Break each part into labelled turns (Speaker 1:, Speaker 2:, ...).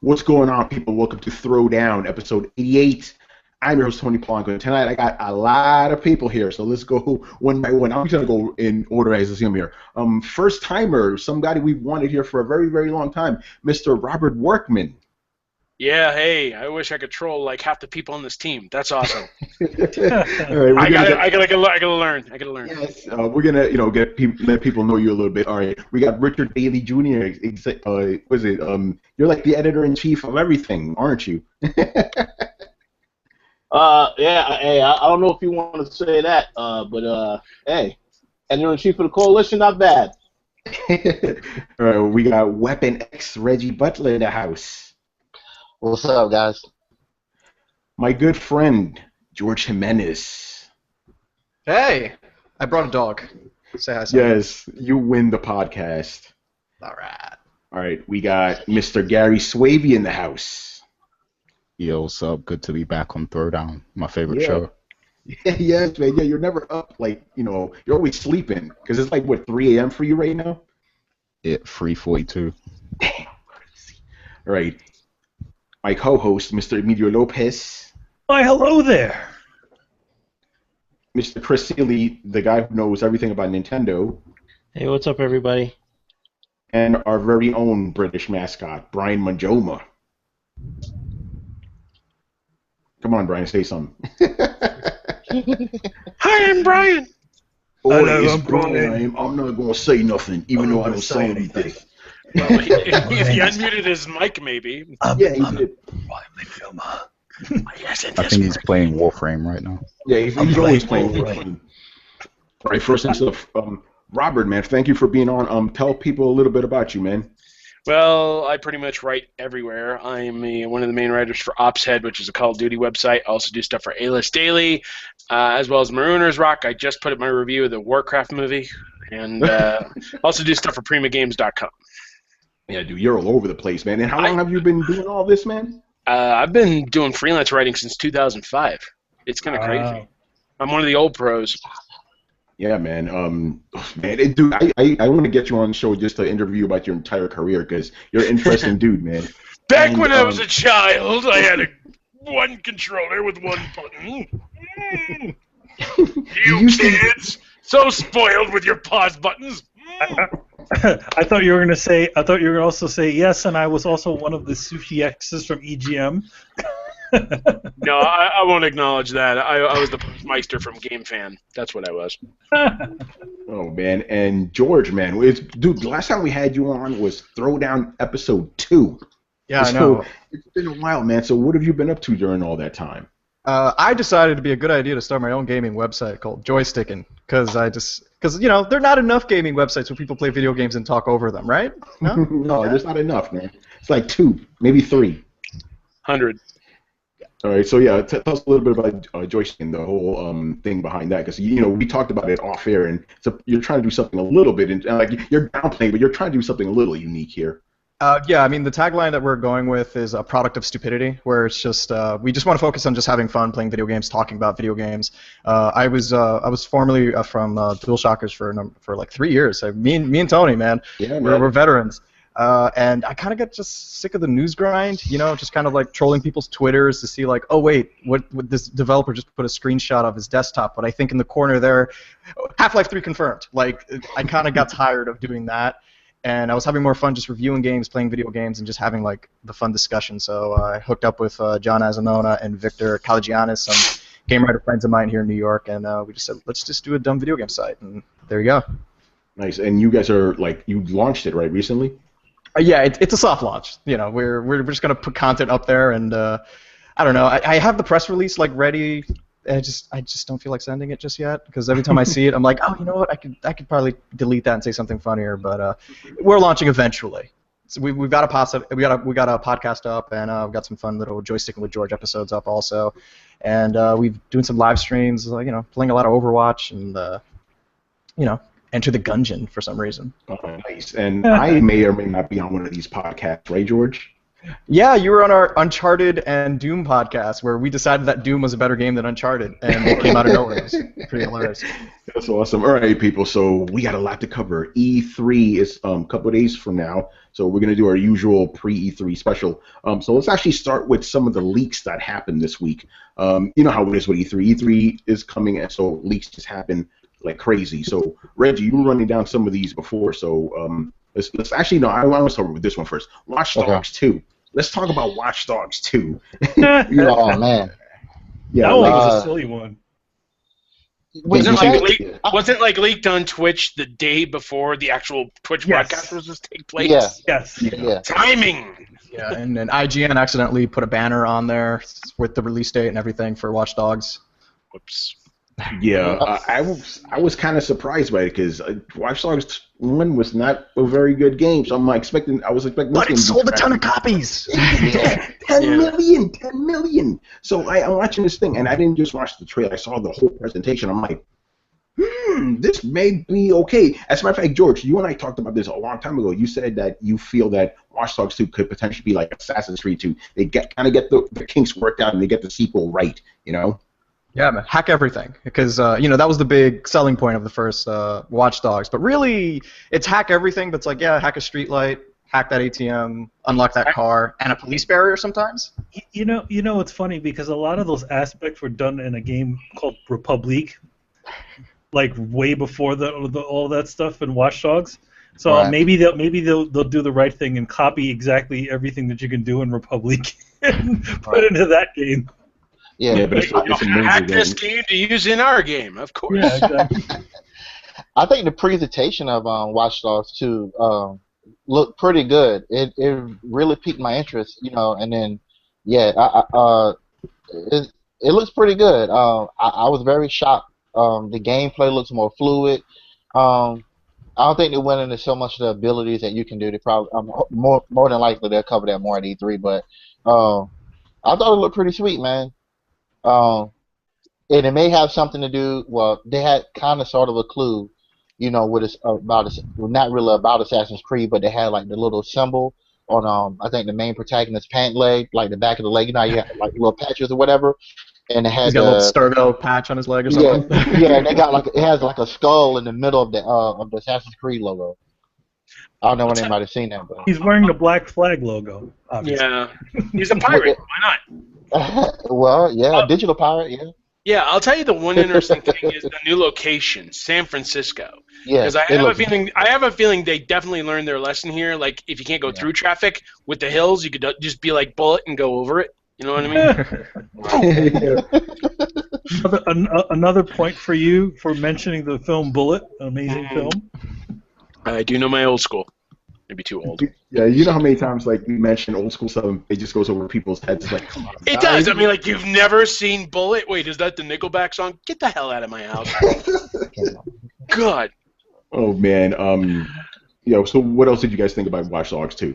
Speaker 1: What's going on, people? Welcome to Throwdown, episode 88. I'm your host, Tony Polanco, and tonight I got a lot of people here, so let's go one by one. I'm just going to go in order as I see them here. First timer, somebody we've wanted here for a very, very long time, Mr. Robert Workman.
Speaker 2: Yeah, hey, I wish I could troll like half the people on this team. That's awesome.
Speaker 1: All right,
Speaker 2: I gotta learn.
Speaker 1: Yes, we're gonna, let people know you a little bit. All right, we got Richard Bailey Jr. You're like the editor-in-chief of everything, aren't you?
Speaker 3: Hey, I don't know if you want to say that, but hey, editor-in-chief of the coalition, not bad.
Speaker 1: All right, we got Weapon X Reggie Butler in the house.
Speaker 4: What's up, guys?
Speaker 1: My good friend, Jorge Jimenez.
Speaker 5: Hey, I brought a dog. Say hi, son.
Speaker 1: Yes, you win the podcast.
Speaker 5: All right.
Speaker 1: All right, we got Mr. Gary Swaby in the house.
Speaker 6: Yo, what's up? Good to be back on Throwdown, my favorite show.
Speaker 1: Yes, man. Yeah, you're never up, you're always sleeping, because it's like, what, 3 a.m. for you right now?
Speaker 6: Yeah, 3:42.
Speaker 1: Damn, crazy. All right. My co-host, Mr. Emilio Lopez.
Speaker 7: Why, hello there.
Speaker 1: Mr. Chris Seeley, the guy who knows everything about Nintendo.
Speaker 4: Hey, what's up, everybody?
Speaker 1: And our very own British mascot, Brian Munjoma. Come on, Brian, say something.
Speaker 2: Hi, I'm Brian.
Speaker 7: Hello, I'm Brian.
Speaker 1: I'm not going to say nothing, even though I don't say anything.
Speaker 2: Well, if he unmuted his mic, maybe.
Speaker 1: He did.
Speaker 6: I think he's playing Warframe right now.
Speaker 1: Yeah, he's always playing Warframe. All right, first things off, Robert, man, thank you for being on. Tell people a little bit about you, man.
Speaker 2: Well, I pretty much write everywhere. I'm one of the main writers for OpsHead, which is a Call of Duty website. I also do stuff for A-List Daily, as well as Marooners Rock. I just put up my review of the Warcraft movie, and also do stuff for PrimaGames.com.
Speaker 1: Yeah, dude, you're all over the place, man. And how long have you been doing all this, man?
Speaker 2: I've been doing freelance writing since 2005. It's kind of crazy. I'm one of the old pros.
Speaker 1: Yeah, man. Dude, I want to get you on the show just to interview about your entire career because you're an interesting dude, man.
Speaker 2: Back when I was a child, I had one controller with one button. You kids, so spoiled with your pause buttons.
Speaker 7: I thought you were gonna say. I thought you were gonna also say yes, and I was also one of the sushi X's from EGM.
Speaker 1: No,
Speaker 2: I won't acknowledge that. I was the postmeister from Game Fan. That's what I was.
Speaker 1: Oh man, and George, man, dude, the last time we had you on was Throwdown episode 2.
Speaker 5: Yeah, I know.
Speaker 1: It's been a while, man. So what have you been up to during all that time?
Speaker 5: I decided it'd be a good idea to start my own gaming website called Joystickin', because there are not enough gaming websites where people play video games and talk over them, right? No,
Speaker 1: no, there's not enough, man. It's like 2, maybe 3.
Speaker 2: 100.
Speaker 1: All right, so yeah, tell us a little bit about Joystickin', the whole thing behind that, because we talked about it off air, and so you're trying to do something a little bit, and like you're downplaying, but you're trying to do something a little unique here.
Speaker 5: Yeah, I mean, the tagline that we're going with is a product of stupidity, where it's just we just want to focus on just having fun, playing video games, talking about video games. I was formerly from DualShockers for like 3 years. So me and Tony, man,
Speaker 1: yeah,
Speaker 5: we're veterans. And I kind of got just sick of the news grind, just kind of like trolling people's Twitters to see like, oh wait, what this developer just put a screenshot of his desktop, but I think in the corner there, Half-Life 3 confirmed. Like, I kind of got tired of doing that. And I was having more fun just reviewing games, playing video games, and just having like the fun discussion. So I hooked up with John Azanona and Victor Kalagianis, some game writer friends of mine here in New York, and we just said, let's just do a dumb video game site, and there you go.
Speaker 1: Nice. And you guys are you launched it right recently?
Speaker 5: Yeah, it's a soft launch. We're just gonna put content up there, and I don't know. I have the press release ready. I just don't feel like sending it just yet, because every time I see it, I'm like, oh, you know what? I could probably delete that and say something funnier. But we're launching eventually. So we've got a podcast up, and we've got some fun little Joystickin' with George episodes up also, and we've doing some live streams. Playing a lot of Overwatch, and Enter the Gungeon for some reason.
Speaker 1: Oh, nice. And I may or may not be on one of these podcasts, right, George?
Speaker 5: Yeah, you were on our Uncharted and Doom podcast where we decided that Doom was a better game than Uncharted, and it came out of nowhere. It was pretty hilarious.
Speaker 1: That's awesome. All right, people. So we got a lot to cover. E3 is a couple of days from now, so we're gonna do our usual pre-E3 special. So let's actually start with some of the leaks that happened this week. You know how it is with E3. E3 is coming, and so leaks just happen like crazy. So Reggie, you were running down some of these before, so let's actually no. I want to start with this one first. Watch Dogs 2. Let's talk about Watch Dogs 2.
Speaker 4: Oh man.
Speaker 1: Yeah,
Speaker 7: That one
Speaker 1: like,
Speaker 7: was a silly one.
Speaker 2: Wasn't like leaked on Twitch the day before the actual Twitch
Speaker 7: Yes.
Speaker 2: broadcast was supposed to take place?
Speaker 4: Yeah.
Speaker 7: Yes.
Speaker 4: Yeah.
Speaker 2: Timing.
Speaker 5: Yeah, and then IGN accidentally put a banner on there with the release date and everything for Watch Dogs.
Speaker 2: Whoops.
Speaker 1: yeah, I was kind of surprised by it because Watch Dogs 1 was not a very good game, so I was expecting.
Speaker 5: But it sold a ton of copies.
Speaker 1: 10 million. So I'm watching this thing, and I didn't just watch the trailer. I saw the whole presentation. I'm like, this may be okay. As a matter of fact, George, you and I talked about this a long time ago. You said that you feel that Watch Dogs 2 could potentially be like Assassin's Creed 2. They kind of get the kinks worked out, and they get the sequel right, you know?
Speaker 5: Yeah, man, hack everything, because that was the big selling point of the first Watch Dogs. But really, it's hack everything. But it's like, yeah, hack a streetlight, hack that ATM, unlock that car, and a police barrier sometimes.
Speaker 7: You know, it's funny because a lot of those aspects were done in a game called Republic, like way before all that stuff in Watch Dogs. So
Speaker 4: Right.
Speaker 7: maybe they'll do the right thing and copy exactly everything that you can do in Republic and put into that game.
Speaker 4: Yeah.
Speaker 1: But it's a major
Speaker 2: Hack this
Speaker 1: game.
Speaker 2: game to use in our game, of course.
Speaker 7: Yeah, exactly.
Speaker 4: I think the presentation of Watch Dogs 2 looked pretty good. It really piqued my interest, and then it looks pretty good. I was very shocked. The gameplay looks more fluid. I don't think they went into so much of the abilities that you can do. They probably more than likely they'll cover that more at E3. But I thought it looked pretty sweet, man. And it may have something to do. Well, they had kind of sort of a clue, with not really about Assassin's Creed, but they had like the little symbol on I think the main protagonist's pant leg, like the back of the leg. You have like little patches or whatever, and it had
Speaker 5: He's got a little Starville patch on his leg or something.
Speaker 4: yeah, and they got it has like a skull in the middle of the Assassin's Creed logo. I don't know when anybody's seen that, but
Speaker 7: He's wearing the Black Flag logo. Obviously.
Speaker 2: Yeah. He's a pirate. Why not?
Speaker 4: well, yeah, digital pirate, yeah.
Speaker 2: Yeah, I'll tell you the one interesting thing is the new location, San Francisco.
Speaker 4: Yeah,
Speaker 2: Because I have a feeling they definitely learned their lesson here. Like, if you can't go through traffic with the hills, you could just be like Bullet and go over it. You know what I mean?
Speaker 7: Another point for you for mentioning the film Bullet, an amazing film.
Speaker 2: I do know my old school. Maybe too old.
Speaker 1: Yeah, you know how many times like you mention old school stuff, it just goes over people's heads. It's like, come on.
Speaker 2: It does. I mean, like, you've never seen Bullet? Wait, is that the Nickelback song? Get the hell out of my house. God.
Speaker 1: Oh man. So what else did you guys think about Watch Dogs 2?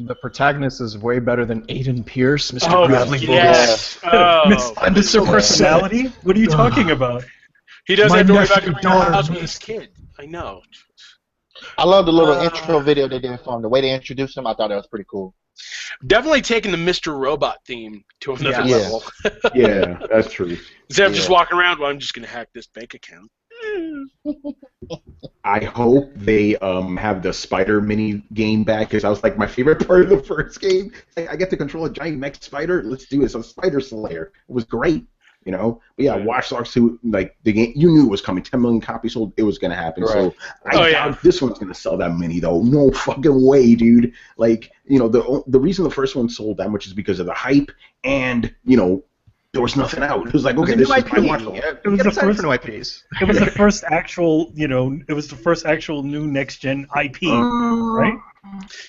Speaker 5: The protagonist is way better than Aiden Pierce, Mr.
Speaker 2: Oh,
Speaker 5: Bradley.
Speaker 2: yes. Oh.
Speaker 7: Mr. Personality? What are you talking about?
Speaker 2: He doesn't have to worry about
Speaker 5: nephew,
Speaker 2: going to the house
Speaker 5: daughter,
Speaker 2: with his kid. I know.
Speaker 4: I love the little intro video they did for him. The way they introduced him, I thought that was pretty cool.
Speaker 2: Definitely taking the Mr. Robot theme to another
Speaker 5: Yeah.
Speaker 2: level.
Speaker 1: Yeah, that's true.
Speaker 2: Instead of just walking around, well, I'm just going to hack this bank account.
Speaker 1: I hope they have the spider mini game back because that was like my favorite part of the first game. Like, I get to control a giant mech spider. Let's do this. A spider slayer. It was great. But yeah, Watch Dogs 2, like the game, you knew it was coming. 10 million copies sold. It was gonna happen.
Speaker 4: Right.
Speaker 1: So I doubt this one's gonna sell that many though. No fucking way, dude. Like the reason the first one sold that much is because of the hype and there was nothing out. It was like, okay, this is my Watch Dogs.
Speaker 5: It was the first new IPs.
Speaker 7: It was the first actual, it was the first actual new next gen IP, right?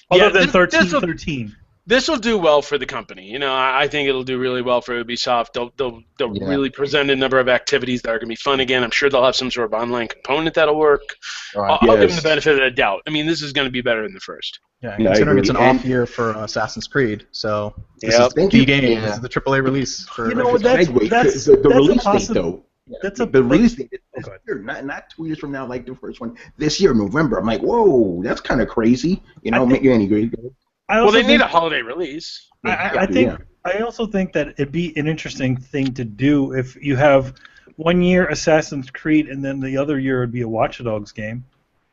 Speaker 7: Other than 1313.
Speaker 2: This will do well for the company. I think it'll do really well for Ubisoft. They'll really present a number of activities that are going to be fun again. I'm sure they'll have some sort of online component that'll work.
Speaker 4: Right.
Speaker 2: I'll give them the benefit of the doubt. I mean, this is going to be better than the first.
Speaker 5: Yeah, considering it's an off year for Assassin's Creed, so this is the game. This is the AAA release for.
Speaker 7: That's
Speaker 1: the release date though.
Speaker 7: That's
Speaker 1: the release date this year, not 2 years from now like the first one. This year, November. I'm like, whoa, that's kind of crazy. Make you any good.
Speaker 2: Well, they need a holiday release.
Speaker 7: I also think that it'd be an interesting thing to do if you have 1 year Assassin's Creed and then the other year would be a Watch Dogs game.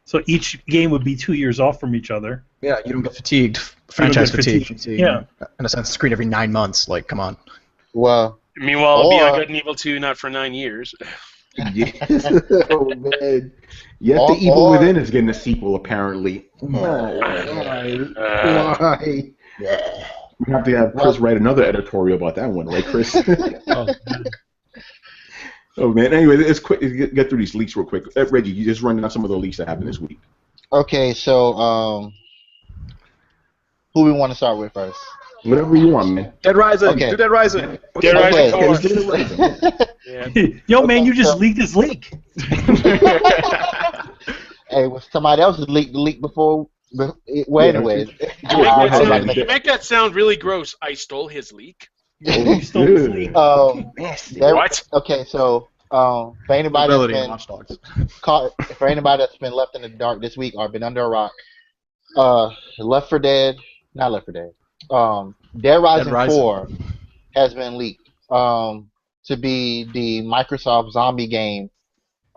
Speaker 7: So each game would be 2 years off from each other.
Speaker 5: Yeah, you don't get fatigued. Franchise fatigue.
Speaker 7: Yeah.
Speaker 5: And Assassin's Creed every 9 months. Like, come on.
Speaker 4: Well.
Speaker 2: Meanwhile, Beyond Good and Evil 2 not for 9 years.
Speaker 1: Yes. Oh man. Yet the Evil Within is getting a sequel apparently. Why? We have to have Chris write another editorial about that one, right, Chris? Oh man. Anyway, let's get through these leaks real quick. Reggie, you just run down some of the leaks that happened this week.
Speaker 4: Okay, so who we want to start with first?
Speaker 1: Whatever you want, man.
Speaker 5: Dead Rising.
Speaker 4: Okay.
Speaker 5: Do Dead Rising.
Speaker 2: Dead Rising.
Speaker 1: Okay, let's do Dead Rising.
Speaker 2: Yeah.
Speaker 7: Yo, man, you just leaked this leak.
Speaker 4: Hey, was somebody else leaked the leak before? Well, anyways.
Speaker 2: You make that sound really gross. I stole his leak.
Speaker 7: You stole this leak.
Speaker 2: What?
Speaker 4: Okay, so for anybody that's been left in the dark this week or been under a rock, Dead Rising 4 has been leaked to be the Microsoft zombie game,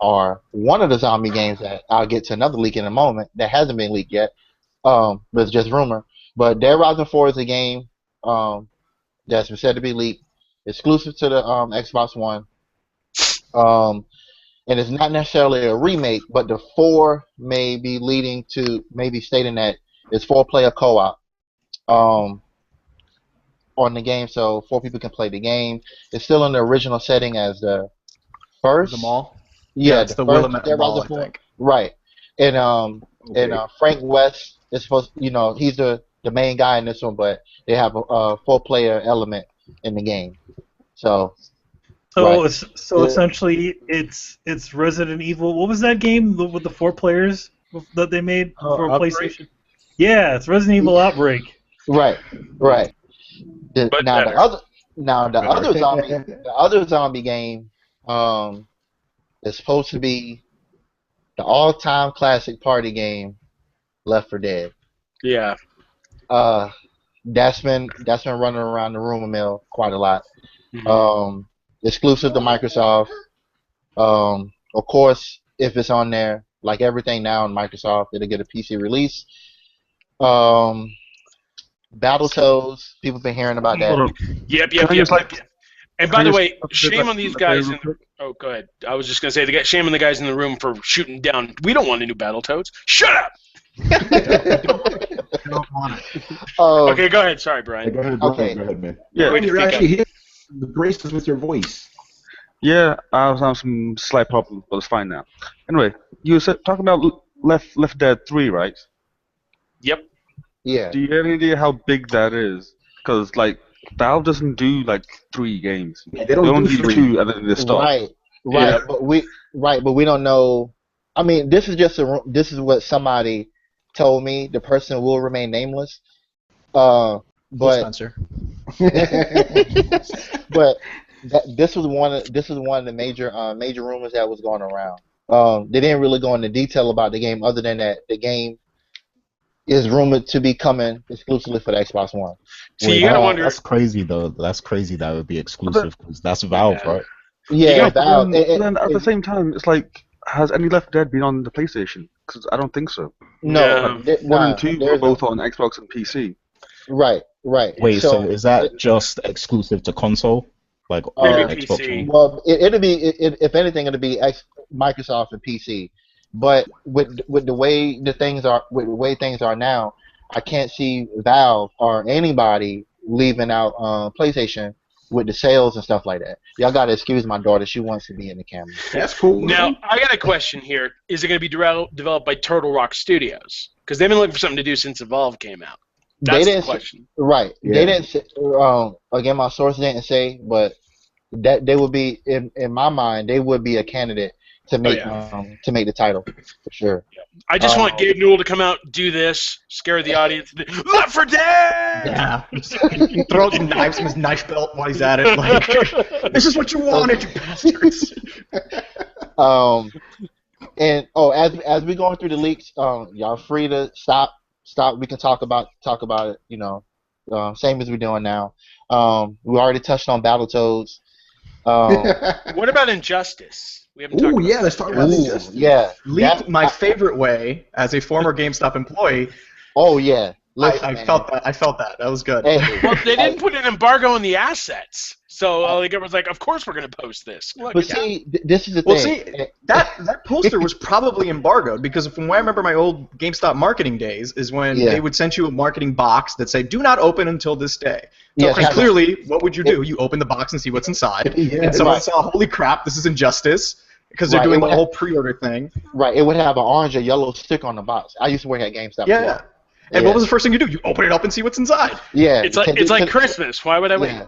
Speaker 4: or one of the zombie games that I'll get to another leak in a moment that hasn't been leaked yet, but it's just rumor. But Dead Rising 4 is a game that's been said to be leaked, exclusive to the Xbox One, and it's not necessarily a remake, but the 4 may be leading to maybe stating that it's 4-player co-op on the game, so 4 people can play the game. It's still in the original setting as the first.
Speaker 5: The mall.
Speaker 4: Yeah,
Speaker 5: it's the Willamette Mall, I think.
Speaker 4: Right, and Frank West is supposed, he's the main guy in this one, but they have a 4-player element in the game. So
Speaker 7: essentially, it's Resident Evil. What was that game with the 4 players that they made for PlayStation? Yeah, it's Resident Evil Outbreak.
Speaker 4: Right. The other zombie game is supposed to be the all-time classic party game, Left 4 Dead.
Speaker 2: Yeah.
Speaker 4: That's been running around the rumor mill quite a lot. Mm-hmm. Exclusive to Microsoft. Of course, if it's on there, like everything now in Microsoft, it'll get a PC release. Battletoads, people been hearing about that.
Speaker 2: Yep. And by the way, shame on these guys. Oh, go ahead. I was just gonna say, shame on the guys in the room for shooting down. We don't want to do Battletoads. Shut up. Okay, go ahead. Sorry, Brian.
Speaker 1: Go ahead, man.
Speaker 8: Yeah,
Speaker 1: you're actually here. The grace is with your voice.
Speaker 8: Yeah, I was having some slight problems, but it's fine now. Anyway, you were talking about Left Dead 3, right?
Speaker 2: Yep.
Speaker 4: Yeah.
Speaker 8: Do you have any idea how big that is? Because Valve doesn't do 3 games.
Speaker 1: Yeah, they only
Speaker 8: do 2 and then they stop.
Speaker 4: Right.
Speaker 8: Yeah.
Speaker 4: But we don't know. I mean, this is what somebody told me. The person will remain nameless. But
Speaker 5: Spencer.
Speaker 4: But this was one of the major rumors that was going around. They didn't really go into detail about the game, other than that the game is rumored to be coming exclusively for the Xbox One.
Speaker 2: So you gotta wonder.
Speaker 6: That's crazy, though. That's crazy that it would be exclusive, because that's Valve, right?
Speaker 4: Yeah, Valve.
Speaker 8: Then at the same time, it's has any Left Dead been on the PlayStation? Because I don't think so.
Speaker 4: No.
Speaker 8: 1 and 2 were both on Xbox and PC.
Speaker 4: Right.
Speaker 6: Wait, so is that just exclusive to console?
Speaker 2: Maybe
Speaker 6: Xbox
Speaker 2: PC.
Speaker 6: One?
Speaker 4: Well, it'll be, if anything, it'll be Microsoft and PC. But with the way things are now, I can't see Valve or anybody leaving out PlayStation with the sales and stuff like that. Y'all gotta excuse my daughter; she wants to be in the camera.
Speaker 1: That's cool.
Speaker 2: Now, I got a question here. Is it going to be developed by Turtle Rock Studios? Because they've been looking for something to do since Evolve came out. That's the question.
Speaker 4: Right.
Speaker 1: Yeah.
Speaker 4: They didn't say, again, my source didn't say, but that they would be, in my mind, they would be a candidate to make the title for sure.
Speaker 2: Yeah. I just want Gabe Newell to come out, do this, scare the audience. Left 4 Dead!
Speaker 5: Yeah. He throws some knives from his knife belt while he's at it. This is what you wanted, you bastards.
Speaker 4: And as we going through the leaks, y'all free to stop stop. We can talk about it. You know, same as we're doing now. We already touched on Battletoads.
Speaker 2: What about Injustice? We haven't talked
Speaker 1: Ooh,
Speaker 2: about
Speaker 1: yeah, let's talk about Injustice.
Speaker 4: Yeah,
Speaker 5: Leaked my favorite way as a former GameStop employee.
Speaker 4: Oh yeah, listen,
Speaker 5: I
Speaker 4: man.
Speaker 5: felt that. I felt that. That was good.
Speaker 4: Hey,
Speaker 2: Well, they didn't put an embargo on the assets, so like it was like, of course we're going to post this. Look,
Speaker 4: but see, this is the
Speaker 5: Well,
Speaker 4: thing.
Speaker 5: see, that poster was probably embargoed because from what I remember my old GameStop marketing days is when they would send you a marketing box that said, do not open until this day. So
Speaker 4: Yes,
Speaker 5: clearly, what would you do? You open the box and see what's inside. And someone saw, holy crap, this is Injustice, because they're doing the whole pre-order thing.
Speaker 4: Right, it would have an orange or yellow stick on the box. I used to work at GameStop.
Speaker 5: Yeah.
Speaker 4: as well.
Speaker 5: And what was the first thing you do? You open it up and see what's inside.
Speaker 4: Yeah.
Speaker 2: it's like Christmas. Why would I wait?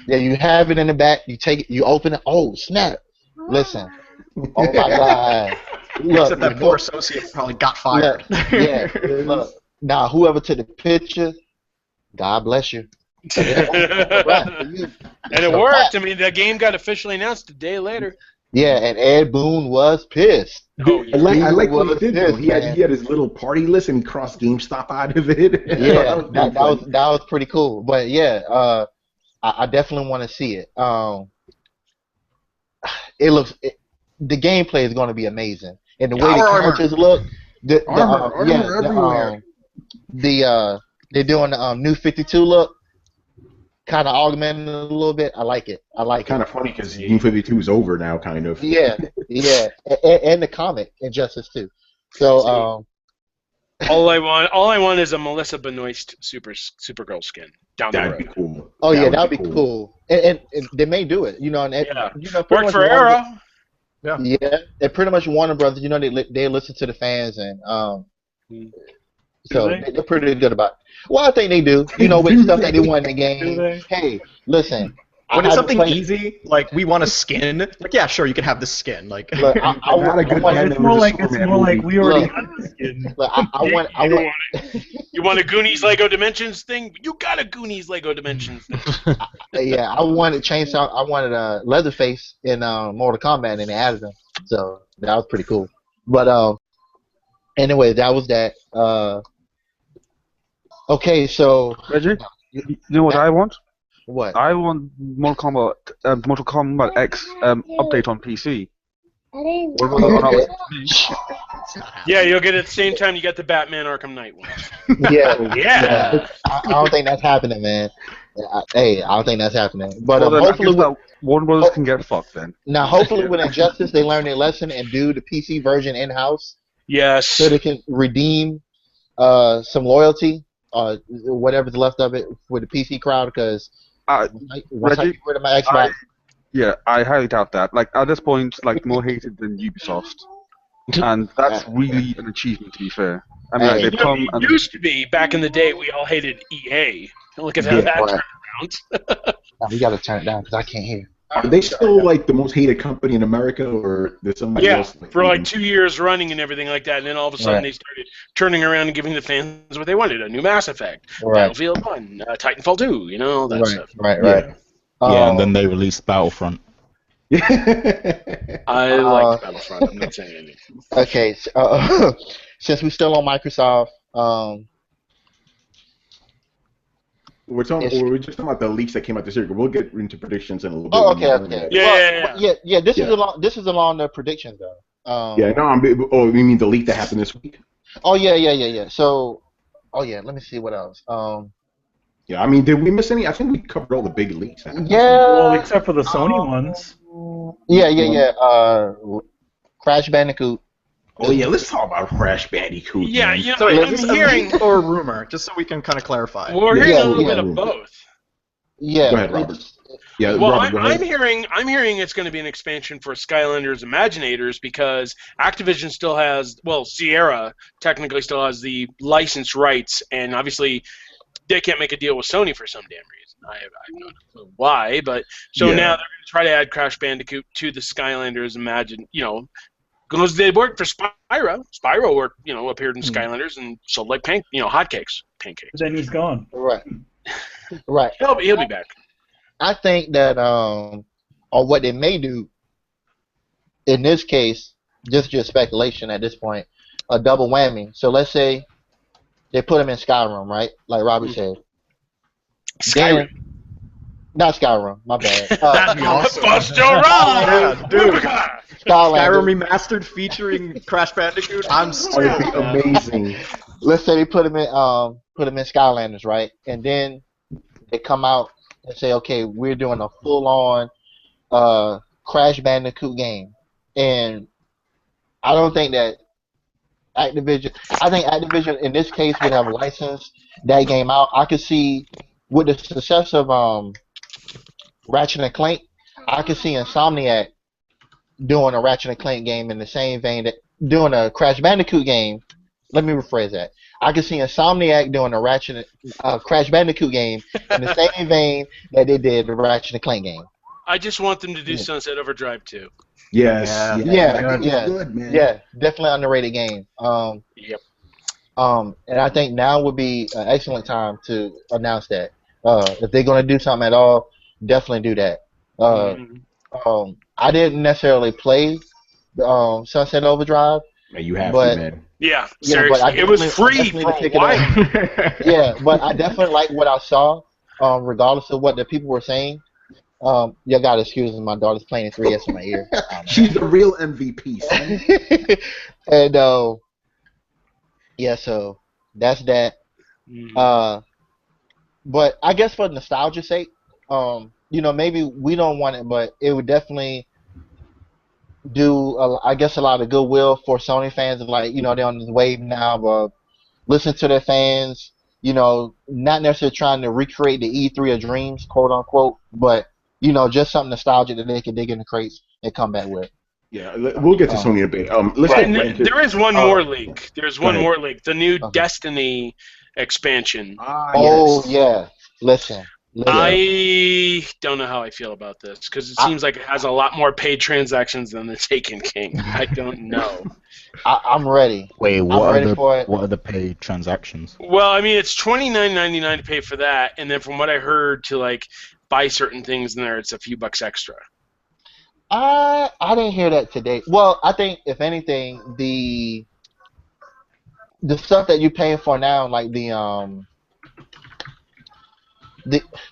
Speaker 4: Yeah, you have it in the back. You take it. You open it. Oh snap! Listen. Oh my God. Look,
Speaker 5: Except that poor associate probably got fired.
Speaker 4: Yeah. Look. Now, whoever took the picture, God bless you.
Speaker 2: And it worked. I mean, the game got officially announced a day later.
Speaker 4: Yeah, and Ed Boon was pissed.
Speaker 2: Oh, yeah.
Speaker 1: I like what he did though. He had his little party list and he crossed GameStop out of it.
Speaker 4: Yeah, that was pretty cool. But yeah, I definitely want to see it. The gameplay is going to be amazing, and the way the characters look. They're doing the New 52 look. Kind of augmented a little bit. I like it.
Speaker 1: Kind of funny because New 52 is over now, kind of.
Speaker 4: Yeah, and the comic Injustice too. So
Speaker 2: all I want is a Melissa Benoist Supergirl skin down the road.
Speaker 1: That'd be cool.
Speaker 4: Oh yeah, that'd be cool. And they may do it. You know, and you know,
Speaker 2: work for Arrow.
Speaker 4: Yeah, and pretty much Warner Brothers. You know, they listen to the fans and so they're pretty good about it. Well, I think they do. You know, with stuff that they want in the game. Hey, listen.
Speaker 5: When it's something easy, like we want a skin, like yeah, sure, you can have the skin. Like,
Speaker 4: look,
Speaker 7: it's more like we already got the skin.
Speaker 4: Look, I want.
Speaker 2: You want a Goonies Lego Dimensions thing? You got a Goonies Lego Dimensions thing.
Speaker 4: Yeah, I wanted Chainsaw. I wanted a Leatherface in Mortal Kombat, and they added him. So that was pretty cool. But anyway, that was that. Okay, so
Speaker 8: Reggie, you know what I want?
Speaker 4: What?
Speaker 8: I want Mortal Kombat X update on PC.
Speaker 2: Yeah, you'll get it at the same time you get the Batman Arkham Knight one.
Speaker 4: Yeah. I don't think that's happening, man. I don't think that's happening. But hopefully,
Speaker 8: Warner Brothers can get fucked then.
Speaker 4: Now, hopefully, with Injustice, they learn their lesson and do the PC version in house.
Speaker 2: Yes.
Speaker 4: So they can redeem some loyalty. Whatever's left of it for the PC crowd, because once I get rid of my Xbox,
Speaker 8: I highly doubt that. Like at this point, like more hated than Ubisoft, and that's really an achievement. To be fair, I mean, they've come.
Speaker 2: It used to be back in the day. We all hated EA. Look at how that turned around.
Speaker 4: We got to turn it down because I can't hear.
Speaker 1: Are they still like the most hated company in America, or there's somebody else?
Speaker 2: For like 2 years running and everything like that, and then all of a sudden they started turning around and giving the fans what they wanted: a new Mass Effect, Battlefield 1, Titanfall 2, you know, all that stuff.
Speaker 4: Right.
Speaker 6: Yeah, and then they released Battlefront.
Speaker 2: I like Battlefront. I'm not saying anything.
Speaker 4: Okay, so, since we're still on Microsoft,
Speaker 1: we're just talking about the leaks that came out this year. We'll get into predictions in a little bit.
Speaker 4: Oh, okay.
Speaker 2: Yeah.
Speaker 4: This is along the predictions though.
Speaker 1: You mean the leak that happened this week?
Speaker 4: Oh yeah. So, let me see what else.
Speaker 1: Yeah, I mean, did we miss any? I think we covered all the big leaks.
Speaker 7: Well, except for the Sony ones.
Speaker 4: Yeah. Crash Bandicoot.
Speaker 1: Oh yeah, let's talk about Crash Bandicoot.
Speaker 2: Yeah,
Speaker 1: man.
Speaker 2: you know,
Speaker 5: so
Speaker 2: I'm hearing
Speaker 5: or a rumor, just so we can kind of clarify.
Speaker 2: Well, we're hearing a little bit of both.
Speaker 4: Yeah.
Speaker 1: Go ahead, Robert. Yeah,
Speaker 2: well,
Speaker 1: Robert, go ahead.
Speaker 2: I'm hearing it's going to be an expansion for Skylanders Imaginators because Activision still has, Sierra technically still has the license rights, and obviously they can't make a deal with Sony for some damn reason. I have no clue why, but now they're going to try to add Crash Bandicoot to the Skylanders because they worked for Spyro. Spyro appeared in Skylanders and sold like pancakes.
Speaker 7: Then he's gone.
Speaker 4: Right.
Speaker 2: He'll be back.
Speaker 4: I think that or what they may do in this case, just speculation at this point, a double whammy. So let's say they put him in Skyrim, right? Like Robbie said.
Speaker 2: Skyrim.
Speaker 4: Then, not Skyrim, my bad.
Speaker 2: That'd be awesome. Buster Rhymes!
Speaker 5: Yeah, dude. Skyrim
Speaker 4: Skylander.
Speaker 5: remastered featuring Crash Bandicoot. I'm
Speaker 1: That
Speaker 5: so
Speaker 1: would be amazing.
Speaker 4: Let's say they put him in Skylanders, right? And then they come out and say, okay, we're doing a full-on Crash Bandicoot game, and I don't think that Activision. I think Activision in this case would have licensed that game out. I could see with the success of Ratchet and Clank, I could see Insomniac doing a Ratchet and Clank game in the same vein that doing a Crash Bandicoot game. Let me rephrase that. I could see Insomniac doing a Crash Bandicoot game in the same vein that they did the Ratchet and Clank game.
Speaker 2: I just want them to do Sunset Overdrive too.
Speaker 1: Yes.
Speaker 4: Yeah.
Speaker 1: Good, man.
Speaker 4: Yeah, definitely underrated game.
Speaker 2: Yep.
Speaker 4: And I think now would be an excellent time to announce that. If they're gonna do something at all, definitely do that. I didn't necessarily play Sunset Overdrive.
Speaker 1: Man, you have
Speaker 4: But-
Speaker 1: to, man.
Speaker 2: Yeah,
Speaker 4: Yeah,
Speaker 2: seriously.
Speaker 4: but I
Speaker 2: It was
Speaker 4: definitely-
Speaker 2: free
Speaker 4: definitely
Speaker 2: for
Speaker 4: pick
Speaker 2: a
Speaker 4: it up.
Speaker 2: while.
Speaker 4: Yeah, but I definitely like what I saw, regardless of what the people were saying. You gotta excuse me, my daughter's playing 3S in my ear.
Speaker 1: She's the real MVP, son.
Speaker 4: And yeah, so that's that. But I guess for nostalgia's sake, maybe we don't want it, but it would definitely do, I guess, a lot of goodwill for Sony fans. Like, they're on this wave now, but listen to their fans. Not necessarily trying to recreate the E3 of dreams, quote unquote, but just something nostalgic that they can dig in the crates and come back with.
Speaker 1: Yeah, we'll get to Sony in a bit. Let's
Speaker 4: Right.
Speaker 1: get right into
Speaker 2: There is one more leak. There's one
Speaker 1: ahead.
Speaker 2: more leak. The new
Speaker 4: Okay.
Speaker 2: Destiny expansion.
Speaker 4: Oh yeah, listen.
Speaker 2: I don't know how I feel about this because it seems like it has a lot more paid transactions than the Taken King. I don't know.
Speaker 4: I'm ready.
Speaker 6: Wait,
Speaker 4: I'm
Speaker 6: what
Speaker 4: ready
Speaker 6: are
Speaker 4: for it.
Speaker 6: what are the paid transactions?
Speaker 2: Well, I mean, it's $29.99 to pay for that, and then from what I heard, to buy certain things in there, it's a few bucks extra.
Speaker 4: I didn't hear that today. Well, I think if anything, the stuff that you're paying for now, like the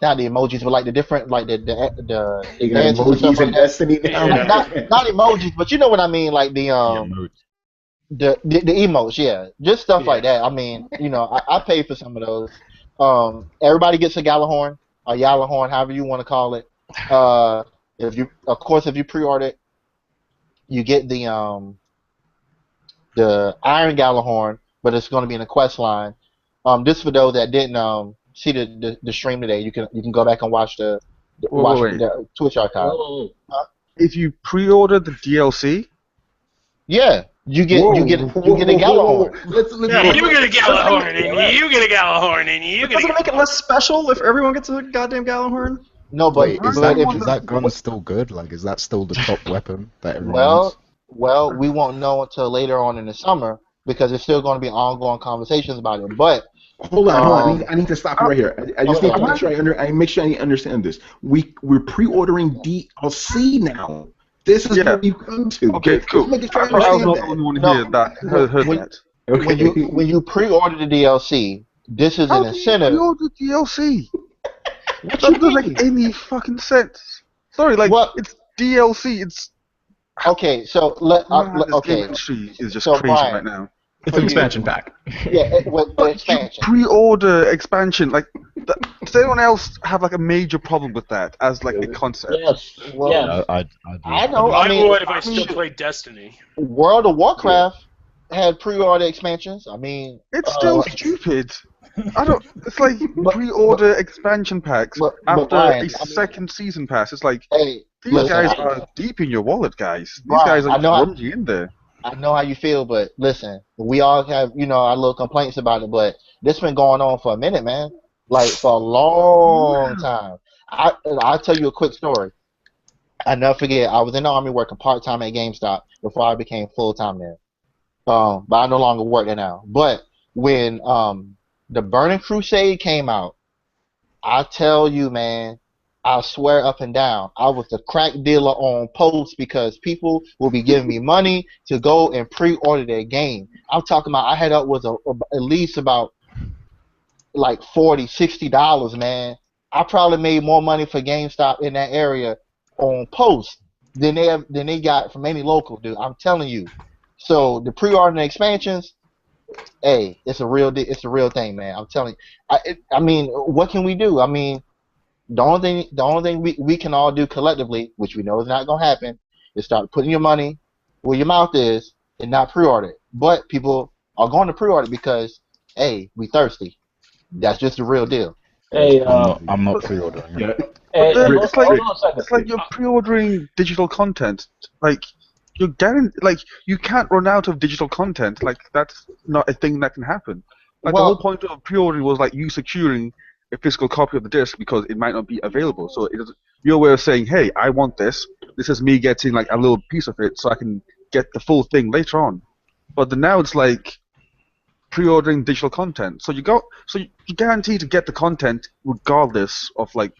Speaker 4: not the emojis, but like the different, like the
Speaker 1: You got
Speaker 4: dances and stuff
Speaker 1: emojis in
Speaker 4: like that.
Speaker 1: Destiny now.
Speaker 4: Not emojis, but you know what I mean, like the the emotes, yeah, just stuff like that. I mean, I paid for some of those. Everybody gets a Gallahorn, or Yalahorn, however you want to call it. If you pre-order it, you get the Iron Gallahorn, but it's going to be in the quest line. Just for those that didn't see the stream today, you can go back and watch the Twitch archive.
Speaker 8: If you pre-order the DLC,
Speaker 4: Yeah, you get a Gallahorn.
Speaker 1: Let's
Speaker 2: You get a Gallahorn, and you get a Gallahorn, and you get
Speaker 5: Doesn't
Speaker 2: a
Speaker 5: it make it less special if everyone gets a goddamn Gallahorn?
Speaker 4: No, but
Speaker 6: Wait, is that gun still good? Like, is that still the top weapon that everyone uses?
Speaker 4: well, we won't know until later on in the summer because there's still going to be ongoing conversations about it. But
Speaker 1: Hold on. I need to stop you right here. I just need to make sure I understand this. We're pre-ordering DLC now. This is what we've come to.
Speaker 8: Okay, cool.
Speaker 1: Making sure I
Speaker 8: I was
Speaker 1: understand
Speaker 8: not
Speaker 1: that.
Speaker 8: the only one here that heard that.
Speaker 1: Okay.
Speaker 4: when you pre-order the DLC, this is an incentive.
Speaker 8: How do you pre-order DLC? That doesn't make any fucking sense. Sorry,
Speaker 4: What?
Speaker 8: it's DLC. It's
Speaker 4: Okay, so
Speaker 8: this
Speaker 4: okay.
Speaker 8: game industry is just
Speaker 4: So,
Speaker 8: crazy
Speaker 4: Brian,
Speaker 8: right now.
Speaker 5: It's an expansion pack.
Speaker 4: Yeah, with the expansion.
Speaker 8: Pre-order expansion, does anyone else have a major problem with that as a concept?
Speaker 3: Yes.
Speaker 4: Well,
Speaker 3: Yes.
Speaker 6: I do.
Speaker 4: I know.
Speaker 2: I
Speaker 4: I mean,
Speaker 2: would if I still played Destiny.
Speaker 4: World of Warcraft had pre-order expansions. I mean,
Speaker 8: It's still stupid. I don't. It's like pre-order expansion packs
Speaker 4: but
Speaker 8: after
Speaker 4: Brian,
Speaker 8: a second season pass. It's like
Speaker 4: hey,
Speaker 8: these
Speaker 4: listen,
Speaker 8: guys are deep in your wallet, guys. These
Speaker 4: Brian,
Speaker 8: guys
Speaker 4: I
Speaker 8: are
Speaker 4: know
Speaker 8: just you in there.
Speaker 4: I know how you feel, but listen, we all have, our little complaints about it, but this been going on for a minute, man. For a long time. I'll tell you a quick story. I never forget, I was in the Army working part-time at GameStop before I became full-time there. But I no longer work there now. But when the Burning Crusade came out, I tell you, man, I swear up and down, I was the crack dealer on post because people will be giving me money to go and pre-order their game. I'm talking about I had up with at least about like $40, $60, man. I probably made more money for GameStop in that area on post than they got from any local, dude. I'm telling you. So the pre-order and expansions, hey, it's a real thing, man. I'm telling you. I mean, what can we do? I mean, the only thing we can all do collectively, which we know is not gonna happen, is start putting your money where your mouth is and not pre-order it. But people are going to pre-order because, hey, we thirsty. That's just the real deal.
Speaker 3: Hey,
Speaker 6: I'm not pre-ordering.
Speaker 1: Yeah.
Speaker 3: hey,
Speaker 8: It's
Speaker 3: hold on a second.
Speaker 8: It's like you're pre-ordering digital content. Like you're like you can't run out of digital content. Like that's not a thing that can happen. Like the whole point of pre-ordering was like you securing a physical copy of the disc because it might not be available. So it is your way of saying, hey, I want this. This is me getting like a little piece of it so I can get the full thing later on. But then now it's like pre-ordering digital content. So you guarantee to get the content regardless of like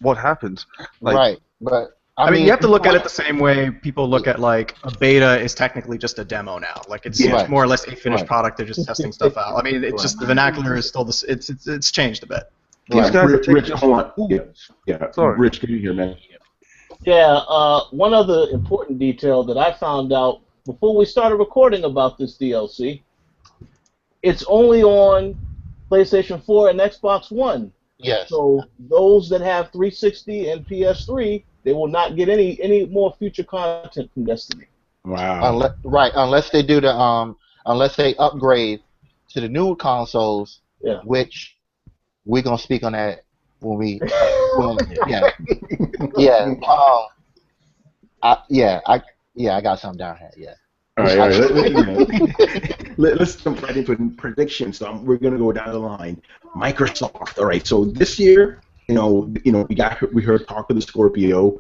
Speaker 8: what happens. Like,
Speaker 4: Right, but
Speaker 5: I mean, you have to look at it the same way people look at like a beta is technically just a demo now. Like it's
Speaker 4: Right.
Speaker 5: more or less a finished
Speaker 4: Right.
Speaker 5: product. They're just testing stuff out. I mean, it's just the vernacular is still it's changed a bit.
Speaker 8: these guys are
Speaker 1: Rich,
Speaker 8: taking-
Speaker 1: hold on. Yeah.
Speaker 8: Sorry.
Speaker 1: Rich, can you hear, man?
Speaker 3: Yeah, one other important detail that I found out before we started recording about this DLC, it's only on PlayStation 4 and Xbox One.
Speaker 4: Yes.
Speaker 3: So those that have 360 and PS3, they will not get any more future content from Destiny.
Speaker 1: Wow.
Speaker 4: Unless they do the unless they upgrade to the new consoles,
Speaker 3: Yeah.
Speaker 4: which we're gonna speak on that when we yeah. I got something down here. Yeah.
Speaker 1: All right. Let's jump right into predictions. We're gonna go down the line. Microsoft. All right. So this year, we heard talk of the Scorpio.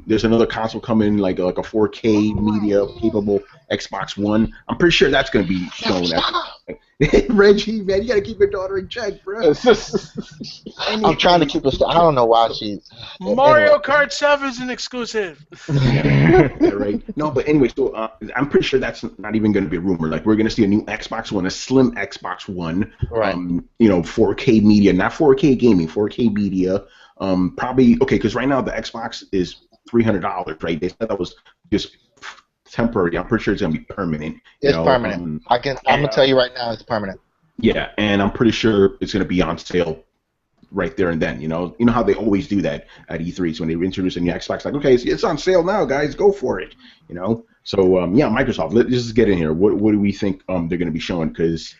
Speaker 1: There's another console coming, like a 4K media capable Xbox One. I'm pretty sure that's gonna be shown. Reggie, man, you gotta keep your daughter in check, bro.
Speaker 4: I'm trying to keep I don't know why she.
Speaker 2: Mario Kart 7 is an exclusive.
Speaker 1: Yeah, right. No, but anyway, so I'm pretty sure that's not even going to be a rumor. Like we're going to see a new Xbox One, a slim Xbox One.
Speaker 4: Right.
Speaker 1: 4K media, not 4K gaming, 4K media. Probably okay, because right now the Xbox is $300, right? They said that was just temporary. I'm pretty sure it's going to be permanent.
Speaker 4: It's permanent. I'm gonna tell you right now, it's permanent.
Speaker 1: Yeah, and I'm pretty sure it's going to be on sale right there and then. You know how they always do that at E3s when they introduce a new Xbox. Like, okay, it's on sale now, guys, go for it. So Microsoft. Let's just get in here. What do we think they're going to be showing? Because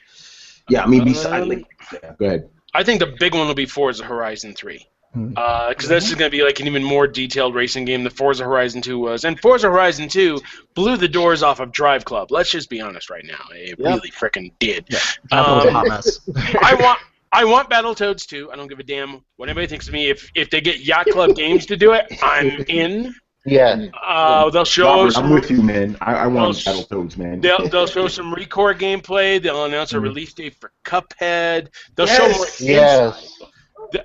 Speaker 1: go ahead.
Speaker 2: I think the big one will be Forza Horizon 3. Because this is going to be like an even more detailed racing game than Forza Horizon 2 was. And Forza Horizon 2 blew the doors off of Drive Club. Let's just be honest right now. It really freaking did.
Speaker 5: Yeah, that was a hot mess.
Speaker 2: I want Battletoads 2. I don't give a damn what anybody thinks of me. If they get Yacht Club Games to do it, I'm in.
Speaker 4: Yeah.
Speaker 2: They'll show
Speaker 1: Robert,
Speaker 2: some.
Speaker 1: I'm with you, man. I want Battletoads, man.
Speaker 2: They'll show some Recore gameplay. They'll announce a release date for Cuphead. They'll show more.
Speaker 4: Yes.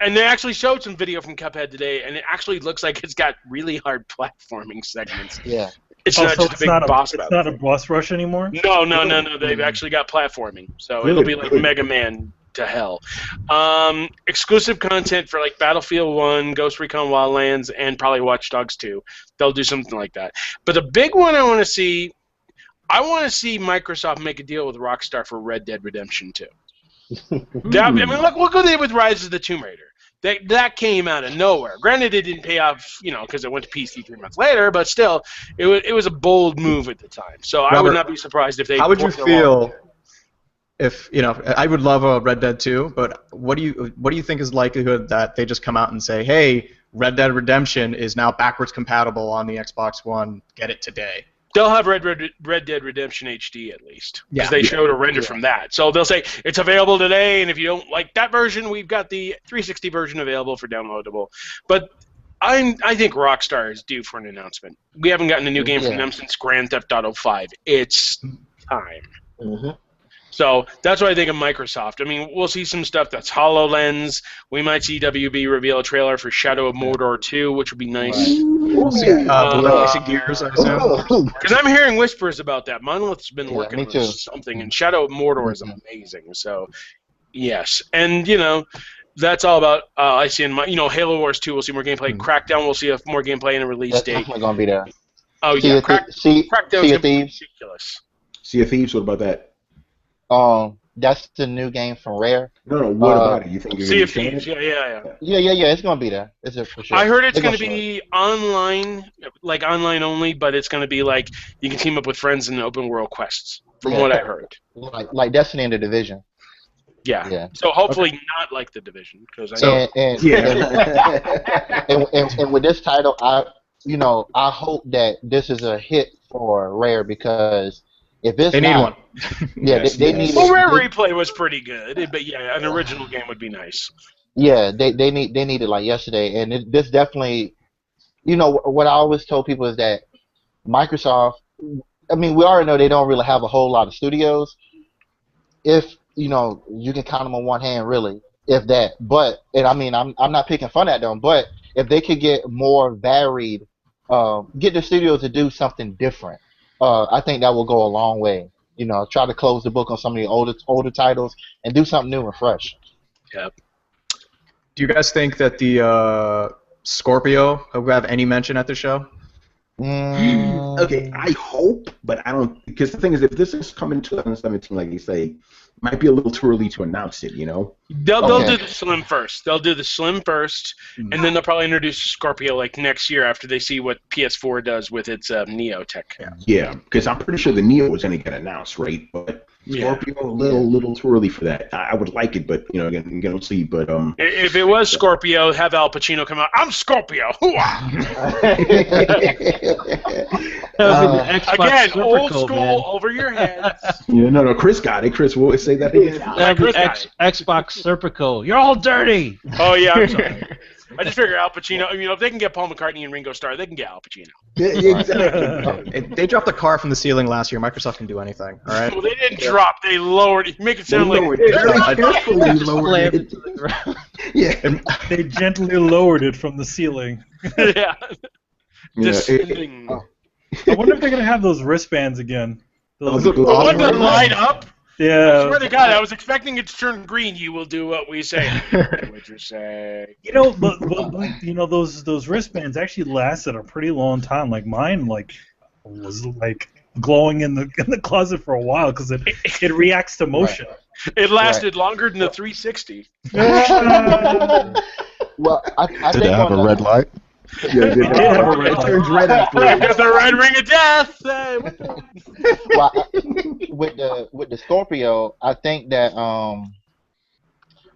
Speaker 2: And they actually showed some video from Cuphead today, and it actually looks like it's got really hard platforming segments.
Speaker 4: Yeah.
Speaker 2: It's not just a big boss battle.
Speaker 7: It's not a boss rush anymore?
Speaker 2: No. They've actually got platforming. So it'll be like Mega Man to hell. Exclusive content for like Battlefield 1, Ghost Recon Wildlands, and probably Watch Dogs 2. They'll do something like that. But the big one I want to see Microsoft make a deal with Rockstar for Red Dead Redemption 2. Look what they did with Rise of the Tomb Raider. That came out of nowhere. Granted, it didn't pay off, because it went to PC 3 months later. But still, it was a bold move at the time. So Robert, I would not be surprised if they.
Speaker 5: How would you feel if I would love a Red Dead 2, but what do you think is the likelihood that they just come out and say, hey, Red Dead Redemption is now backwards compatible on the Xbox One. Get it today.
Speaker 2: They'll have Red Dead Redemption HD at least, because they showed a render from that. So they'll say it's available today, and if you don't like that version, we've got the 360 version available for downloadable. But I think Rockstar is due for an announcement. We haven't gotten a new game from them since Grand Theft Auto 5. It's time.
Speaker 3: Mm-hmm.
Speaker 2: So that's what I think of Microsoft. I mean, we'll see some stuff that's HoloLens. We might see WB reveal a trailer for Shadow of Mordor 2, which would be nice.
Speaker 5: We'll see Gears, I assume.
Speaker 2: Because I'm hearing whispers about that. Monolith's been working
Speaker 4: me
Speaker 2: on
Speaker 4: too.
Speaker 2: something, and Shadow of Mordor is amazing. So Yes, and that's all about. I see in my, Halo Wars 2. We'll see more gameplay. Crackdown. We'll see more gameplay in a release
Speaker 4: That's
Speaker 2: date.
Speaker 4: definitely gonna be there.
Speaker 2: Oh yeah, Crackdown's
Speaker 4: Sea
Speaker 2: gonna
Speaker 4: of
Speaker 2: be
Speaker 4: Thieves.
Speaker 2: ridiculous.
Speaker 1: Sea of Thieves. What about that?
Speaker 4: That's the new game from Rare.
Speaker 1: No. What about it? You think you're
Speaker 2: Sea
Speaker 1: gonna
Speaker 2: of
Speaker 1: be showing
Speaker 2: Thieves.
Speaker 1: it?
Speaker 4: Yeah. It's gonna be there. It's there for sure.
Speaker 2: I heard it's
Speaker 4: They're
Speaker 2: going to
Speaker 4: show it.
Speaker 2: be online, like online only, but it's going to be like you can team up with friends in open world quests. From what I heard.
Speaker 4: Like Destiny and the Division.
Speaker 2: Yeah. So hopefully not like the Division, because I know.
Speaker 4: And with this title, I hope that this is a hit for Rare, because if it's
Speaker 5: They need
Speaker 4: not,
Speaker 5: one.
Speaker 4: they need.
Speaker 2: Well, Rare Replay was pretty good, but yeah, an original game would be nice.
Speaker 4: Yeah, they need it like yesterday, and this definitely, what I always told people is that Microsoft. I mean, we already know they don't really have a whole lot of studios. If you can count them on one hand, really, if that. But I mean, I'm not picking fun at them, but if they could get more varied, get the studios to do something different, I think that will go a long way. Try to close the book on some of the older titles and do something new and fresh.
Speaker 2: Yep.
Speaker 5: Do you guys think that the Scorpio will have any mention at the show?
Speaker 1: Okay, I hope, but I don't, because the thing is, if this is coming 2017, like you say, might be a little too early to announce it,
Speaker 2: They'll do the Slim first. They'll do the Slim first, and then they'll probably introduce Scorpio like next year after they see what PS4 does with its Neo tech.
Speaker 1: Yeah, because I'm pretty sure the Neo was going to get announced, right? But Scorpio, a little too early for that. I would like it, but again, we'll see. But
Speaker 2: if it was Scorpio, have Al Pacino come out. I'm Scorpio. Again, old school, man. Over your heads.
Speaker 1: No, Chris got it. Chris, will say that again.
Speaker 3: Xbox Serpico. You're all dirty.
Speaker 2: Oh yeah, I'm sorry. I just figure Al Pacino. If they can get Paul McCartney and Ringo Starr, they can get Al Pacino.
Speaker 1: Exactly.
Speaker 5: They dropped a car from the ceiling last year. Microsoft can do anything. All right.
Speaker 2: Well, they didn't drop. They lowered it. You make it sound
Speaker 1: lowered it. Yeah.
Speaker 7: They gently lowered it from the ceiling.
Speaker 2: Yeah.
Speaker 7: Descending. I wonder if they're gonna have those wristbands again.
Speaker 2: Those that light up.
Speaker 7: Yeah.
Speaker 2: I swear to God, I was expecting it to turn green. You will do what we say. What you say.
Speaker 7: But those wristbands actually lasted a pretty long time. Like mine, was glowing in the closet for a while because it reacts to motion.
Speaker 2: Right. It lasted longer than the 360.
Speaker 4: Well, I
Speaker 6: did it have a red light?
Speaker 1: Yeah, it turns red after.
Speaker 2: Got the red ring of death.
Speaker 4: Well, with the Scorpio, I think that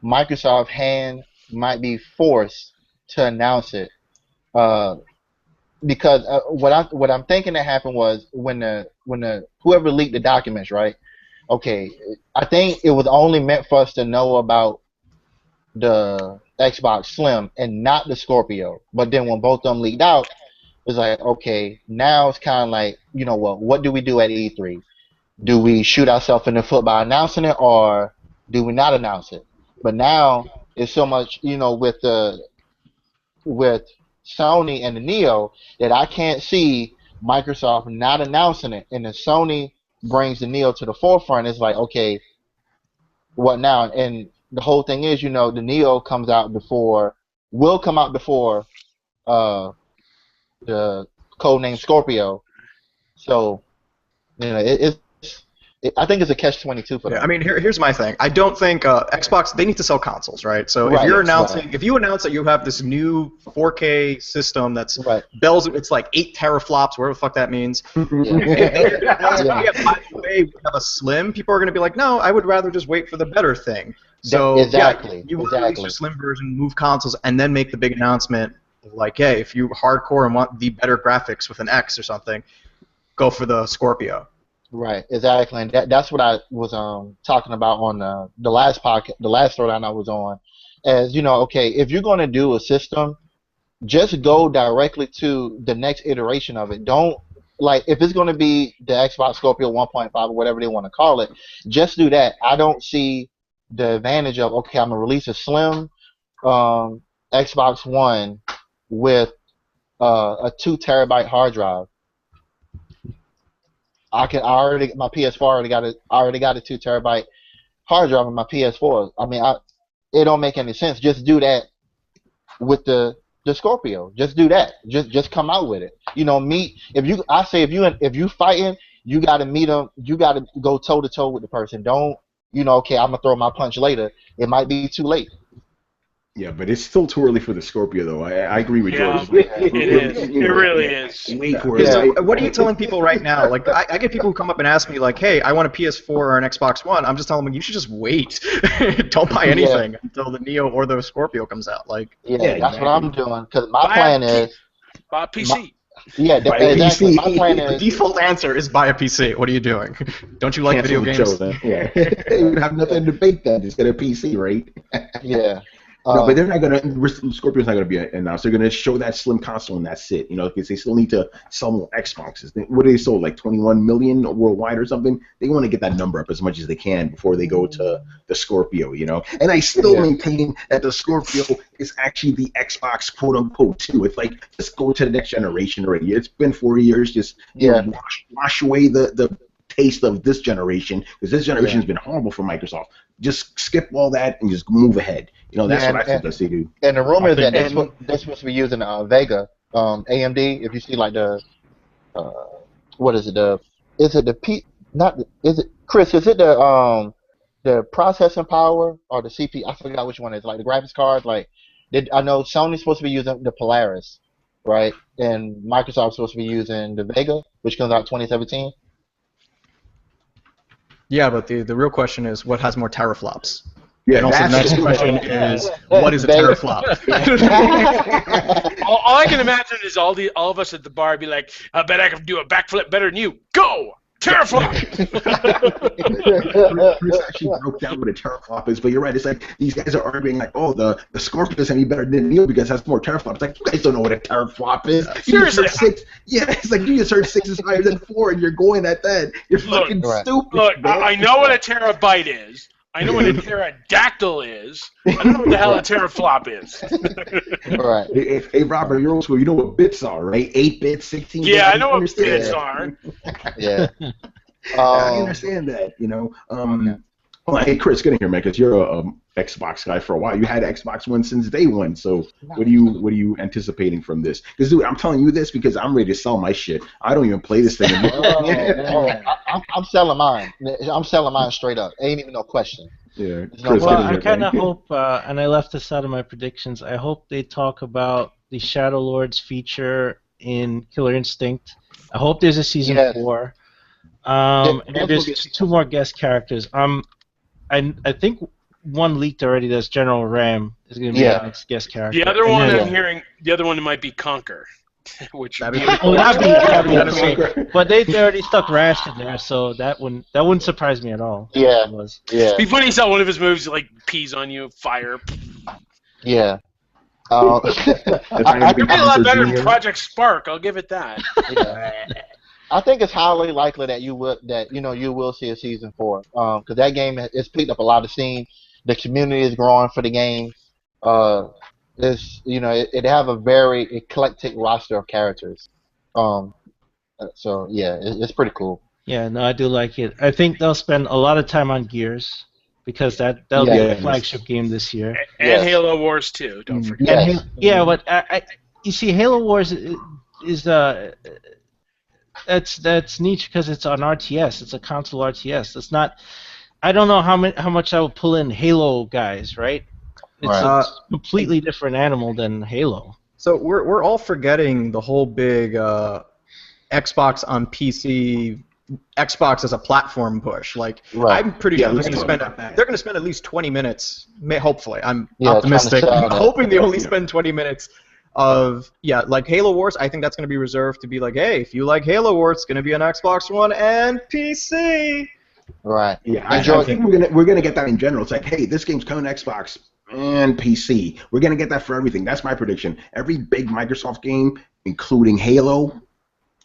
Speaker 4: Microsoft hand might be forced to announce it, because what I'm thinking that happened was when whoever leaked the documents, right? Okay, I think it was only meant for us to know about the Xbox Slim and not the Scorpio. But then when both of them leaked out, it's like, okay, now it's kind of like, what do we do at E3? Do we shoot ourselves in the foot by announcing it, or do we not announce it? But now it's so much, with Sony and the Neo, that I can't see Microsoft not announcing it. And then Sony brings the Neo to the forefront. It's like, okay, what now? And the whole thing is, the Neo will come out before the codename Scorpio. So, I think it's a catch-22 for them.
Speaker 5: Yeah, I mean, here's my thing. I don't think Xbox, they need to sell consoles, right? So if you're announcing, if you announce that you have this new 4K system that's bells, it's like 8 teraflops, whatever the fuck that means. By the way, we have a Slim, people are going to be like, no, I would rather just wait for the better thing. So you would release your Slim version, move consoles, and then make the big announcement like, hey, if you hardcore and want the better graphics with an X or something, go for the Scorpio.
Speaker 4: Right, exactly, and that's what I was talking about on the last podcast, the last Throwdown I was on. As okay, if you're going to do a system, just go directly to the next iteration of it. Don't if it's going to be the Xbox Scorpio 1.5 or whatever they want to call it, just do that. I don't see the advantage of I'm gonna release a Slim Xbox One with a 2 terabyte hard drive. My PS4 already got a 2 terabyte. hard drive in my PS4. I mean, it don't make any sense. Just do that with the Scorpio. Just do that. Just come out with it. You know, if you fighting, you gotta meet them. You gotta go toe to toe with the person. Don't, okay, I'm gonna throw my punch later. It might be too late.
Speaker 1: Yeah, but it's still too early for the Scorpio, though. I agree with George.
Speaker 2: It is. It really is.
Speaker 1: Way too early.
Speaker 5: So what are you telling people right now? Like, I get people who come up and ask me, like, hey, I want a PS4 or an Xbox One. I'm just telling them, you should just wait. Don't buy anything until the Neo or the Scorpio comes out. Like,
Speaker 4: that's what I'm doing. Because my plan is
Speaker 2: buy a PC.
Speaker 4: Exactly. My plan is
Speaker 5: the default answer is buy a PC. What are you doing? Don't you like video games?
Speaker 1: Yeah. You would have nothing to debate then. Just get a PC, right?
Speaker 4: Yeah.
Speaker 1: No, but they're not gonna. Scorpio's not gonna be announced. They're gonna show that slim console and that's it. Because they still need to sell more Xboxes. What do they sold, like 21 million worldwide or something? They want to get that number up as much as they can before they go to the Scorpio. And I still maintain that the Scorpio is actually the Xbox quote unquote too. It's like, just go to the next generation already. It's been 4 years. Just wash away the taste of this generation, because this generation has been horrible for Microsoft. Just skip all that and just move ahead. That's what I suggest they do.
Speaker 4: And the rumor is that they're supposed to be using Vega, AMD. If you see like the, what is it? Chris? Is it the processing power or the CPU? I forgot which one it is. Like the graphics cards. Like, I know Sony's supposed to be using the Polaris, right? And Microsoft's supposed to be using the Vega, which comes out 2017.
Speaker 5: Yeah, but the real question is, what has more teraflops?
Speaker 1: Yeah,
Speaker 5: and also the next question is, what is a teraflop?
Speaker 2: all I can imagine is all of us at the bar be like, I bet I can do a backflip better than you. Go! Teraflop!
Speaker 1: Chris actually broke down what a teraflop is, but you're right. It's like these guys are arguing like, oh, the Scorpio is any better than Neo because it has more teraflops. It's like, you guys don't know what a teraflop is.
Speaker 2: Seriously.
Speaker 1: It's like you just heard 6 is higher than 4 and you're going at that. You're fucking stupid.
Speaker 2: Look, I know what a terabyte is. I know what a pterodactyl is. I don't know what the hell a teraflop is.
Speaker 4: Right.
Speaker 1: Hey, Robert, you're old school. You know what bits are, right? 8 bits, 16 bits.
Speaker 2: Yeah, I know what bits are.
Speaker 4: Yeah.
Speaker 1: I understand that, Well, hey, Chris, get in here, man, because you're a Xbox guy for a while. You had Xbox One since day one. So what are you anticipating from this? Because, dude, I'm telling you this because I'm ready to sell my shit. I don't even play this thing anymore.
Speaker 4: I'm selling mine. I'm selling mine straight up. Ain't even no question.
Speaker 1: Yeah.
Speaker 9: Chris, well, I kind of hope, and I left this out of my predictions, I hope they talk about the Shadow Lords feature in Killer Instinct. I hope there's a season 4. And there's 2 more guest characters. I think one leaked already. That's General Ram is going to be the next guest character.
Speaker 2: The other one I'm hearing, the other one might be Conquer, which
Speaker 9: that'd be but they already stuck Rash in there, so that wouldn't surprise me at all.
Speaker 4: Yeah,
Speaker 2: It'd be funny to saw one of his moves like peas on you, fire.
Speaker 4: Yeah.
Speaker 2: It'd be a lot better than Project Spark. I'll give it that.
Speaker 4: I think it's highly likely that you will see a season 4, because that game has picked up a lot of steam. The community is growing for the game. It have a very eclectic roster of characters. So yeah, it's pretty cool.
Speaker 9: Yeah, no, I do like it. I think they'll spend a lot of time on Gears because that'll be the flagship game this year.
Speaker 2: And Halo Wars 2, don't forget.
Speaker 9: But you see, Halo Wars is that's niche because it's on RTS. It's a console RTS. It's not. I don't know how much I would pull in Halo guys, right? It's a completely different animal than Halo.
Speaker 5: So we're all forgetting the whole big Xbox on PC, Xbox as a platform push. Like I'm pretty sure they're going to spend at least 20 minutes. Hopefully, I'm optimistic. I'm hoping they only spend 20 minutes. Like Halo Wars, I think that's going to be reserved to be like, hey, if you like Halo Wars, it's going to be on Xbox One and PC.
Speaker 4: Right.
Speaker 1: Yeah, I think we're gonna get that in general. It's like, hey, this game's coming to Xbox and PC. We're gonna get that for everything. That's my prediction. Every big Microsoft game, including Halo,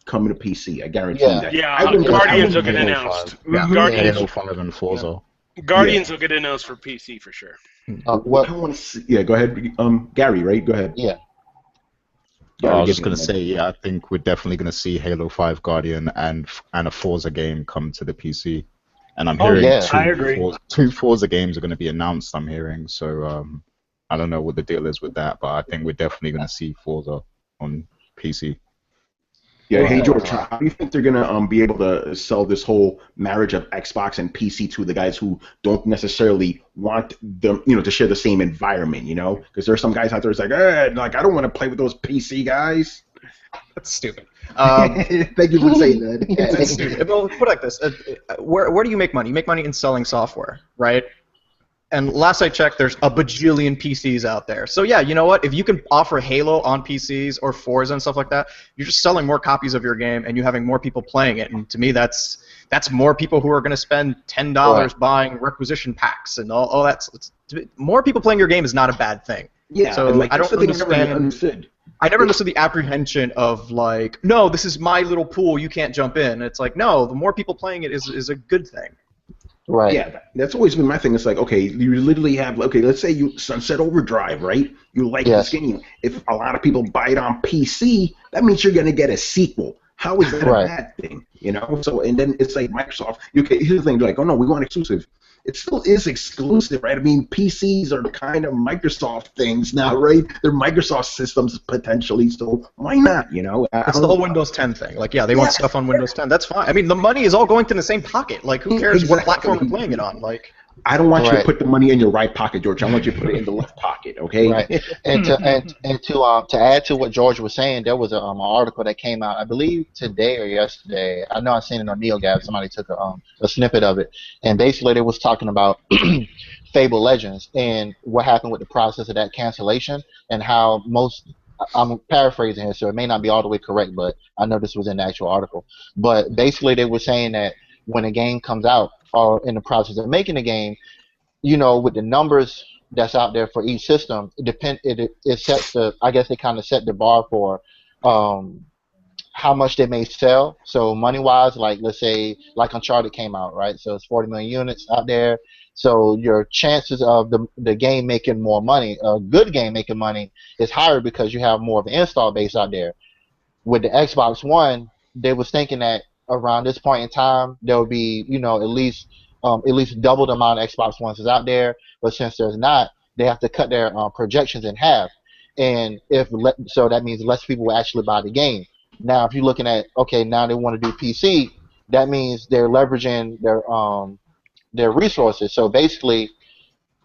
Speaker 1: coming to PC. I guarantee that.
Speaker 2: Yeah, Guardians will get announced.
Speaker 6: Halo 5 and Forza.
Speaker 2: Guardians will get announced for PC for sure.
Speaker 1: I want to see. Yeah, go ahead. Gary, right? Go ahead.
Speaker 4: Yeah.
Speaker 6: I was just going to say, I think we're definitely going to see Halo 5 Guardian and a Forza game come to the PC. And I'm hearing
Speaker 3: I
Speaker 7: agree.
Speaker 6: two Forza games are going to be announced, I'm hearing. So I don't know what the deal is with that, but I think we're definitely going to see Forza on PC.
Speaker 1: Yeah, hey George, how do you think they're gonna be able to sell this whole marriage of Xbox and PC to the guys who don't necessarily want them, to share the same environment, Because there's some guys out there that's like I don't want to play with those PC guys.
Speaker 5: That's stupid.
Speaker 1: Thank you for saying that.
Speaker 5: That's stupid. Well, put it like this: where do you make money? You make money in selling software, right? And last I checked, there's a bajillion PCs out there. So yeah, you know what? If you can offer Halo on PCs or Forza and stuff like that, you're just selling more copies of your game and you having more people playing it. And to me, that's more people who are going to spend $10 buying requisition packs and all that. More people playing your game is not a bad thing.
Speaker 1: Yeah.
Speaker 5: So I don't understand. I never understood the apprehension of like, no, this is my little pool, you can't jump in. It's like, no, the more people playing it is a good thing.
Speaker 3: Right.
Speaker 1: Yeah, that's always been my thing. It's like, okay, you literally have, let's say you Sunset Overdrive, right? You like this game. If a lot of people buy it on PC, that means you're going to get a sequel. How is that a bad thing? So, and then it's like Microsoft. Here's the thing, they're like, oh no, we want exclusive. It still is exclusive, right? I mean, PCs are kind of Microsoft things now, right? They're Microsoft systems potentially, so why not,
Speaker 5: It's the whole Windows 10 thing. Like, yeah, they want stuff on Windows 10. That's fine. I mean, the money is all going to the same pocket. Like, who cares what platform you're playing it on? Like,
Speaker 1: I don't want you to put the money in your right pocket, George. I want you to put it in the left pocket, okay?
Speaker 4: Right. And to add to what George was saying, there was an article that came out, I believe today or yesterday. I know I seen it on NeoGAF. Somebody took a snippet of it, and basically they was talking about Fable Legends and what happened with the process of that cancellation and how most. I'm paraphrasing here, so it may not be all the way correct, but I know this was in the actual article. But basically, they were saying that when a game comes out or in the process of making a game, with the numbers that's out there for each system, it sets the, I guess they kind of set the bar for how much they may sell. So money-wise, like let's say like Uncharted came out, right? So it's 40 million units out there. So your chances of the game making more money, a good game making money, is higher because you have more of an install base out there. With the Xbox One, they was thinking that around this point in time, there would be, at least double the amount of Xbox Ones is out there. But since there's not, they have to cut their projections in half. And so that means less people will actually buy the game. Now, if you're looking at, okay, now they want to do PC, that means they're leveraging their resources. So basically,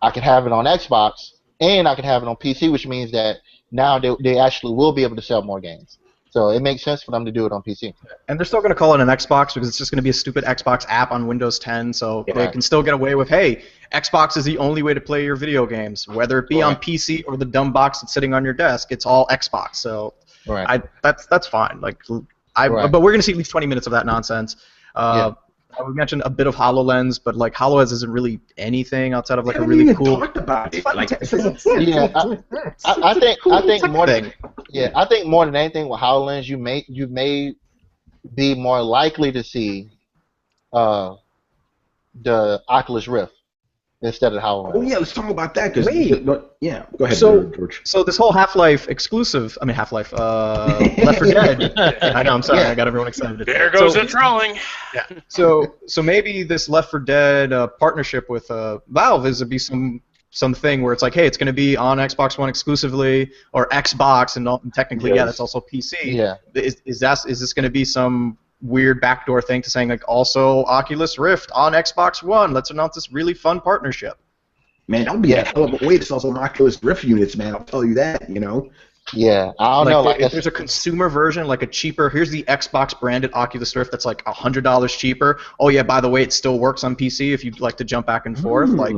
Speaker 4: I can have it on Xbox and I can have it on PC, which means that now they actually will be able to sell more games. So it makes sense for them to do it on PC.
Speaker 5: And they're still going to call it an Xbox because it's just going to be a stupid Xbox app on Windows 10. So they can still get away with, hey, Xbox is the only way to play your video games. Whether it be on PC or the dumb box that's sitting on your desk, it's all Xbox. So that's fine. Like, but we're going to see at least 20 minutes of that nonsense. We mentioned a bit of HoloLens, but like HoloLens isn't really anything outside of like a really cool.
Speaker 1: Talked about it. Like,
Speaker 4: I think more than anything with HoloLens, you may be more likely to see the Oculus Rift instead of HoloLens.
Speaker 1: Oh yeah, let's talk about that. Go ahead, George.
Speaker 5: So this whole Half-Life exclusive, Half-Life, Left 4 Dead. I know, I'm sorry, I got everyone excited.
Speaker 2: There goes the trolling.
Speaker 5: Yeah. So maybe this Left 4 Dead partnership with Valve is to be something where it's like, hey, it's going to be on Xbox One exclusively or Xbox, and technically, that's also PC.
Speaker 4: Yeah.
Speaker 5: Is this going to be some weird backdoor thing to saying like also Oculus Rift on Xbox One? Let's announce this really fun partnership.
Speaker 1: Man, that would be a hell of a way to sell some Oculus Rift units, man. I'll tell you that,
Speaker 4: Yeah, I don't know.
Speaker 5: If there's a consumer version, like a cheaper, here's the Xbox branded Oculus Rift that's like $100 cheaper. Oh yeah, by the way, it still works on PC if you'd like to jump back and forth. Like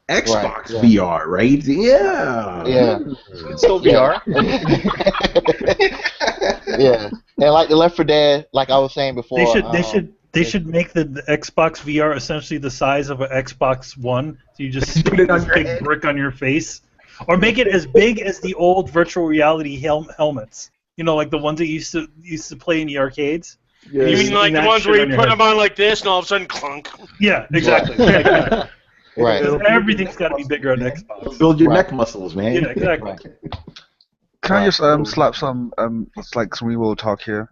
Speaker 1: Xbox VR, right? Yeah.
Speaker 4: Yeah.
Speaker 5: It's still VR.
Speaker 4: Yeah. And like the Left 4 Dead, like I was saying before,
Speaker 7: they should make the Xbox VR essentially the size of an Xbox One. So you just put it on your big brick on your face, or make it as big as the old virtual reality helmets. Like the ones that used to play in the arcades.
Speaker 2: Yeah, you mean like the ones where you put them on like this and all of a sudden clunk?
Speaker 7: Yeah, exactly.
Speaker 4: Right.
Speaker 7: Everything's got to be bigger on Xbox.
Speaker 1: Build your neck muscles, man.
Speaker 7: Yeah, exactly.
Speaker 8: Can I just slap some like some real talk here?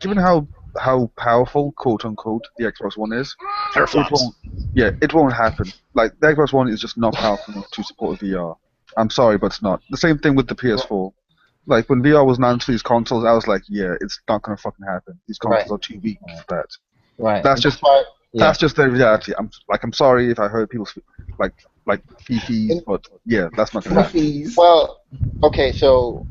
Speaker 8: Given how how powerful, quote unquote, the Xbox One is,
Speaker 2: Teraflops.
Speaker 8: it won't happen. Like the Xbox One is just not powerful enough to support VR. I'm sorry, but it's not. The same thing with the PS4. Like when VR was announced for these consoles, I was like, yeah, it's not gonna fucking happen. These consoles are too weak for that.
Speaker 4: Right.
Speaker 8: That's just the reality. I'm sorry if I heard people speak, like fifis, but yeah, that's not gonna happen.
Speaker 4: Well, okay, so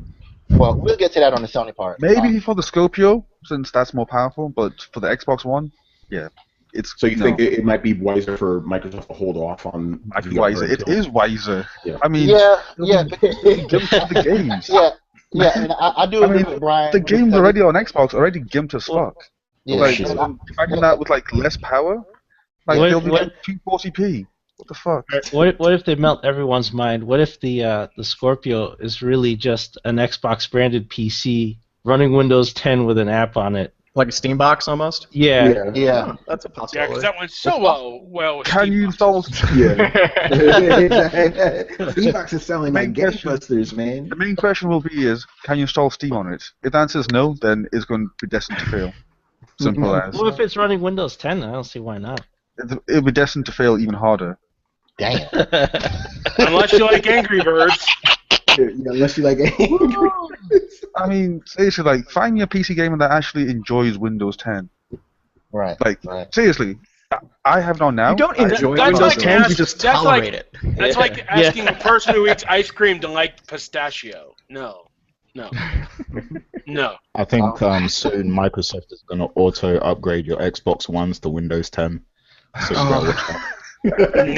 Speaker 4: we'll get to that on the Sony part.
Speaker 8: Maybe for the Scorpio, since that's more powerful, but for the Xbox One, yeah, it's.
Speaker 1: So you think it might be wiser for Microsoft to hold off on
Speaker 8: wiser? It is wiser.
Speaker 1: Yeah.
Speaker 8: I mean, gimped the games.
Speaker 4: Yeah, and I do agree with Brian.
Speaker 8: The games already on Xbox already gimped as fuck.
Speaker 4: Yeah,
Speaker 8: like imagine that with like less power, like they'll be like 240p. What the fuck?
Speaker 9: What if they melt everyone's mind? What if the Scorpio is really just an Xbox branded PC running Windows 10 with an app on it?
Speaker 5: Like a Steam box almost?
Speaker 9: Yeah.
Speaker 5: Oh, that's a possibility.
Speaker 2: Yeah, because that one's so well.
Speaker 8: Can you install?
Speaker 1: Yeah. Steam box is selling like gangbusters, man.
Speaker 8: The main question will be can you install Steam on it? If the answer is no, then it's going to be destined to fail. Simple as.
Speaker 9: Well, if it's running Windows 10, I don't see why not.
Speaker 8: It'll be destined to fail even harder.
Speaker 4: Damn.
Speaker 2: Unless you like Angry Birds.
Speaker 1: Yeah, unless you like Angry Birds.
Speaker 8: I mean, seriously, like, find me a PC gamer that actually enjoys Windows 10.
Speaker 4: Right.
Speaker 8: Like, seriously, I have it on now.
Speaker 5: You don't enjoy
Speaker 2: That's
Speaker 5: Windows
Speaker 2: like
Speaker 5: 10, you just tolerate it.
Speaker 2: That's like asking a person who eats ice cream to like pistachio. No.
Speaker 6: I think soon Microsoft is going to auto upgrade your Xbox Ones to Windows 10. So you gotta watch that.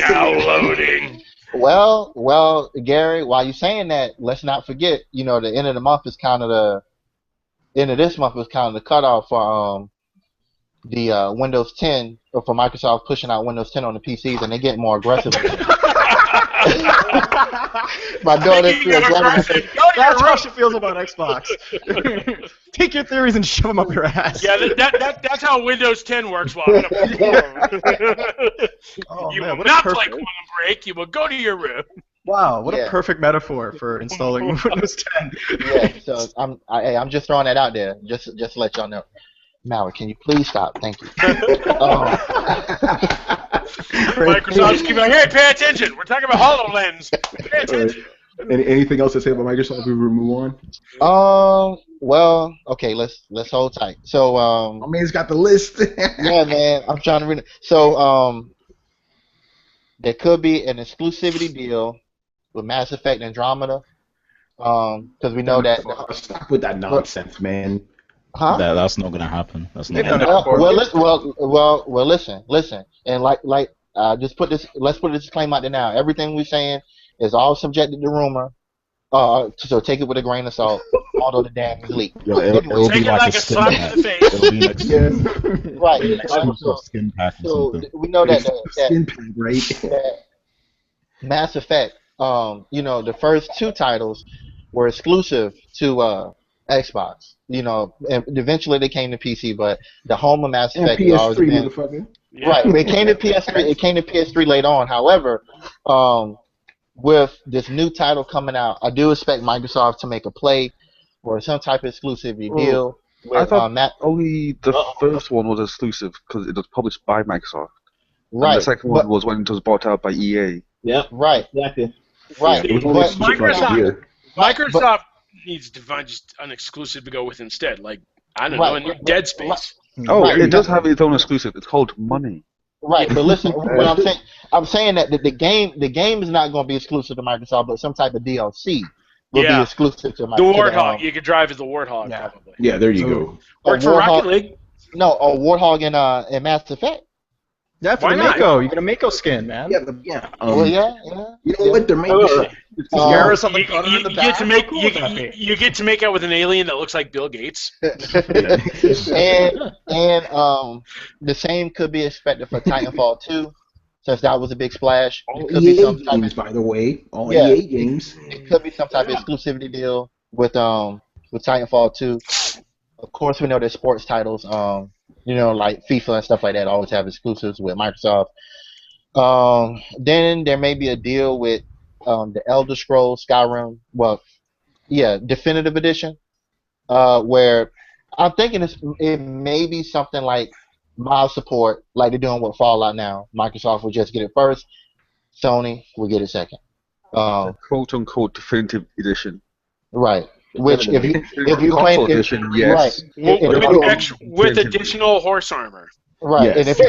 Speaker 2: Now loading.
Speaker 4: Well, Gary, while you're saying that, let's not forget, the end of the month is kind of the cutoff for the Windows 10, or for Microsoft pushing out Windows 10 on the PCs, and they get more aggressive. My daughter
Speaker 5: that's how she feels about Xbox. Take your theories and shove them up your ass.
Speaker 2: Yeah, that's how Windows 10 works. Well, you will not play Quantum Break. You will go to your room.
Speaker 5: Wow, what a perfect metaphor for installing Windows 10.
Speaker 4: Yeah, so I'm just throwing that out there, just to let y'all know. Mallory, can you please stop? Thank you.
Speaker 2: Microsoft's keep like, hey, pay attention. We're talking about HoloLens. Pay attention.
Speaker 1: Anything else to say about Microsoft before we move on?
Speaker 4: Well, okay, let's hold tight. So,
Speaker 1: my man's got the list.
Speaker 4: Yeah, man, I'm trying to read it. So, there could be an exclusivity deal with Mass Effect Andromeda, because we know that.
Speaker 1: Stop with that nonsense, man.
Speaker 4: Huh?
Speaker 6: That's not gonna happen. That's not gonna happen.
Speaker 4: Well, listen, and let's put this disclaimer out there now. Everything we're saying is all subjected to rumor, so take it with a grain of salt. Although the damn is leaked.
Speaker 6: Yeah, it'll
Speaker 2: take
Speaker 6: be
Speaker 2: it
Speaker 6: like
Speaker 2: a slap in the face.
Speaker 6: It'll be like
Speaker 4: right.
Speaker 6: skin pack or
Speaker 4: So
Speaker 6: something.
Speaker 4: we know that
Speaker 1: skin pack, right?
Speaker 4: that Mass Effect, the first two titles were exclusive to Xbox. And eventually they came to PC, but the home of Mass Effect has always been
Speaker 1: motherfucker.
Speaker 2: Yeah.
Speaker 4: right. It came to PS3. It came to PS3 later on. However, with this new title coming out, I do expect Microsoft to make a play for some type of exclusivity deal. With,
Speaker 8: I thought only the first one was exclusive because it was published by Microsoft.
Speaker 4: Right.
Speaker 8: And the second one was when it was bought out by EA.
Speaker 3: Yep.
Speaker 4: Right.
Speaker 3: Exactly.
Speaker 4: Right.
Speaker 1: It was only exclusive for like a year.
Speaker 2: Microsoft needs to find just an exclusive to go with instead. Like, I don't know, in Dead Space.
Speaker 8: Oh, it does have its own exclusive. It's called money.
Speaker 4: Right, but listen, what I'm saying that the game is not going to be exclusive to Microsoft, but some type of DLC will be exclusive to Microsoft.
Speaker 2: The Warthog, you could drive as the Warthog, probably.
Speaker 1: Yeah, there you go.
Speaker 2: Worked for Rocket League.
Speaker 4: No, a Warthog in Mass Effect.
Speaker 5: Yeah, for the Mako. You get a Mako skin, man.
Speaker 1: Yeah. You know what? They're making
Speaker 5: Garrus on the gun in the back.
Speaker 2: You get to make out with an alien that looks like Bill Gates.
Speaker 4: and the same could be expected for Titanfall 2, since that was a big splash. It could be some type
Speaker 1: games, by the way. All EA games.
Speaker 4: It could be some type of exclusivity deal with Titanfall 2. Of course, we know there's sports titles. Like FIFA and stuff like that always have exclusives with Microsoft. Then there may be a deal with the Elder Scrolls Skyrim, definitive edition, where I'm thinking it may be something like mild support, like they're doing with Fallout now. Microsoft will just get it first. Sony will get it second.
Speaker 8: Quote unquote definitive edition.
Speaker 4: Right. Which if you play
Speaker 8: console edition, yes.
Speaker 4: Right.
Speaker 2: With additional horse armor.
Speaker 4: Right.
Speaker 1: Yes,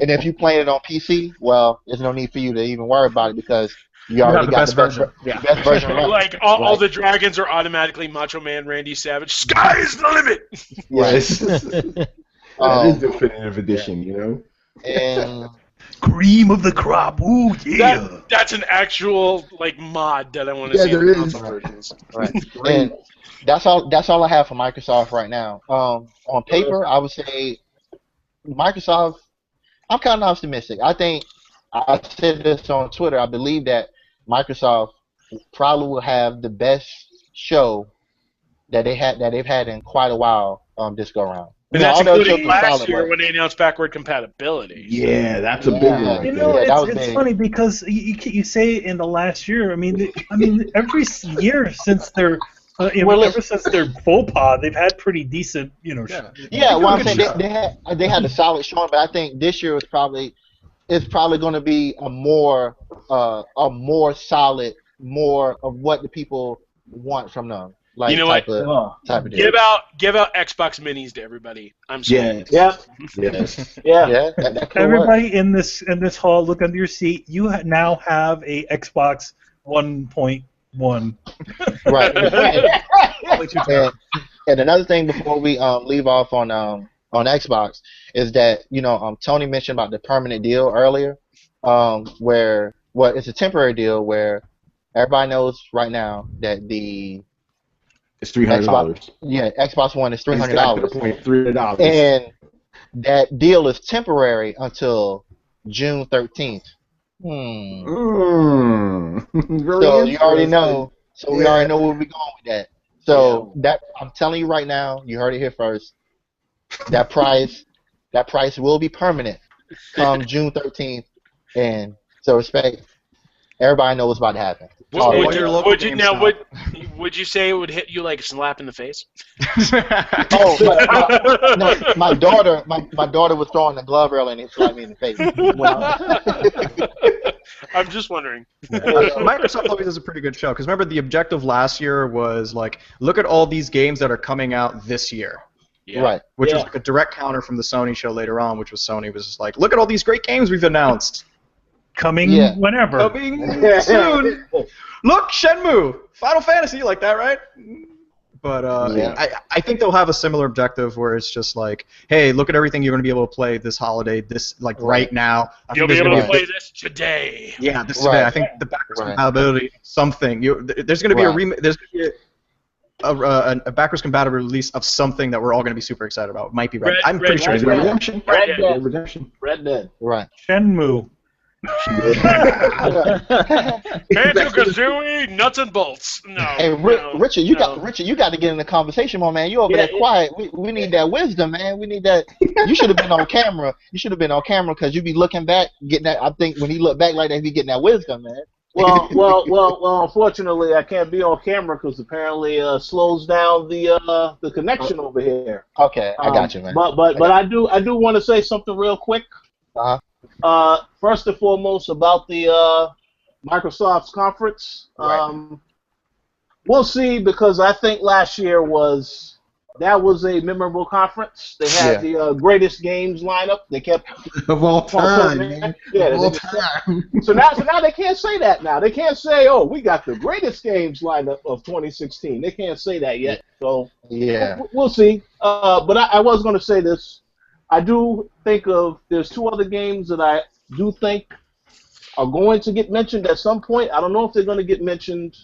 Speaker 4: And if you play it on PC, well, there's no need for you to even worry about it because you already got the best version. Best version running.
Speaker 2: Like all the dragons are automatically Macho Man Randy Savage. Sky's the limit.
Speaker 1: Yes. That is definitive edition, you know.
Speaker 4: And
Speaker 7: Cream of the crop. Ooh, yeah.
Speaker 2: That's an actual like mod that I want to see.
Speaker 1: there
Speaker 2: in
Speaker 1: is.
Speaker 2: versions.
Speaker 4: right. And that's all I have for Microsoft right now. On paper, I would say Microsoft. I'm kind of optimistic. I think I said this on Twitter. I believe that Microsoft probably will have the best show that they've had in quite a while this go around.
Speaker 2: And that's including last year when they announced backward compatibility.
Speaker 1: Yeah, that's a big one.
Speaker 7: You know,
Speaker 4: that was
Speaker 7: it's
Speaker 4: big.
Speaker 7: funny because you say in the last year. I mean, every year since their ever since their faux pas, they've had pretty decent,
Speaker 4: Yeah, well, I'm saying they had a solid showing, but I think this year it's probably going to be a more solid, more of what the people want from them. Like,
Speaker 2: you know what?
Speaker 4: Type of
Speaker 2: give out Xbox Minis to everybody. I'm sorry.
Speaker 1: Yes.
Speaker 3: Yeah.
Speaker 1: Yes.
Speaker 3: Yeah.
Speaker 4: That could
Speaker 7: Everybody
Speaker 4: work.
Speaker 7: in this hall, look under your seat. You now have a Xbox 1.1.
Speaker 4: Right. and another thing before we leave off on Xbox is that Tony mentioned about the permanent deal earlier, where it's a temporary deal where everybody knows right now that
Speaker 1: It's $300.
Speaker 4: Xbox One is $300.
Speaker 1: $300.
Speaker 4: And that deal is temporary until June 13th. So you already know. So we already know where we're going with that. So that I'm telling you right now, you heard it here first. That price will be permanent come June 13th, and so respect. Everybody knows what's about to happen.
Speaker 2: Would you say it would hit you like a slap in the face?
Speaker 4: My daughter was throwing the glove earlier and it slapped me in the face.
Speaker 2: I'm just wondering.
Speaker 5: Microsoft always does a pretty good show because remember the objective last year was like look at all these games that are coming out this year.
Speaker 2: Yeah.
Speaker 4: Right.
Speaker 5: Which was like a direct counter from the Sony show later on, which was Sony was just like, look at all these great games we've announced.
Speaker 7: Coming whenever.
Speaker 5: Coming soon. Look, Shenmue, Final Fantasy, you like that, right? But I think they'll have a similar objective where it's just like, hey, look at everything you're going to be able to play this holiday, right now.
Speaker 2: You'll be able to play this today.
Speaker 5: Yeah, this today. I think the backwards compatibility, something. There's going to be a backwards compatible release of something that we're all going to be super excited about. It might be I'm pretty sure it's
Speaker 3: Red
Speaker 1: Redemption.
Speaker 3: Red Dead.
Speaker 4: Right.
Speaker 7: Shenmue.
Speaker 2: Banjo-Kazooie, nuts and bolts. No.
Speaker 4: Hey, Richard, you got to get in the conversation more, man. You over there quiet. We need that wisdom, man. We need that. You should have been on camera. You should have been on camera because you be looking back, getting that. I think when he look back like that, he be getting that wisdom, man.
Speaker 3: Well. Unfortunately, I can't be on camera because apparently slows down the connection over here.
Speaker 4: Okay, I got you, man.
Speaker 3: But I do want to say something real quick. First and foremost about the Microsoft's conference. We'll see because I think last year was a memorable conference. They had the greatest games lineup. They kept
Speaker 1: of all time, man. Of all time.
Speaker 3: So now they can't say that. Now they can't say, "Oh, we got the greatest games lineup of 2016." They can't say that yet. So we'll see. But I was going to say this. I do think there's two other games that I do think are going to get mentioned at some point. I don't know if they're going to get mentioned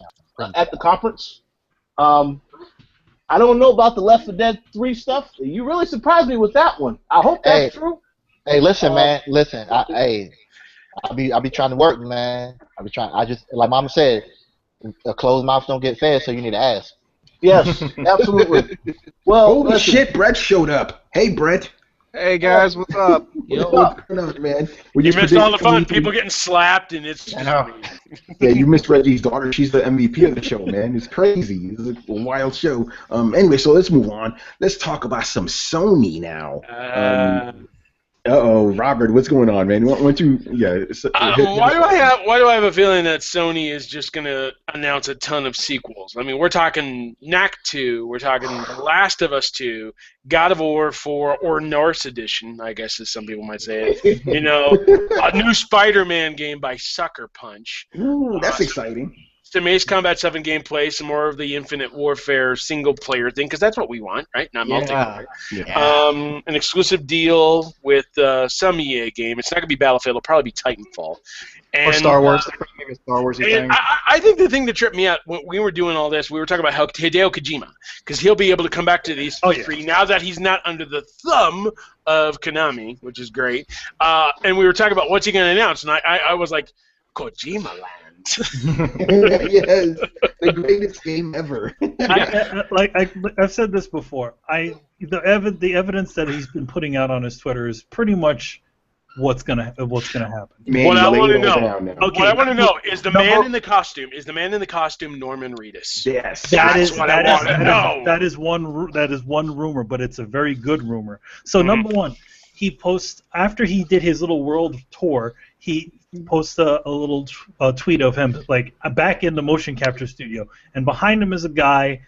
Speaker 3: at the conference. I don't know about the Left 4 Dead 3 stuff. You really surprised me with that one. I hope that's true.
Speaker 4: Hey, listen, man. Listen, I'll be trying to work, man. I just like Mama said, a closed mouth don't get fed, so you need to ask.
Speaker 3: Yes, absolutely. Well,
Speaker 1: holy shit, Brett showed up. Hey, Brett.
Speaker 10: Hey guys, what's up?
Speaker 1: What's going on, man?
Speaker 2: You missed all the fun. People getting slapped, and it's just
Speaker 1: Yeah, you missed Reggie's daughter. She's the MVP of the show, man. It's crazy. It's a wild show. Anyway, so let's move on. Let's talk about some Sony now. Robert, what's going on, man? Why don't you? Yeah.
Speaker 2: Why do I have a feeling that Sony is just gonna announce a ton of sequels? I mean, we're talking Knack 2, we're talking The Last of Us 2, God of War 4, or Norse Edition, I guess as some people might say it. You know, a new Spider-Man game by Sucker Punch.
Speaker 1: Ooh, that's exciting.
Speaker 2: Some Ace Combat 7 gameplay, some more of the Infinite Warfare single-player thing, because that's what we want, right? Not multiplayer. Yeah. An exclusive deal with some EA game. It's not going to be Battlefield. It'll probably be Titanfall. And,
Speaker 5: or Star Wars. Star Wars thing.
Speaker 2: I think the thing that tripped me out when we were doing all this, we were talking about how Hideo Kojima, because he'll be able to come back to these three now that he's not under the thumb of Konami, which is great. And we were talking about what's he going to announce, and I was like, Kojima Land.
Speaker 1: Yes, the greatest game ever.
Speaker 7: I've said this before. The evidence that he's been putting out on his Twitter is pretty much what's gonna happen.
Speaker 2: Man, what I want to know. Okay. What I want to know is the man in the costume. Is the man in the costume Norman Reedus?
Speaker 1: Yes.
Speaker 2: That's what I want to know.
Speaker 7: That is one rumor, but it's a very good rumor. So number one, he posts after he did his little world tour. He posts a little tweet of him like back in the motion capture studio, and behind him is a guy,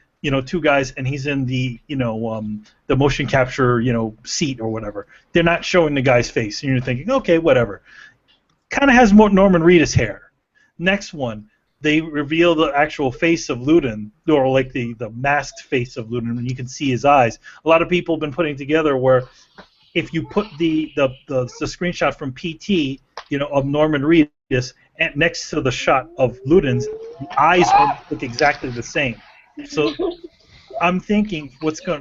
Speaker 7: two guys, and he's in the the motion capture seat or whatever. They're not showing the guy's face, and you're thinking, okay, whatever. Kind of has more Norman Reedus hair. Next one, they reveal the actual face of Ludin, or like the masked face of Ludin, and you can see his eyes. A lot of people have been putting together where if you put the screenshot from PT, of Norman Reedus and next to the shot of Ludin's, the eyes look exactly the same. So I'm thinking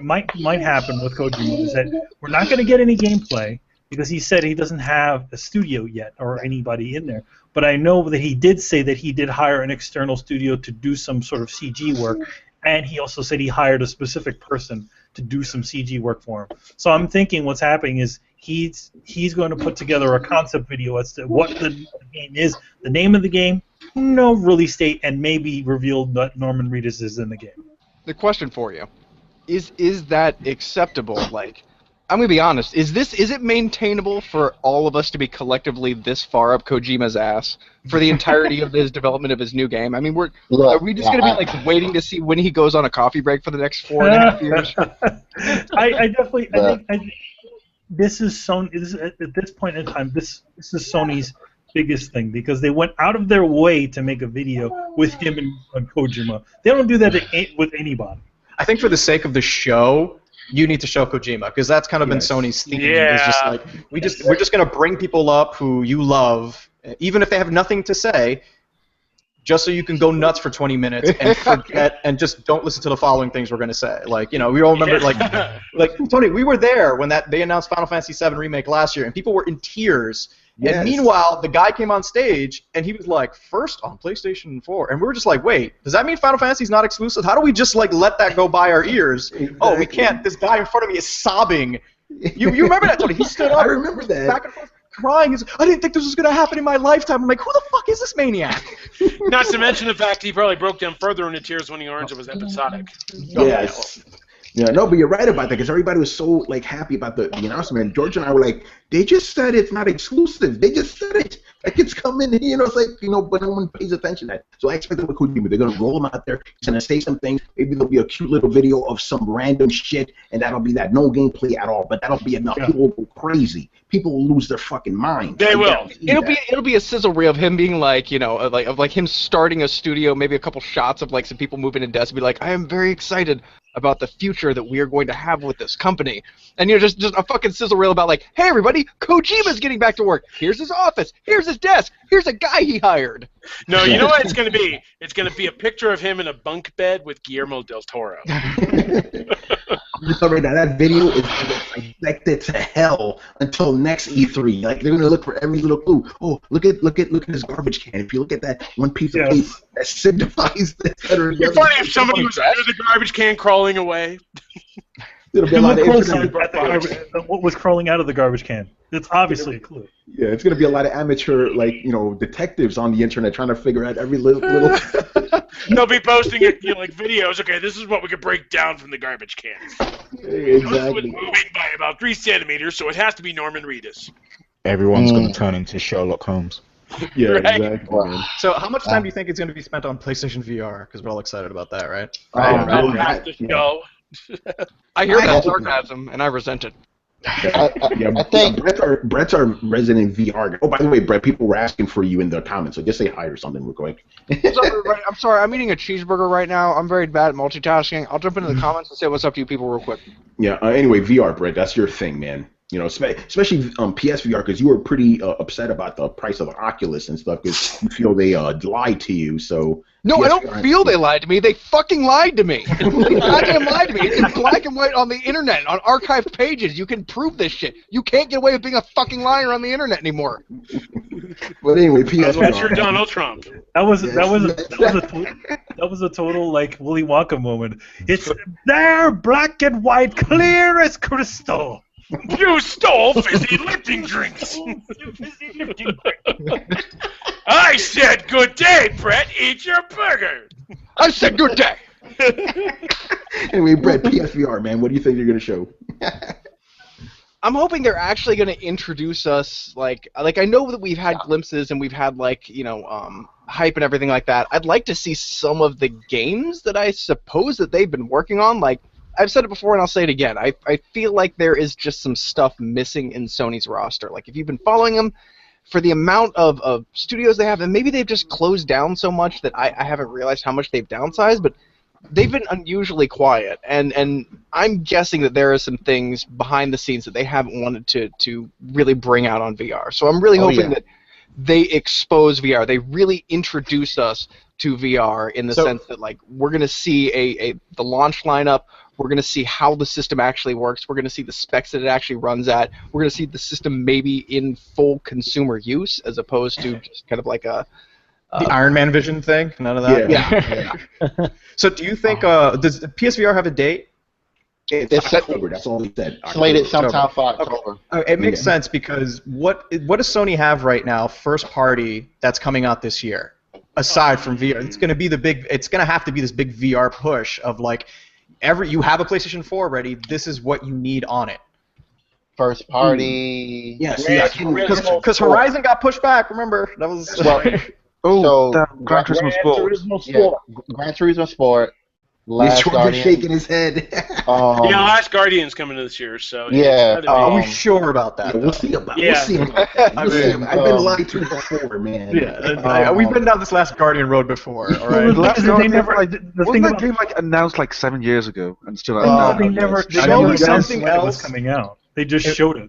Speaker 7: might happen with Kojima is that we're not going to get any gameplay because he said he doesn't have a studio yet or anybody in there. But I know that he did say that he did hire an external studio to do some sort of CG work, and he also said he hired a specific person to do some CG work for him. So I'm thinking what's happening is he's going to put together a concept video as to what the game is, the name of the game, no release date, and maybe reveal that Norman Reedus is in the game.
Speaker 10: The question for you is that acceptable? Like, I'm gonna be honest. Is it maintainable for all of us to be collectively this far up Kojima's ass for the entirety of his development of his new game? I mean, are we just gonna be like waiting to see when he goes on a coffee break for the next 4.5 years?
Speaker 7: I definitely think this is Sony. At this point in time, this is Sony's biggest thing because they went out of their way to make a video with him and Kojima. They don't do that with anybody.
Speaker 5: I think for the sake of the show, you need to show Kojima because that's kind of been Sony's thinking. Yeah. Is just like we're just gonna bring people up who you love, even if they have nothing to say, just so you can go nuts for 20 minutes and forget and just don't listen to the following things we're gonna say. Like we all remember like Tony, we were there when they announced Final Fantasy VII Remake last year, and people were in tears. Yes. And meanwhile, the guy came on stage, and he was like, first on PlayStation 4. And we were just like, wait, does that mean Final Fantasy's not exclusive? How do we just, let that go by our ears? Exactly. Oh, we can't. This guy in front of me is sobbing. You remember that, Tony? He stood up.
Speaker 1: I remember that.
Speaker 5: Back and forth, crying. He's like, I didn't think this was going to happen in my lifetime. I'm like, who the fuck is this maniac?
Speaker 2: Not to mention the fact he probably broke down further into tears when he learned it was episodic.
Speaker 1: Yes. Yeah, no, but you're right about that because everybody was so happy about the announcement. George and I were like, they just said it's not exclusive. They just said it. Like it's coming, it's but no one pays attention to that. So I expect with Kojima, they're gonna roll him out there. He's gonna say some things. Maybe there'll be a cute little video of some random shit, and that'll be that. No gameplay at all, but that'll be enough. Yeah. People will go crazy. People will lose their fucking mind.
Speaker 10: They will. It'll be a sizzle reel of him being like, of him starting a studio, maybe a couple shots of some people moving in desks, and be like, I am very excited about the future that we are going to have with this company. And just a fucking sizzle reel about hey everybody, Kojima's getting back to work. Here's his office. Here's his desk. Here's a guy he hired.
Speaker 2: No, you know what it's going to be? It's going to be a picture of him in a bunk bed with Guillermo del Toro.
Speaker 1: Sorry, that video is expected to hell until next E3. They're going to look for every little clue. Oh, look at his garbage can. If you look at that one piece of paper that signifies that.
Speaker 2: It'd be funny if somebody was under the garbage can crawling away.
Speaker 1: There'll be a lot of internet.
Speaker 7: What was crawling out of the garbage can? It's obviously a clue.
Speaker 1: Yeah, it's gonna be a lot of amateur, like, detectives on the internet trying to figure out every little.
Speaker 2: They'll be posting like videos. Okay, this is what we could break down from the garbage can.
Speaker 1: Exactly.
Speaker 2: It was moving by about 3 centimeters, so it has to be Norman Reedus.
Speaker 6: Everyone's going to turn into Sherlock Holmes.
Speaker 1: Yeah,
Speaker 2: Right.
Speaker 1: exactly. Man.
Speaker 5: So how much time do you think is going to be spent on PlayStation VR? Because we're all excited about that, right?
Speaker 10: I hear that sarcasm, and I resent it.
Speaker 1: I think Brett's our resident VR guy. Oh, by the way, Brett, people were asking for you in the comments, so just say hi or something real quick.
Speaker 10: I'm sorry, I'm eating a cheeseburger right now. I'm very bad at multitasking. I'll jump into the comments and say what's up to you people real quick.
Speaker 1: Yeah. Anyway, VR, Brett, that's your thing, man. Especially PSVR, because you were pretty upset about the price of the Oculus and stuff, because you feel they lied to you. So
Speaker 10: no,
Speaker 1: PSVR,
Speaker 10: I don't feel they lied to me. They fucking lied to me. They goddamn lied to me. It's in black and white on the internet, on archived pages. You can prove this shit. You can't get away with being a fucking liar on the internet anymore.
Speaker 1: But anyway, PSVR.
Speaker 2: That's your Donald Trump.
Speaker 7: That was a total like Willy Wonka moment. It's there, black and white, clear as crystal.
Speaker 2: You stole fizzy lifting drinks. I said good day, Brett. Eat your burger.
Speaker 10: I said good day.
Speaker 1: Anyway, Brett, PSVR, man, what do you think you're going to show?
Speaker 10: I'm hoping they're actually going to introduce us, like I know that we've had glimpses and we've had, hype and everything like that. I'd like to see some of the games that I suppose that they've been working on. Like, I've said it before and I'll say it again. I feel like there is just some stuff missing in Sony's roster. Like, if you've been following them, for the amount of studios they have, and maybe they've just closed down so much that I haven't realized how much they've downsized, but they've been unusually quiet, and I'm guessing that there are some things behind the scenes that they haven't wanted to really bring out on VR. So I'm really hoping that they expose VR. They really introduce us to VR in the sense that, like, we're going to see the launch lineup. We're going to see how the system actually works. We're going to see the specs that it actually runs at. We're going to see the system maybe in full consumer use as opposed to just kind of like a...
Speaker 5: the Iron Man vision thing? None of that?
Speaker 10: Yeah.
Speaker 5: So do you think, does the PSVR have a date?
Speaker 1: It's October, that's all he said.
Speaker 4: Slated sometime for October.
Speaker 5: It makes sense because what does Sony have right now, first party, that's coming out this year? Aside from VR, it's going to have to be this big VR push of like, you have a PlayStation 4 ready, this is what you need on it.
Speaker 4: First party.
Speaker 5: Yes, because Horizon got pushed back, remember? That was...
Speaker 8: Gran Turismo Sport.
Speaker 4: Gran Turismo Sport.
Speaker 1: Last Jorge's shaking his head.
Speaker 2: Last Guardian's coming this year, so...
Speaker 5: Are we sure about that?
Speaker 1: Yeah, we'll see about that. I've been lied to before, man.
Speaker 5: Yeah, we've been down this Last Guardian road before, all right?
Speaker 8: Wasn't that game announced like 7 years ago and still not?
Speaker 7: They never announced when it was coming out. They just showed it.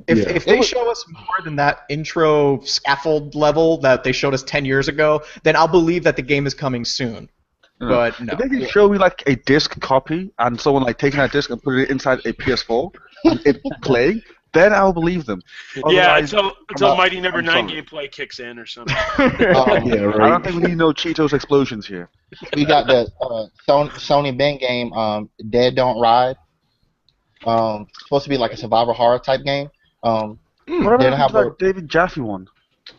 Speaker 5: If they show us more than that intro scaffold level that they showed us 10 years ago, then I'll believe that the game is coming soon. But no.
Speaker 8: If they can show me like a disc copy and someone like taking that disc and putting it inside a PS4 and it playing, then I'll believe them.
Speaker 2: Until Mighty Number 9 gameplay kicks in or something.
Speaker 8: I don't think we need no Cheetos explosions here.
Speaker 4: We got the Sony Ben game, Dead Don't Ride. Supposed to be like a survival horror type game.
Speaker 8: What about that David Jaffe one?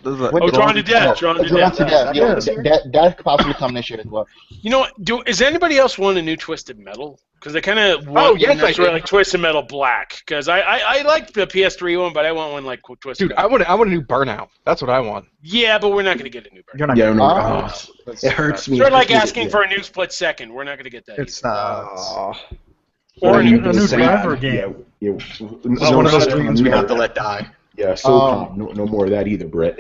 Speaker 2: Drawn to Death.
Speaker 4: Yeah, that could possibly come this year as well.
Speaker 2: You know what? Is anybody else want a new Twisted Metal? Because they kind of like Twisted Metal Black. Because I liked the PS3 one, but I want one like Twisted Metal.
Speaker 10: Dude, I want a new Burnout. That's what I want.
Speaker 2: Yeah, but we're not going to get a new Burnout.
Speaker 5: You're not gonna
Speaker 1: it hurts me.
Speaker 2: It's sort of like asking for a new Split Second. We're not going to get that.
Speaker 5: It's not.
Speaker 7: Or a new driver game.
Speaker 5: It's one of those dreams we have to let die.
Speaker 1: Yeah, SOCOM. No more of that either, Brett.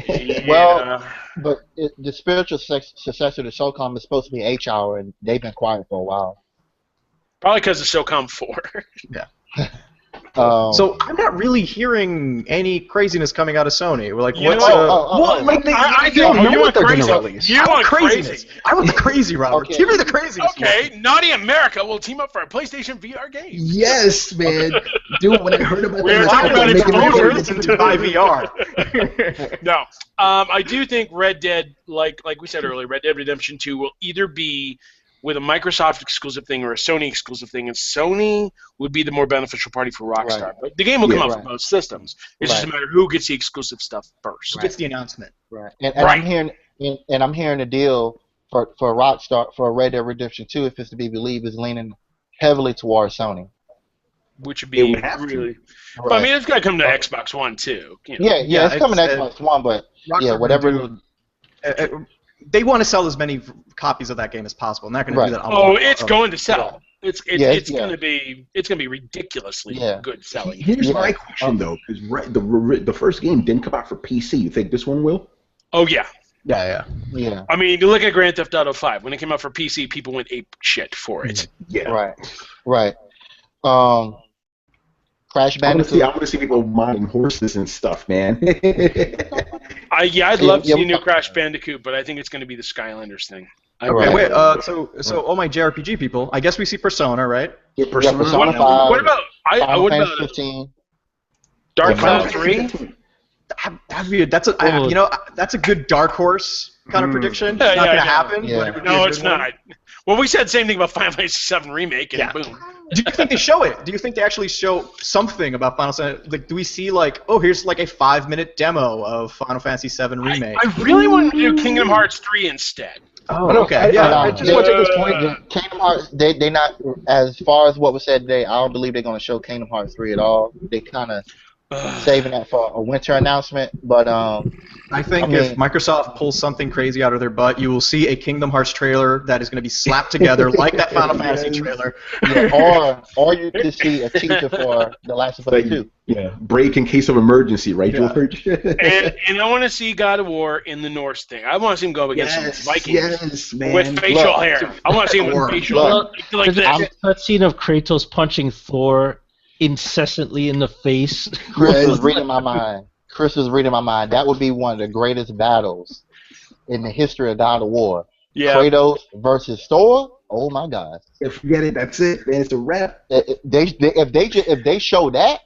Speaker 4: Well, but the spiritual successor to SOCOM is supposed to be H-Hour, and they've been quiet for a while.
Speaker 2: Probably because of SOCOM 4.
Speaker 5: Yeah. So I'm not really hearing any craziness coming out of Sony. We're like, what's
Speaker 2: you want crazy. You want craziness.
Speaker 5: I want the crazy, Robert.
Speaker 4: Okay.
Speaker 5: Give me the craziness.
Speaker 2: Okay, Naughty America will team up for a PlayStation VR game.
Speaker 1: Yes, man. Dude, when I heard about
Speaker 2: We're talking about exposures
Speaker 5: to buy VR.
Speaker 2: No, I do think Red Dead, like we said earlier, Red Dead Redemption 2 will either be with a Microsoft exclusive thing or a Sony exclusive thing, and Sony would be the more beneficial party for Rockstar.
Speaker 3: Right.
Speaker 2: But the game will come out for both systems. It's just a matter of who gets the exclusive stuff first.
Speaker 5: Who gets the announcement?
Speaker 4: Right. And I'm hearing the deal for Rockstar for Red Dead Redemption 2, if it's to be believed, is leaning heavily towards Sony.
Speaker 2: Which would be really. But I mean, it's got to come to Xbox One too. You know.
Speaker 4: Yeah, it's coming to Xbox One, but
Speaker 5: Rockstar
Speaker 4: whatever.
Speaker 5: They want to sell as many copies of that game as possible, and they're not going to do that.
Speaker 2: Oh, it's going to sell.
Speaker 4: Yeah.
Speaker 2: It's going to be ridiculously good selling.
Speaker 1: Here's my question though, because the first game didn't come out for PC. You think this one will?
Speaker 2: Oh yeah.
Speaker 5: Yeah.
Speaker 2: I mean, you look at Grand Theft Auto 5. When it came out for PC, people went ape shit for it.
Speaker 1: Yeah.
Speaker 4: Right. Crash Bandicoot.
Speaker 1: I want to see people modding horses and stuff, man.
Speaker 2: I'd love to see a new Crash Bandicoot, but I think it's going to be the Skylanders thing.
Speaker 5: So all my JRPG people, I guess we see Persona, right?
Speaker 4: Yeah, Persona 5.
Speaker 2: What about
Speaker 4: Final Fantasy 15?
Speaker 2: Dark Souls 3?
Speaker 5: That's a good dark horse kind of prediction. It's not going to happen.
Speaker 4: Yeah.
Speaker 5: But it would
Speaker 2: No,
Speaker 5: be
Speaker 2: it's not. Well, we said the same thing about Final Fantasy VII Remake, and boom.
Speaker 5: Do you think they show it? Do you think they actually show something about Final Fantasy? Like, do we see here's like a 5-minute demo of Final Fantasy VII Remake?
Speaker 2: I really want to do Kingdom Hearts 3 instead.
Speaker 5: Oh, okay. I just want to take this point.
Speaker 4: Kingdom Hearts, they not, as far as what was said today, I don't believe they're going to show Kingdom Hearts 3 at all. They kind of saving that for a winter announcement, but
Speaker 5: I think if Microsoft pulls something crazy out of their butt, you will see a Kingdom Hearts trailer that is going to be slapped together like that Final Fantasy trailer.
Speaker 4: Yeah, or you could see a teaser for The Last of Us 2.
Speaker 1: Yeah, break in case of emergency, right, George?
Speaker 2: and I want to see God of War in the Norse thing. I want to see him go against some Vikings with facial hair. I want to see him with facial hair like this.
Speaker 9: That scene of Kratos punching Thor incessantly in the face.
Speaker 4: Chris was reading my mind. That would be one of the greatest battles in the history of God of War.
Speaker 2: Yeah.
Speaker 4: Kratos versus Thor. Oh my God!
Speaker 1: Forget it. That's it. Man, it's a wrap.
Speaker 4: If they show that,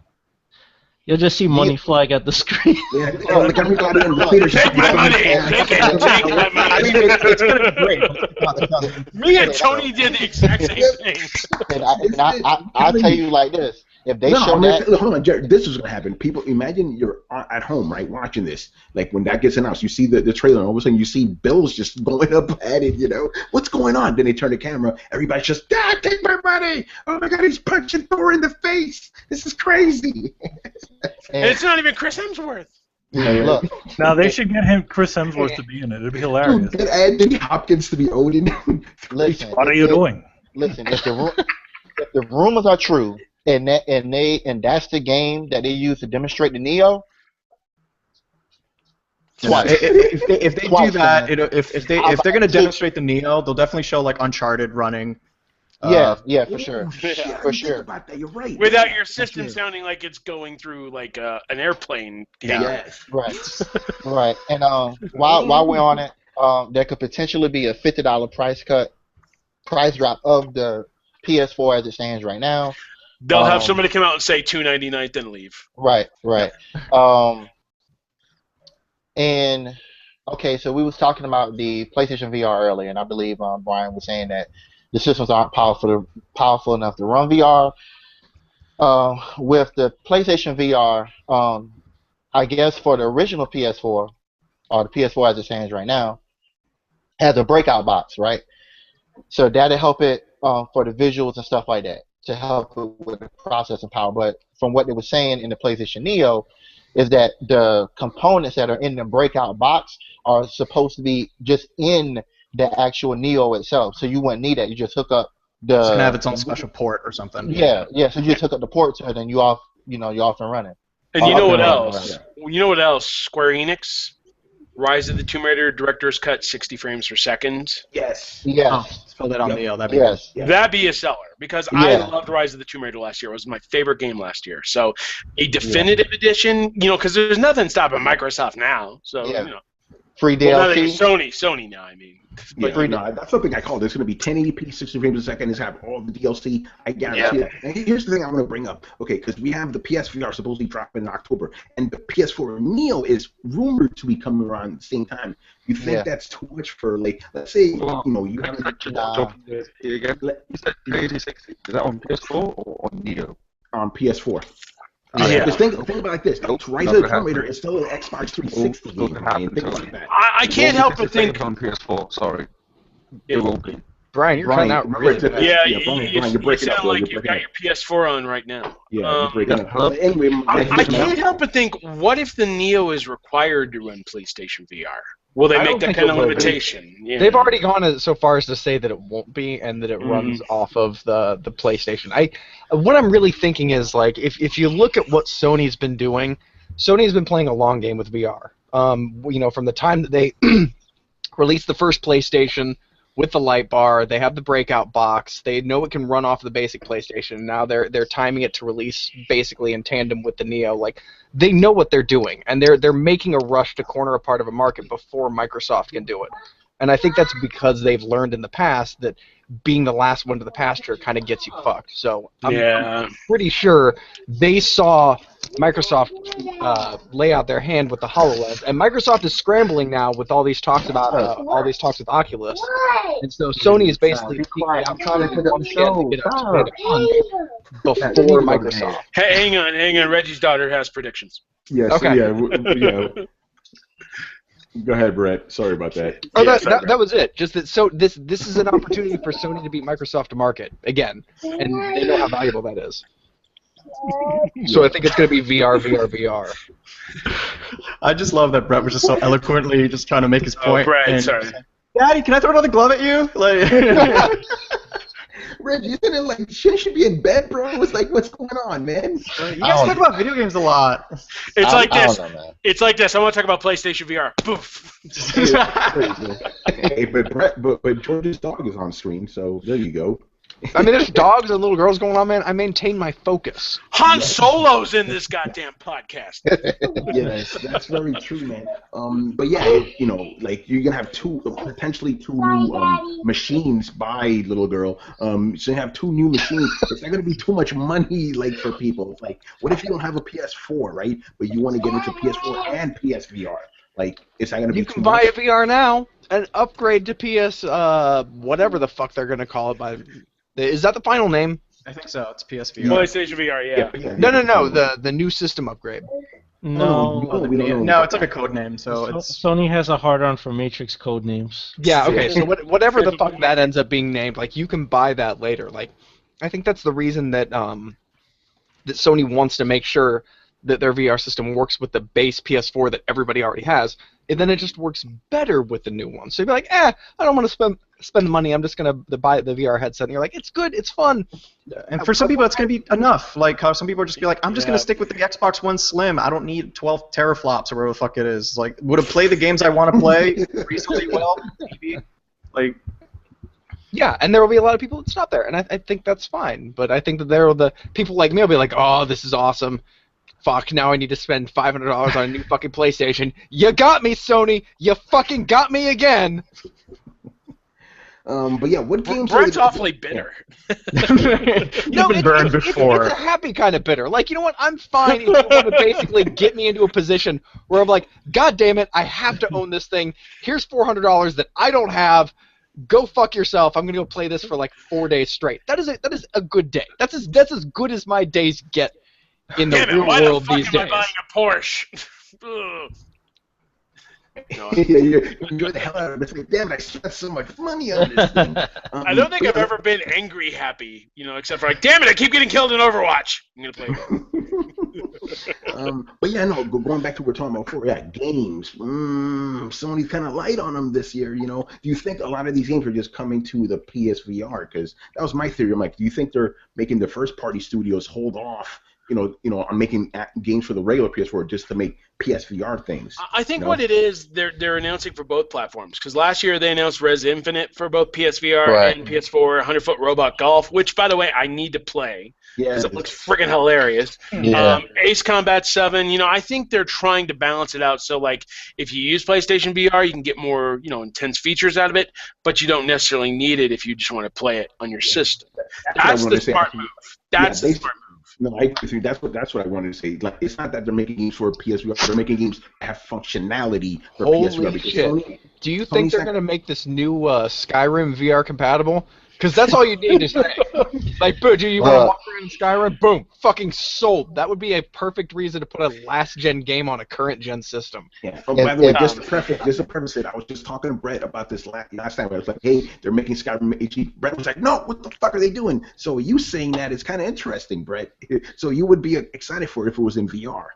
Speaker 9: you'll just see money flag at the screen.
Speaker 1: Yeah, like everybody in the theater.
Speaker 2: Take my money. Take my money.
Speaker 5: I mean, it's going to be great.
Speaker 2: Me and Tony did the exact same thing.
Speaker 4: And I'll tell you like this. If they show that,
Speaker 1: hold on, Jared, this is going to happen. People, imagine you're at home, right, watching this. Like when that gets announced, you see the trailer, and all of a sudden you see bills just going up at it. You know what's going on? Then they turn the camera. Everybody's just, take my money! Oh my God, he's punching Thor in the face. This is crazy.
Speaker 2: And it's not even Chris Hemsworth.
Speaker 4: Look,
Speaker 7: now they should get Chris Hemsworth to be in it. It'd be hilarious.
Speaker 1: Get Anthony Hopkins to be Odin.
Speaker 4: Listen,
Speaker 7: what are you doing?
Speaker 4: Listen, if the rumors are true. And that's the game that they use to demonstrate the Neo.
Speaker 5: Twice. If they do that, if they're gonna demonstrate the Neo, they'll definitely show like Uncharted running.
Speaker 4: For sure. For sure.
Speaker 1: About that. You're right.
Speaker 2: Without your system sounding like it's going through like an airplane.
Speaker 1: Yes.
Speaker 4: Right. And while we're on it, there could potentially be a $50 price drop of the PS4 as it stands right now.
Speaker 2: They'll have somebody come out and say $2.99, then leave.
Speaker 4: Right. And okay, so we was talking about the PlayStation VR earlier, and I believe Brian was saying that the systems aren't powerful enough to run VR. With the PlayStation VR, I guess for the original PS4 or the PS4 as it stands right now, has a breakout box, right? So that'll help it for the visuals and stuff like that, to help it with the processing power. But from what they were saying in the PlayStation Neo is that the components that are in the breakout box are supposed to be just in the actual Neo itself. So you wouldn't need that. You just hook up the...
Speaker 5: It's going to have its own special port or something.
Speaker 4: Yeah. So you just hook up the port to it and you're off and running.
Speaker 2: And you know what else? You know what else? Square Enix, Rise of the Tomb Raider Director's Cut, 60 frames per second.
Speaker 1: Yes.
Speaker 5: Spell that on Neo. That'd be
Speaker 2: That'd be a seller, because I loved Rise of the Tomb Raider last year. It was my favorite game last year. So a definitive edition, because there's nothing stopping Microsoft now. So
Speaker 4: free DLC.
Speaker 2: Sony now. I mean.
Speaker 1: Yeah, no, that's something I call. There's going to be 1080p, 60 frames a second. It's have all the DLC. I guarantee it. And here's the thing I'm going to bring up. Okay, because we have the PSVR supposedly dropping in October, and the PS4 Neo is rumored to be coming around at the same time. You think that's too much for, like, let's say, you have
Speaker 8: again. You said 8060. Is that on PS4 or on Neo?
Speaker 1: On PS4. Just think about it like this. Rise of the Tomb Raider is still an Xbox 360 game. Think about that.
Speaker 2: I can't help but think
Speaker 8: on PS4. Sorry, it won't be.
Speaker 10: Brian, you're cutting out really bad.
Speaker 1: Brian, you're breaking up.
Speaker 2: Like you've got your PS4 on right now.
Speaker 1: Yeah, you're breaking up. Anyway,
Speaker 2: I can't help but think, what if the Neo is required to run PlayStation VR? Will they make that kind of limitation? Yeah.
Speaker 10: They've already gone so far as to say that it won't be, and that it runs off of the PlayStation. What I'm really thinking is, like, if you look at what Sony's been doing, Sony's been playing a long game with VR. From the time that they released the first PlayStation with the light bar, they have the breakout box. They know it can run off the basic PlayStation. Now they're timing it to release basically in tandem with the Neo. Like, they know what they're doing, and they're making a rush to corner a part of a market before Microsoft can do it. And I think that's because they've learned in the past that being the last one to the pasture kind of gets you fucked. So I'm pretty sure they saw Microsoft lay out their hand with the HoloLens, and Microsoft is scrambling now with all these talks about all these talks with Oculus, and so Sony is basically I'm trying to get a punch before Microsoft.
Speaker 2: Hey, hang on. Reggie's daughter has predictions.
Speaker 1: Yes.
Speaker 10: Okay.
Speaker 1: Yeah. Go ahead, Brett. Sorry about that.
Speaker 10: Oh, that was it. Just that. So this is an opportunity for Sony to beat Microsoft to market again, and they know how valuable that is. So I think it's going to be VR.
Speaker 5: I just love that Brett was just so eloquently just trying to make his point.
Speaker 2: Oh, Brett, sorry.
Speaker 5: Daddy, can I throw another glove at you? Like.
Speaker 1: Reggie, isn't it like, shouldn't you be in bed, bro? It's like, what's going on, man?
Speaker 5: You guys talk about video games a lot.
Speaker 2: It's like this. It's like this. I want to talk about PlayStation VR. Poof.
Speaker 1: Hey, but George's dog is on screen, so there you go.
Speaker 10: I mean, there's dogs and little girls going on, man. I maintain my focus.
Speaker 2: Han Solo's in this goddamn podcast.
Speaker 1: Yes, that's very true, man. But yeah, like, you're gonna have potentially two new machines by little girl. So you have two new machines. It's not gonna be too much money, like, for people. It's like, what if you don't have a PS4, right? But you want to get into PS4 and PSVR? Like, it's not gonna be.
Speaker 10: You can buy a VR now and upgrade to PS, whatever the fuck they're gonna call it. Is that the final name?
Speaker 5: I think so. It's PSVR.
Speaker 2: PlayStation VR, yeah.
Speaker 10: No. The new system upgrade.
Speaker 5: No, it's like a code name. So
Speaker 9: Sony has a hard-on for Matrix code names.
Speaker 10: Yeah. Okay. So whatever the fuck that ends up being named, like, you can buy that later. Like, I think that's the reason that that Sony wants to make sure that their VR system works with the base PS4 that everybody already has, and then it just works better with the new one. So you'd be like, I don't want to spend the money. I'm just going to buy the VR headset. And you're like, it's good, it's fun.
Speaker 5: And for some people, it's going to be enough. Like, how some people are just be like, I'm just going to stick with the Xbox One Slim. I don't need 12 teraflops or whatever the fuck it is. Like, would it play the games I want to play reasonably well? Maybe. Like.
Speaker 10: Yeah, and there will be a lot of people that stop there, and I think that's fine. But I think that there will the people like me will be like, oh, this is awesome. Fuck, now I need to spend $500 on a new fucking PlayStation. You got me, Sony. You fucking got me again.
Speaker 1: But yeah, what games?
Speaker 2: Brett's awfully bitter.
Speaker 10: No,
Speaker 5: been burned before.
Speaker 10: It's a happy kind of bitter. Like, you know what? I'm fine if you want to basically get me into a position where I'm like, God damn it, I have to own this thing. Here's $400 that I don't have. Go fuck yourself. I'm gonna go play this for like 4 days straight. That is a good day. That's as good as my days get in the real world these days.
Speaker 2: Why the fuck am I buying a Porsche?
Speaker 1: You enjoy the hell out of it. It's like, damn it, I spent so much money on this thing.
Speaker 2: I don't think I've ever been angry happy, except for like, damn it, I keep getting killed in Overwatch. I'm gonna play it.
Speaker 1: But yeah, no, going back to what we were talking about before, games. Somebody's kind of light on them this year, Do you think a lot of these games are just coming to the PSVR? Because that was my theory. I'm like, do you think they're making the first-party studios hold off, on making games for the regular PS4 just to make PSVR things?
Speaker 2: I think what it is, they're announcing for both platforms. Because last year they announced Res Infinite for both PSVR and PS4, 100-Foot Robot Golf, which, by the way, I need to play. because it looks friggin' hilarious.
Speaker 4: Yeah.
Speaker 2: Ace Combat 7, I think they're trying to balance it out. So, like, if you use PlayStation VR, you can get more, intense features out of it, but you don't necessarily need it if you just want to play it on your system. That's the smart move. That's the smart move.
Speaker 1: No, I agree with you. That's what I wanted to say. Like, it's not that they're making games for PSVR. They're making games that have functionality for PSVR.
Speaker 10: Holy shit! Do you think they're gonna make this new Skyrim VR compatible? Because that's all you need to say. Like, boom, do you want to walk around in Skyrim? Boom, fucking sold. That would be a perfect reason to put a last-gen game on a current-gen system.
Speaker 1: Yeah. By the way, just to preface it, I was just talking to Brett about this last time. I was like, hey, they're making Skyrim HD. Brett was like, no, what the fuck are they doing? So you saying that is kind of interesting, Brett. So you would be excited for it if it was in VR.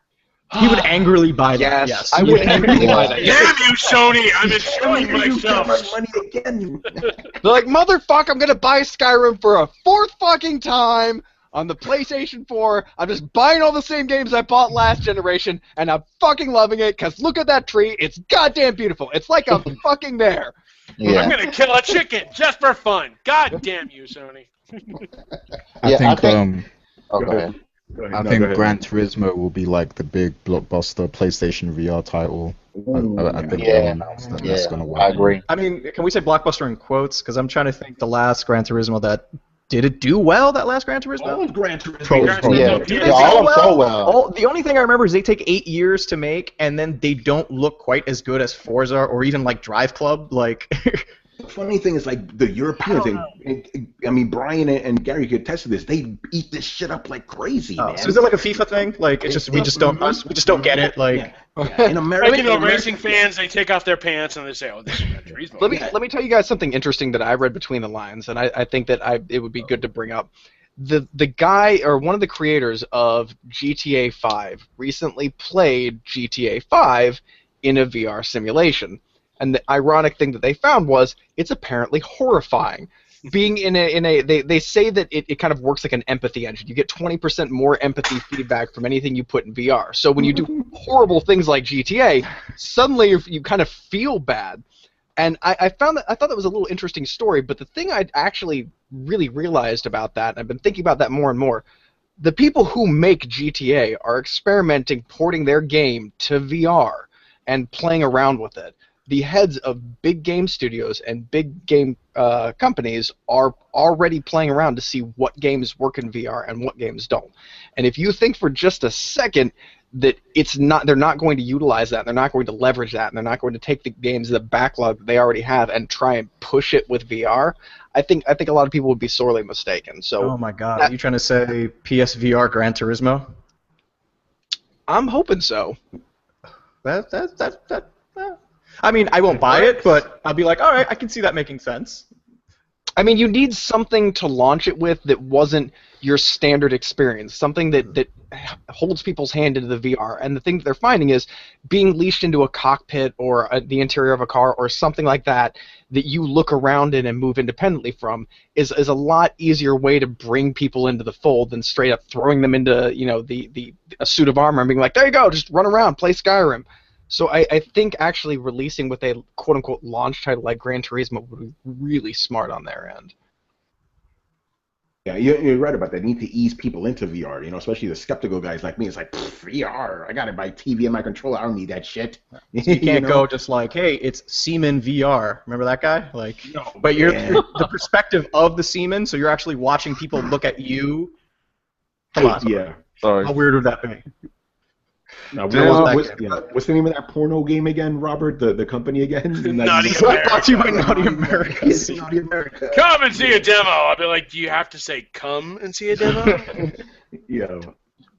Speaker 5: He would angrily buy that. Yes,
Speaker 10: I would angrily buy that.
Speaker 2: Damn you, Sony! I'm enjoying myself.
Speaker 1: Money again.
Speaker 10: They're like, motherfucker, I'm gonna buy Skyrim for a fourth fucking time on the PlayStation 4. I'm just buying all the same games I bought last generation, and I'm fucking loving it, because look at that tree. It's goddamn beautiful. It's like I'm fucking there.
Speaker 2: Yeah. I'm gonna kill a chicken just for fun. God damn you, Sony.
Speaker 6: I think
Speaker 4: go ahead.
Speaker 6: I think Gran Turismo will be like the big blockbuster PlayStation VR title. I think they announced that that's gonna work.
Speaker 4: I agree.
Speaker 5: I mean, can we say blockbuster in quotes? Because I'm trying to think the last Gran Turismo did it do well? That last Gran Turismo?
Speaker 1: All of Gran Turismo.
Speaker 4: Yeah, all of them so well.
Speaker 5: The only thing I remember is they take 8 years to make, and then they don't look quite as good as Forza or even like Drive Club. Like.
Speaker 1: The funny thing is, like, the Europeans, I mean, Brian and Gary could attest to this. They eat this shit up like crazy, man.
Speaker 5: So is it like a FIFA thing? Like, it's just we just don't get it. Like,
Speaker 1: in America,
Speaker 2: racing fans, they take off their pants and they say, "Oh, this is Gran Turismo."
Speaker 10: Let me tell you guys something interesting that I read between the lines, and I think that it would be good to bring up. The guy, or one of the creators of GTA 5 recently played GTA 5 in a VR simulation. And the ironic thing that they found was it's apparently horrifying. Being in a they say that it kind of works like an empathy engine. You get 20% more empathy feedback from anything you put in VR. So when you do horrible things like GTA, suddenly you kind of feel bad. And I thought that was a little interesting story. But the thing I actually really realized about that, and I've been thinking about that more and more, the people who make GTA are experimenting, porting their game to VR and playing around with it. The heads of big game studios and big game companies are already playing around to see what games work in VR and what games don't. And if you think for just a second that they're not going to utilize that, they're not going to leverage that, and they're not going to take the games, the backlog that they already have, and try and push it with VR, I think a lot of people would be sorely mistaken. So,
Speaker 5: oh my God, are you trying to say PSVR Gran Turismo?
Speaker 10: I'm hoping so.
Speaker 5: I mean, I won't buy it, but I'll be like, all right, I can see that making sense.
Speaker 10: I mean, you need something to launch it with that wasn't your standard experience, something that holds people's hand into the VR. And the thing that they're finding is being leashed into a cockpit or the interior of a car or something like that you look around in and move independently from is a lot easier way to bring people into the fold than straight up throwing them into a suit of armor and being like, there you go, just run around, play Skyrim. So I think actually releasing with a quote-unquote launch title like Gran Turismo would be really smart on their end.
Speaker 1: Yeah, you're right about that. They need to ease people into VR, especially the skeptical guys like me. It's like, VR, I got it by TV and my controller. I don't need that shit.
Speaker 5: So you can't go just like, hey, it's Seaman VR. Remember that guy? Like, no, but you're the perspective of the Seaman, so you're actually watching people look at you. Come on.
Speaker 1: Yeah.
Speaker 8: Sorry.
Speaker 5: How weird would that be?
Speaker 1: No, what's the name of that porno game again, Robert? The company again?
Speaker 2: Naughty America.
Speaker 5: Brought to you by Naughty America.
Speaker 1: It's Naughty America.
Speaker 2: Come and see a demo. I'll be like, do you have to say come and see a demo?
Speaker 1: Yeah.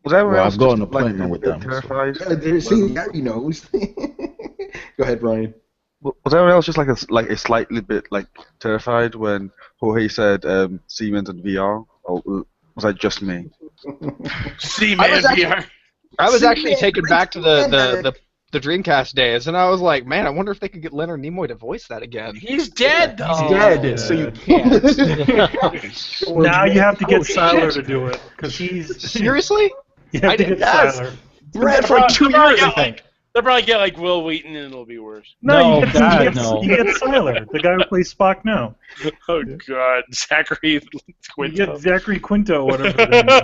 Speaker 6: I've got an appointment with them.
Speaker 1: Gary knows. Go ahead, Brian.
Speaker 8: Was everyone else just like a slightly bit like terrified when Jorge said Siemens and VR? Or was that just me?
Speaker 2: Siemens VR.
Speaker 10: I was actually taken back to the Dreamcast days, and I was like, man, I wonder if they could get Leonard Nimoy to voice that again.
Speaker 2: He's dead, though.
Speaker 5: He's dead, so you can't.
Speaker 7: Now you have to get Siler to do it, because he's...
Speaker 10: Seriously?
Speaker 7: You have to get Siler.
Speaker 5: Brad for like 2 years, I think.
Speaker 2: They'll probably get like Will Wheaton and it'll be worse.
Speaker 7: No,
Speaker 9: No, God, no.
Speaker 7: you get Siler, the guy who plays Spock now.
Speaker 2: Oh God, Zachary
Speaker 7: You
Speaker 2: Quinto.
Speaker 7: get Zachary Quinto, whatever his name is.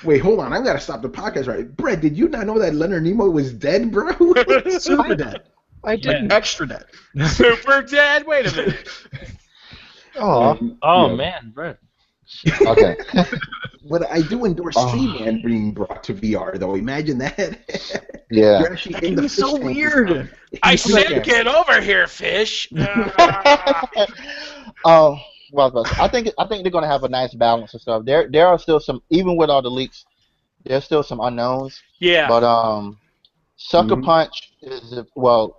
Speaker 1: Wait, hold on. I've got to stop the podcast right. Brett, did you not know that Leonard Nimoy was dead, bro?
Speaker 5: Super dead.
Speaker 10: I didn't.
Speaker 5: Extra dead.
Speaker 2: Super dead. Wait a minute.
Speaker 4: Oh,
Speaker 9: Oh
Speaker 1: Yeah.
Speaker 9: man, Brett.
Speaker 4: okay.
Speaker 1: But I do endorse Streamman being brought to VR, though. Imagine that.
Speaker 4: Yeah.
Speaker 1: You're actually in the
Speaker 5: It's so
Speaker 1: fish tank.
Speaker 5: weird.
Speaker 2: I said, get over here, fish.
Speaker 4: Well, I think they're gonna have a nice balance of stuff. There are still some, even with all the leaks, there's still some unknowns.
Speaker 2: Yeah.
Speaker 4: But Sucker Punch is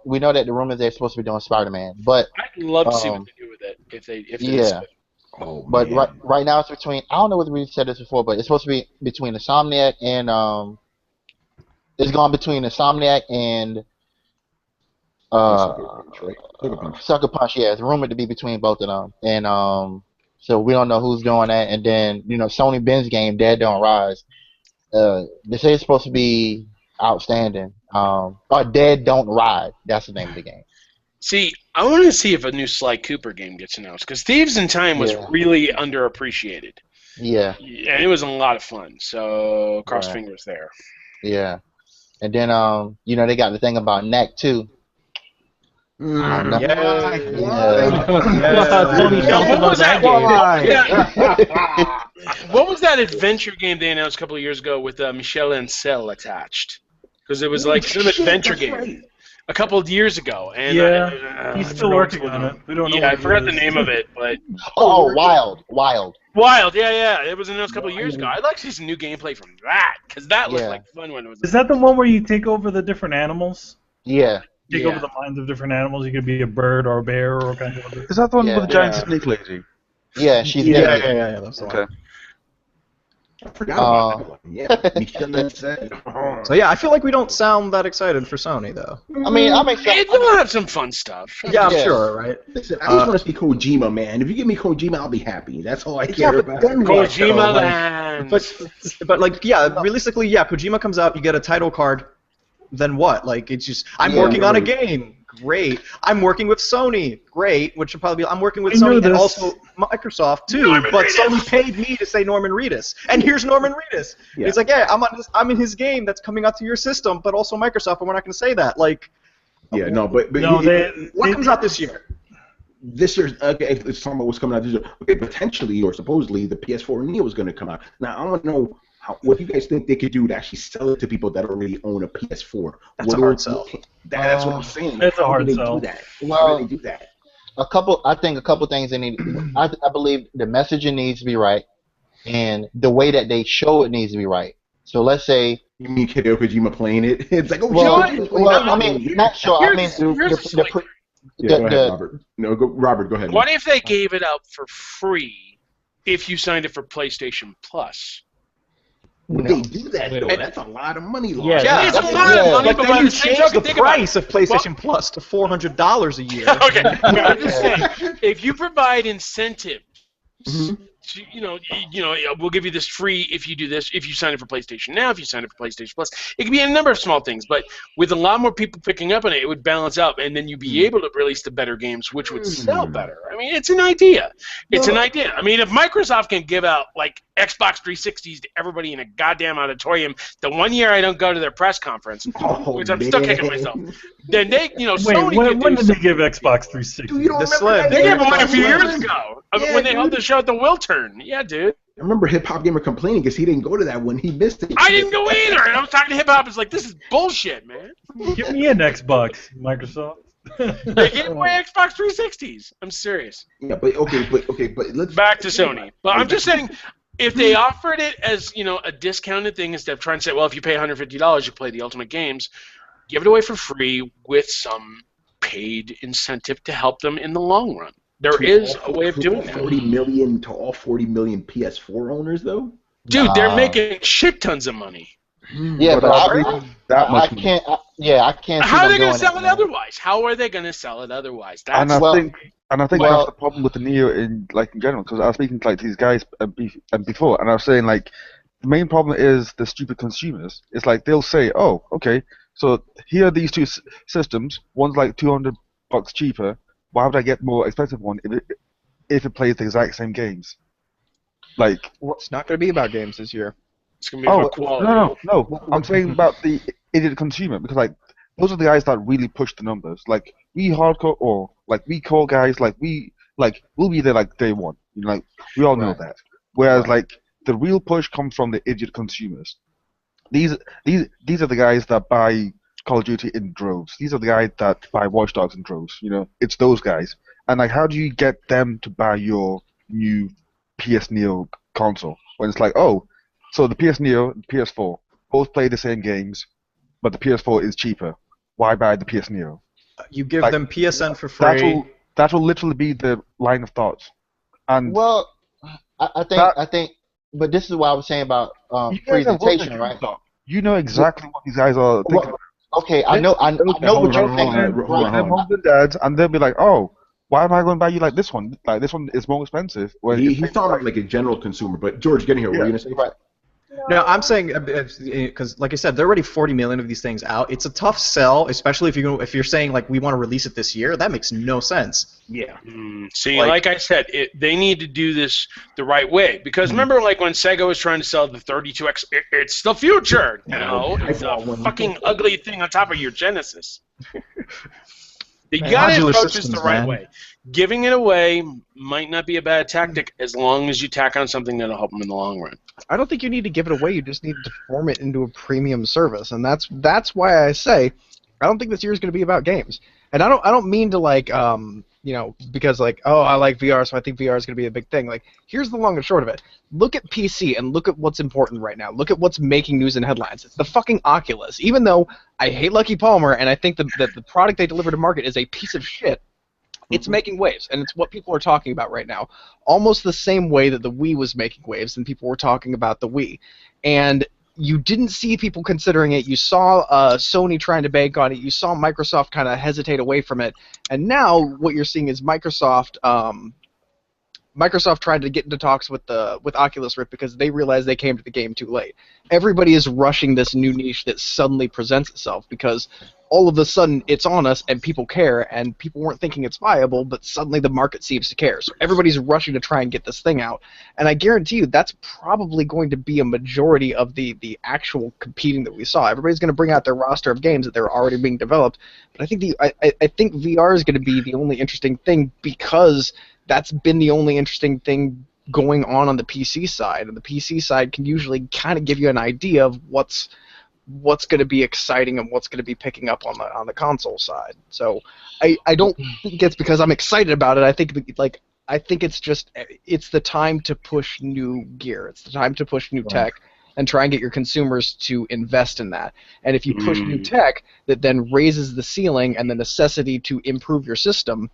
Speaker 4: we know that the rumors they're supposed to be doing Spider-Man, but
Speaker 2: I'd love to see what they do with it if they
Speaker 4: yeah.
Speaker 1: Oh,
Speaker 4: But
Speaker 1: man.
Speaker 4: right now it's between, I don't know whether we said this before, but it's supposed to be between Insomniac and it's gone between Insomniac and Sucker Punch. Yeah, it's rumored to be between both of them, and so we don't know who's doing that. And then Sony Ben's game Dead Don't Rise. They say it's supposed to be outstanding. Or Dead Don't Ride. That's the name of the game.
Speaker 2: See, I want to see if a new Sly Cooper game gets announced because Thieves in Time was
Speaker 4: Yeah.
Speaker 2: really underappreciated.
Speaker 4: Yeah,
Speaker 2: And it was a lot of fun. So cross
Speaker 4: Right.
Speaker 2: fingers there.
Speaker 4: yeah. And then they got the thing about Knack too.
Speaker 5: Yeah.
Speaker 2: What was that adventure game they announced a couple of years ago with Michel Ancel attached? Because it was like some adventure game a couple of years ago. And
Speaker 7: He's still working on it. We don't know.
Speaker 2: Yeah, I
Speaker 7: what
Speaker 2: forgot
Speaker 7: it
Speaker 2: the
Speaker 7: is.
Speaker 2: name of it, but
Speaker 4: Wild.
Speaker 2: Wild, yeah. It was announced a couple of years ago. I'd like to see some new gameplay from that because that looked
Speaker 4: Yeah.
Speaker 2: like fun when it was.
Speaker 7: Is that the one where you take over the different animals?
Speaker 4: Yeah.
Speaker 7: Take over the minds of different animals. You could be a bird or a bear or kind of.
Speaker 8: Is that the one
Speaker 4: Yeah.
Speaker 8: with the giant snake lady?
Speaker 4: Yeah, she's
Speaker 5: Yeah,
Speaker 4: dead.
Speaker 5: that's the one.
Speaker 8: Okay.
Speaker 1: I forgot about that one. Yeah, Michel Ancel.
Speaker 5: So yeah, I feel like we don't sound that excited for Sony though.
Speaker 4: I mean, I'm excited.
Speaker 2: They'll have some fun stuff.
Speaker 5: Yeah, I'm
Speaker 4: Yeah.
Speaker 5: sure, right?
Speaker 1: Listen, I just want to see Kojima, man. If you give me Kojima, I'll be happy. That's all I care about.
Speaker 2: Kojima Land.
Speaker 5: But like, yeah, realistically, yeah, Kojima comes out, you get a title card, then what? Like, it's just, I'm working on a game. Great. I'm working with Sony. Great. Which would probably be, I'm working with
Speaker 7: I know
Speaker 5: Sony and
Speaker 7: this.
Speaker 5: also Microsoft too. But Sony paid me to say Norman Reedus, and here's Norman Reedus.
Speaker 1: Yeah.
Speaker 5: It's like, yeah, I'm in his game that's coming out to your system, but also Microsoft, and we're not going to say that. Like,
Speaker 1: Yeah, no, but
Speaker 7: No,
Speaker 5: what comes out this year?
Speaker 1: this year's okay. It's talking about what's coming out this year. Okay, potentially or supposedly the PS4 Neo is going to come out. Now I want to know what you guys think they could do to actually sell it to people that already own a PS4.
Speaker 5: That's a hard sell.
Speaker 1: That's what I'm saying.
Speaker 7: That's a
Speaker 1: How
Speaker 7: hard
Speaker 1: do they
Speaker 7: sell.
Speaker 1: do that?
Speaker 4: Well,
Speaker 1: How do they do that?
Speaker 4: I think a couple things they need. I believe the messaging needs to be right, and the way that they show it needs to be right. So let's say.
Speaker 1: You mean Hideo Kojima playing it? It's like, oh,
Speaker 4: Well,
Speaker 1: shit,
Speaker 4: I mean, not sure. I mean,
Speaker 1: Yeah, go ahead, Robert. No, Robert, go ahead.
Speaker 2: What if they gave it out for free if you signed it for PlayStation Plus?
Speaker 1: Would they do that
Speaker 9: Wait,
Speaker 1: though?
Speaker 9: wait.
Speaker 1: That's a lot of money.
Speaker 9: Yeah,
Speaker 5: Yeah,
Speaker 2: It's a
Speaker 5: that's-
Speaker 2: lot of money,
Speaker 5: But
Speaker 2: but
Speaker 5: then
Speaker 2: by
Speaker 5: you
Speaker 2: the same
Speaker 5: change
Speaker 2: token,
Speaker 5: the
Speaker 2: think about it.
Speaker 5: price of PlayStation Plus to $400 a year.
Speaker 2: Okay, I'm just saying, if you provide incentives, we'll give you this free if you do this, if you sign up for PlayStation Now, if you sign up for PlayStation Plus. It could be a number of small things, but with a lot more people picking up on it, it would balance out, and then you'd be able to release the better games, which would sell better. I mean, it's an idea. It's an idea. I mean, if Microsoft can give out, like, Xbox 360s to everybody in a goddamn auditorium, the one year I don't go to their press conference, which I'm still kicking myself, then they, Sony
Speaker 7: Wait,
Speaker 2: could
Speaker 7: when
Speaker 2: do
Speaker 7: did they give Xbox 360?
Speaker 1: Dude, you don't
Speaker 5: The
Speaker 1: remember
Speaker 5: Slim.
Speaker 1: that?
Speaker 2: They gave them one a
Speaker 1: Xbox
Speaker 2: few years
Speaker 1: One?
Speaker 2: ago
Speaker 1: Yeah,
Speaker 2: when they held
Speaker 1: dude.
Speaker 2: the show at the Will Turn. Yeah, dude.
Speaker 1: I remember Hip Hop Gamer complaining because he didn't go to that one. He missed it.
Speaker 2: I didn't go either. And I was talking to Hip Hop. It's like, this is bullshit, man.
Speaker 7: Give me an Xbox, Microsoft.
Speaker 2: They gave away Xbox 360s. I'm serious.
Speaker 1: Yeah, but let's
Speaker 2: Back to Sony. But I'm just saying, if they offered it as, a discounted thing instead of trying to say, well, if you pay $150, you play the Ultimate Games, give it away for free with some paid incentive to help them in the long run. There is a way of doing that.
Speaker 1: 40 million to all 40 million PS4 owners, though.
Speaker 2: Dude, they're making shit tons of money.
Speaker 4: Yeah, but I can't. I can't. See
Speaker 2: How are they
Speaker 4: going
Speaker 2: to sell it
Speaker 4: man.
Speaker 2: otherwise? How are they going to sell it otherwise?
Speaker 8: And
Speaker 2: That's
Speaker 8: I think
Speaker 4: well-
Speaker 8: that's the problem with the Neo in general, because I was speaking to these guys before, and I was saying the main problem is the stupid consumers. It's like they'll say, oh, okay, So here are these two systems. One's like $200 cheaper. Why would I get more expensive one if it plays the exact same games? Like,
Speaker 10: It's not going to be about games this year.
Speaker 2: It's gonna be about quality.
Speaker 8: No. I'm saying about the idiot consumer because like those are the guys that really push the numbers. Like we hardcore or like we core guys, like we'll be there like day one. You know, like we all know that. Whereas like the real push comes from the idiot consumers. These are the guys that buy Call of Duty in droves. These are the guys that buy Watch Dogs in droves. You know, it's those guys. And like, how do you get them to buy your new PS Neo console when it's like, oh, so the PS Neo and PS4 both play the same games, but the PS4 is cheaper. Why buy the PS Neo?
Speaker 5: You give them PSN for free.
Speaker 8: That will literally be the line of thought. And
Speaker 4: well, I think, but this is what I was saying about presentation, right?
Speaker 8: You know exactly what these guys are thinking.
Speaker 4: Okay, I know what you're thinking.
Speaker 8: Their moms and dads, and they'll be like, oh, why am I going to buy you like this one? Like this one is more expensive.
Speaker 1: He's talking about like a general consumer, but George, getting here, what are you gonna say?
Speaker 4: Right.
Speaker 5: No, I'm saying because, like I said, there are already 40 million of these things out. It's a tough sell, especially if you're saying like we want to release it this year. That makes no sense.
Speaker 1: Yeah.
Speaker 2: See, like I said, they need to do this the right way because remember, like when Sega was trying to sell the 32X, it's the future. You know, it's a fucking ugly thing on top of your Genesis. You gotta approach this the right way. Giving it away might not be a bad tactic as long as you tack on something that'll help them in the long run.
Speaker 10: I don't think you need to give it away. You just need to form it into a premium service, and that's why I say I don't think this year is going to be about games. And I don't mean to like because like I like VR, so I think VR is going to be a big thing. Like here's the long and short of it. Look at PC and look at what's important right now. Look at what's making news and headlines. It's the fucking Oculus. Even though I hate Lucky Palmer and I think that the product they deliver to market is a piece of shit. It's making waves, and it's what people are talking about right now. Almost the same way that the Wii was making waves, and people were talking about the Wii. And you didn't see people considering it. You saw Sony trying to bank on it. You saw Microsoft kind of hesitate away from it. And now what you're seeing is Microsoft tried to get into talks with Oculus Rift because they realized they came to the game too late. Everybody is rushing this new niche that suddenly presents itself because all of a sudden it's on us and people care and people weren't thinking it's viable, but suddenly the market seems to care. So everybody's rushing to try and get this thing out. And I guarantee you that's probably going to be a majority of the actual competing that we saw. Everybody's going to bring out their roster of games that they're already being developed. But I think I think VR is going to be the only interesting thing because that's been the only interesting thing going on the PC side, and the PC side can usually kind of give you an idea of what's going to be exciting and what's going to be picking up on the console side. So I don't think it's because I'm excited about it. I think it's the time to push new gear. It's the time to push new tech and try and get your consumers to invest in that. And if you push new tech that then raises the ceiling and the necessity to improve your system,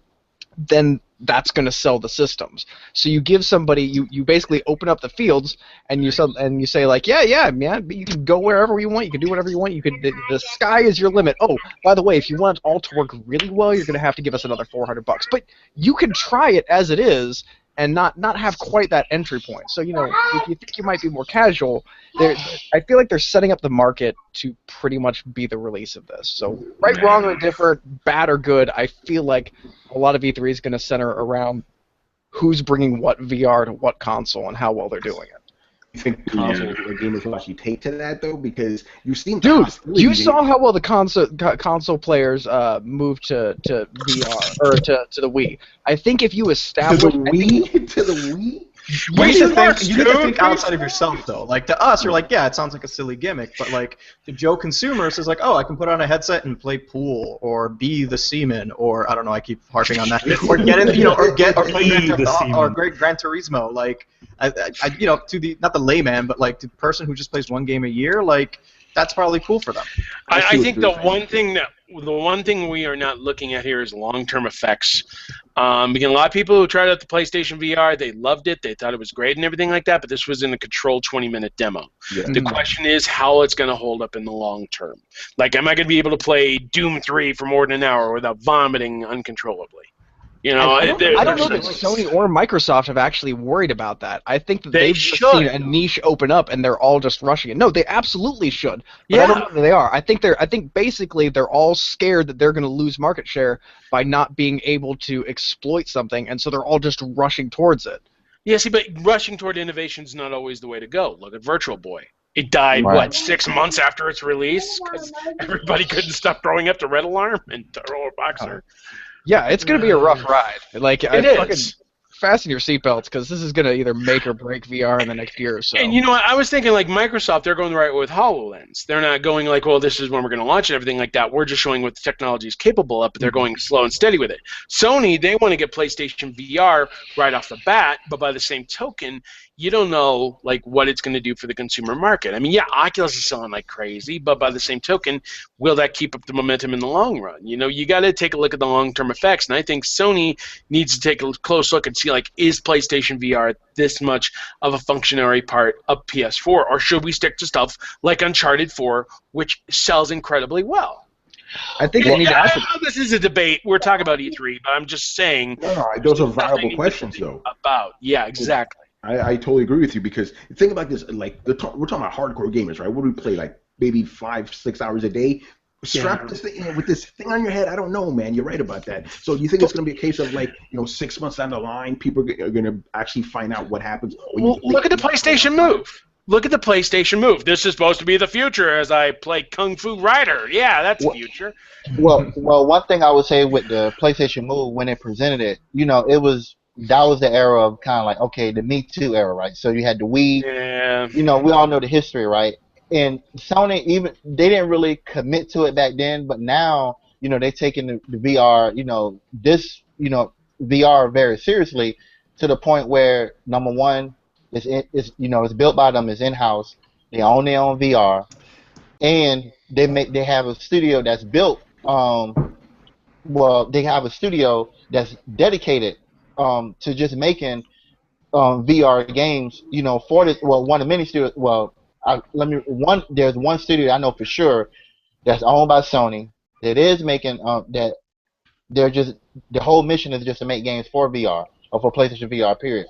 Speaker 10: then that's going to sell the systems. So you give somebody, you basically open up the fields, and you say like, yeah, man, you can go wherever you want, you can do whatever you want, the sky is your limit. Oh, by the way, if you want it all to work really well, you're going to have to give us another $400. But you can try it as it is and not have quite that entry point. So, if you think you might be more casual, I feel like they're setting up the market to pretty much be the release of this. So, right, wrong, or different, bad or good, I feel like a lot of E3 is going to center around who's bringing what VR to what console and how well they're doing it.
Speaker 1: You think consoles or gamers will actually take to that though? Because you've seen
Speaker 10: you saw how well the console players moved to VR or to the Wii. I think if you establish
Speaker 1: to the Wii.
Speaker 5: You need to think outside of yourself, though. Like, to us, you're like, yeah, it sounds like a silly gimmick, but, like, to Joe consumers, it's like, oh, I can put on a headset and play pool, or be the seaman, or, I don't know, I keep harping on that, or get in, or play Gran Turismo, like, to the, not the layman, but, like, the person who just plays one game a year, like, that's probably cool for them.
Speaker 2: I think the one thing we are not looking at here is long-term effects. Because a lot of people who tried out the PlayStation VR, they loved it, they thought it was great and everything like that, but this was in a controlled 20-minute demo. Yeah. The question is how it's going to hold up in the long term. Like, am I going to be able to play Doom 3 for more than an hour without vomiting uncontrollably? You know,
Speaker 10: I don't know that Sony or Microsoft have actually worried about that. I think that they've just seen a niche open up and they're all just rushing it. No, they absolutely should. But I don't know that they are. I think basically they're all scared that they're going to lose market share by not being able to exploit something, and so they're all just rushing towards it.
Speaker 2: Yeah, see, but rushing toward innovation is not always the way to go. Look at Virtual Boy. It died, what, 6 months after its release? Because everybody couldn't stop throwing up the red alarm and throw a boxer.
Speaker 10: Yeah, it's going to be a rough ride. Like,
Speaker 2: it is.
Speaker 10: Fasten your seatbelts, because this is going to either make or break VR in the next year or so.
Speaker 2: And you know what? I was thinking, like, Microsoft, they're going the right way with HoloLens. They're not going like, well, this is when we're going to launch and everything like that. We're just showing what the technology is capable of, but they're going slow and steady with it. Sony, they want to get PlayStation VR right off the bat, but by the same token, you don't know, like, what it's going to do for the consumer market. I mean, yeah, Oculus is selling like crazy, but by the same token, will that keep up the momentum in the long run? You know, you got to take a look at the long-term effects, and I think Sony needs to take a close look and see, like, is PlayStation VR this much of a functionary part of PS4, or should we stick to stuff like Uncharted 4, which sells incredibly well?
Speaker 10: I think we need to ask.
Speaker 2: This is a debate. We're talking about E3, but I'm just saying.
Speaker 1: No, those are viable questions, though.
Speaker 2: Yeah, exactly.
Speaker 1: I totally agree with you, because think about this, like we're talking about hardcore gamers, right? What do we play, like maybe 5-6 hours a day? Strap this thing with this thing on your head. I don't know, man. You're right about that. So do you think it's going to be a case of, like, 6 months down the line, people are going to actually find out what happens?
Speaker 2: Well, look at the PlayStation Move. Look at the PlayStation Move. This is supposed to be the future as I play Kung Fu Rider. Yeah, that's the future.
Speaker 4: Well, one thing I would say with the PlayStation Move, when it presented it, that was the era of kind of like, okay, the Me Too era, right? So you had the Wii.
Speaker 2: Yeah.
Speaker 4: We all know the history, right? And Sony, they didn't really commit to it back then, but now, they're taking the VR, VR very seriously, to the point where, number one, it's built by them, it's in-house, they own their own VR, and they have a studio that's built, they have a studio that's dedicated to just making VR games, for this. Well, one of many studios. Well, there's one studio I know for sure that's owned by Sony that is making that. They're just, the whole mission is just to make games for VR or for PlayStation VR. Period.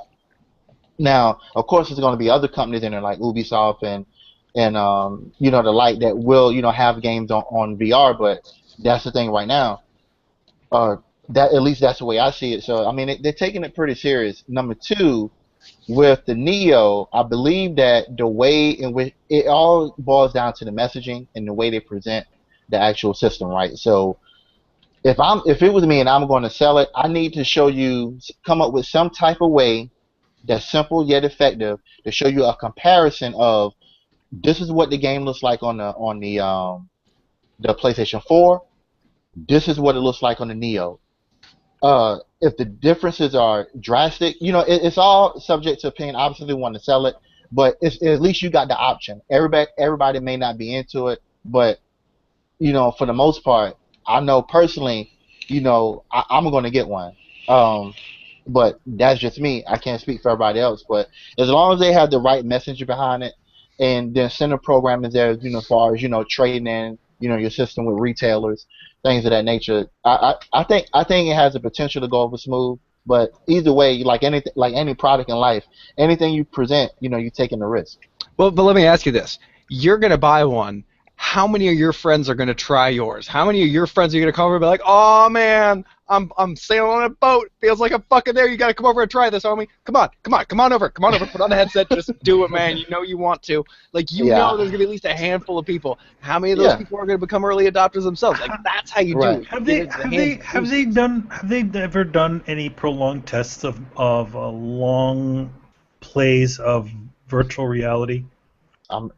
Speaker 4: Now, of course, there's going to be other companies in there like Ubisoft and the like that will have games on VR, but that's the thing right now. That, at least that's the way I see it. So I mean, they're taking it pretty serious. Number two, with the Neo, I believe that the way in which it all boils down to the messaging and the way they present the actual system, right? So if it was me and I'm going to sell it, I need to come up with some type of way that's simple yet effective to show you a comparison of this is what the game looks like on the PlayStation 4. This is what it looks like on the Neo. If the differences are drastic, it's all subject to opinion. Obviously, we want to sell it, but at least you got the option. Everybody may not be into it, but for the most part, I know personally, I'm going to get one. But that's just me. I can't speak for everybody else. But as long as they have the right message behind it, and the incentive program is there, as far as trading in, your system with retailers, things of that nature. I think it has the potential to go over smooth. But either way, like any product in life, anything you present, you're taking the risk.
Speaker 10: Well, but let me ask you this: you're gonna buy one. How many of your friends are gonna try yours? How many of your friends are gonna come over and be like, "Oh man, I'm sailing on a boat. Feels like I'm fucking there. You gotta come over and try this, homie. Come on over. Put on the headset. Just do it, man. You know you want to. Like know there's gonna be at least a handful of people. How many of those people are gonna become early adopters themselves? Like that's how you do it.
Speaker 7: Have they ever done any prolonged tests of long plays of virtual reality?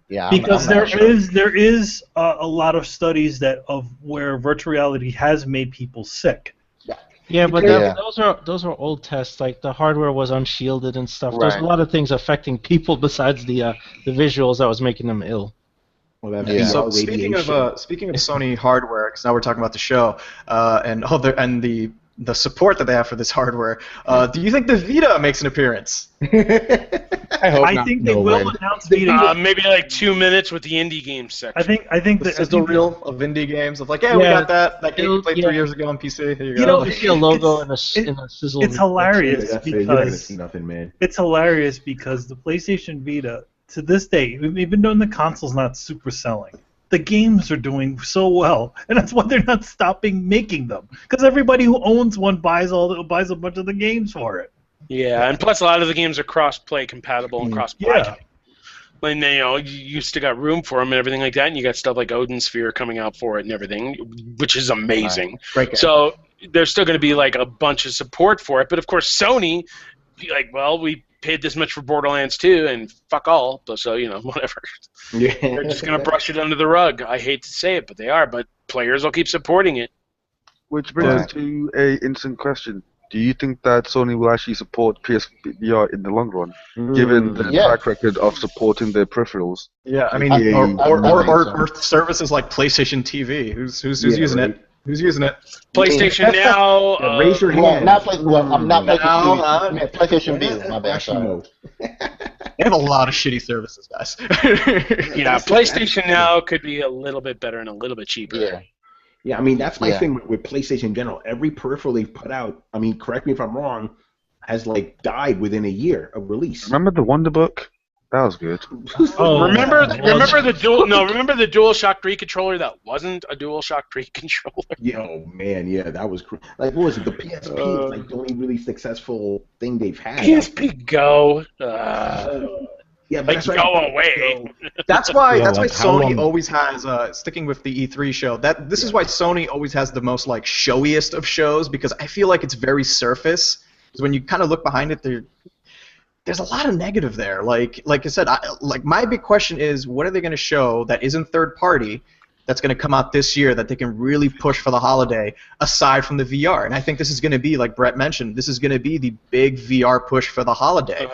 Speaker 7: Because there is a lot of studies of where virtual reality has made people sick.
Speaker 9: Yeah, but those are old tests. Like the hardware was unshielded and stuff. Right. There's a lot of things affecting people besides the visuals that was making them ill.
Speaker 5: Well, so speaking of Sony hardware, because now we're talking about the show and the the support that they have for this hardware. Do you think the Vita makes an appearance?
Speaker 10: I hope
Speaker 7: I
Speaker 10: not.
Speaker 7: think they
Speaker 6: No
Speaker 7: will
Speaker 6: way.
Speaker 7: announce Vita.
Speaker 2: Maybe like 2 minutes with the indie games section.
Speaker 7: I think
Speaker 5: The
Speaker 7: that
Speaker 5: sizzle reel of indie games of like, yeah, we
Speaker 9: Yeah,
Speaker 5: got that game we played
Speaker 9: yeah.
Speaker 5: 3 years ago on PC. Here you
Speaker 7: You
Speaker 5: go.
Speaker 7: know,
Speaker 9: You see a logo and a
Speaker 7: it's
Speaker 9: sizzle.
Speaker 7: it's hilarious
Speaker 1: That's it. You're not gonna
Speaker 7: because
Speaker 1: see nothing, man.
Speaker 7: it's hilarious because the PlayStation Vita to this day, even though the console's not super selling, the games are doing so well, and that's why they're not stopping making them. Because everybody who owns one buys a bunch of the games for it.
Speaker 2: Yeah, and plus a lot of the games are cross-play compatible and cross-buy.
Speaker 7: Yeah.
Speaker 2: And you still got room for them and everything like that, and you got stuff like Odin Sphere coming out for it and everything, which is amazing.
Speaker 5: Great game.
Speaker 2: So there's still going to be like a bunch of support for it, but of course Sony, be like, well, we paid this much for Borderlands 2, and fuck all, so whatever.
Speaker 1: Yeah.
Speaker 2: They're just going to brush it under the rug. I hate to say it, but they are. But players will keep supporting it.
Speaker 8: Which brings us to a instant question. Do you think that Sony will actually support PSVR in the long run, given the track record of supporting their peripherals?
Speaker 5: Yeah, I mean, or services like PlayStation TV. Who's using it? Who's using it?
Speaker 2: PlayStation Now.
Speaker 1: Raise your hand.
Speaker 4: I'm not PlayStation Vita. My bad.
Speaker 1: Actually, no.
Speaker 5: They have a lot of shitty services, guys.
Speaker 2: Yeah, PlayStation Now could be a little bit better and a little bit cheaper.
Speaker 4: Yeah.
Speaker 1: Yeah, I mean, that's my thing with PlayStation in general. Every peripheral they've put out, I mean, correct me if I'm wrong, has like died within a year of release.
Speaker 8: Remember the Wonder Book? That was good.
Speaker 2: Oh, remember the DualShock 3 controller that wasn't a DualShock 3 controller?
Speaker 1: Yeah, oh man, yeah, that was like, what was it? The PSP is like the only really successful thing they've had.
Speaker 2: PSP Go.
Speaker 1: Yeah, but
Speaker 2: like, go away.
Speaker 5: That's why
Speaker 6: Yeah,
Speaker 5: that's why
Speaker 6: like, how
Speaker 5: Sony
Speaker 6: long-
Speaker 5: always has sticking with the E3 show. This is why Sony always has the most like showiest of shows, because I feel like it's very surface. Because when you kind of look behind it, there's a lot of negative there. Like I said, my big question is, what are they going to show that isn't third party that's going to come out this year that they can really push for the holiday aside from the VR? And I think this is going to be, like Brett mentioned, this is going to be the big VR push for the holiday.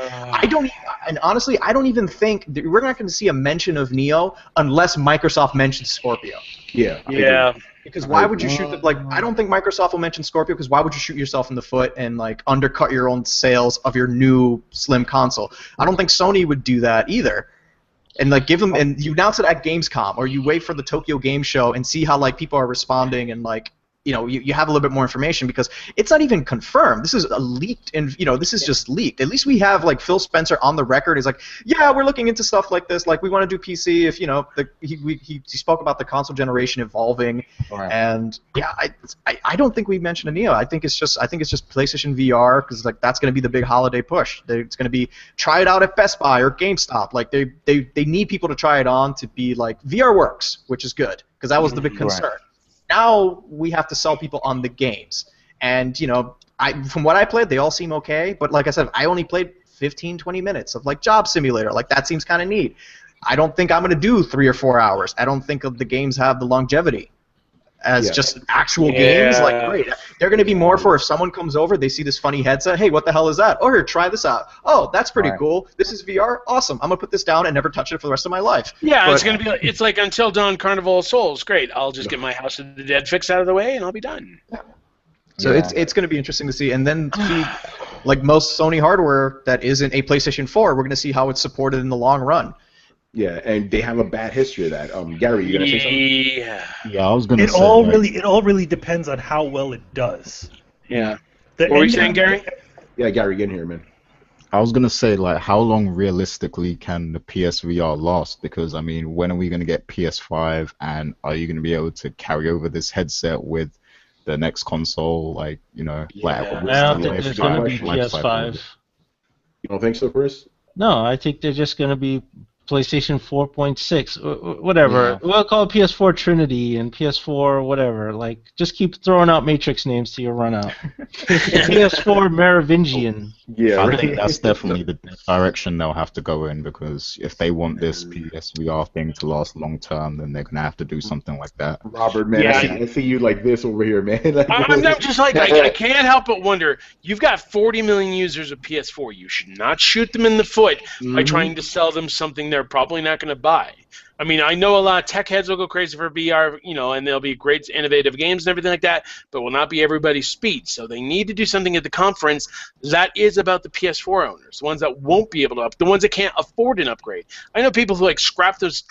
Speaker 5: Honestly, I don't even think we're not going to see a mention of Neo unless Microsoft mentions Scorpio.
Speaker 1: Yeah.
Speaker 2: Yeah.
Speaker 5: Because why would you shoot I don't think Microsoft will mention Scorpio, because why would you shoot yourself in the foot and like undercut your own sales of your new slim console? I don't think Sony would do that either. And like give them, and you announce it at Gamescom, or you wait for the Tokyo Game Show and see how like people are responding, and like you have a little bit more information, because it's not even confirmed. This is a leaked, and this is just leaked. At least we have like Phil Spencer on the record. He's like, yeah, we're looking into stuff like this. Like we want to do PC if he spoke about the console generation evolving, and yeah, I don't think we mentioned a Neo. I think it's just PlayStation VR, because like that's going to be the big holiday push. It's going to be try it out at Best Buy or GameStop. Like they need people to try it on to be like VR works, which is good, because that was the big concern. Now we have to sell people on the games, and from what I played, they all seem okay. But like I said, I only played 15-20 minutes of like Job Simulator. Like that seems kind of neat. I don't think I'm gonna do 3 or 4 hours. I don't think the games have the longevity as just actual games. Like great, they're gonna be more for if someone comes over, they see this funny headset. Hey, what the hell is that? Oh, here, try this out. Oh, that's pretty cool. This is VR. Awesome. I'm gonna put this down and never touch it for the rest of my life.
Speaker 2: Yeah, it's gonna be like, it's like Until Dawn Carnival of Souls. Great. I'll just get my House of the Dead fix out of the way and I'll be done.
Speaker 5: So it's going to be interesting to see, and then see, like most Sony hardware that isn't a PlayStation 4, we're going to see how it's supported in the long run.
Speaker 1: Yeah, and they have a bad history of that. Gary, you gonna say something?
Speaker 6: Yeah, I was gonna say.
Speaker 7: It all really depends on how well it does.
Speaker 2: Yeah. What were you saying, Gary?
Speaker 1: Yeah, Gary, get in here, man.
Speaker 6: I was gonna say, like, how long realistically can the PSVR last? Because I mean, when are we gonna get PS5, and are you gonna be able to carry over this headset with the next console? Like,
Speaker 9: I don't think there's gonna be PS5.
Speaker 1: You don't think so, Chris?
Speaker 9: No, I think they're just gonna be PlayStation 4.6, whatever. Yeah. We'll call it PS4 Trinity and PS4 whatever. Like, just keep throwing out Matrix names till you run out. PS4 Merovingian.
Speaker 1: Yeah,
Speaker 6: I think that's definitely the direction they'll have to go in, because if they want this PSVR thing to last long term, then they're gonna have to do something like that.
Speaker 1: Robert, man, I see you like this over here, man.
Speaker 2: I'm just like, I can't help but wonder. You've got 40 million users of PS4. You should not shoot them in the foot by trying to sell them something they're probably not going to buy. I mean, I know a lot of tech heads will go crazy for VR, and there'll be great innovative games and everything like that, but will not be everybody's speed. So they need to do something at the conference that is about the PS4 owners, the ones that won't be able to the ones that can't afford an upgrade. I know people who scrap those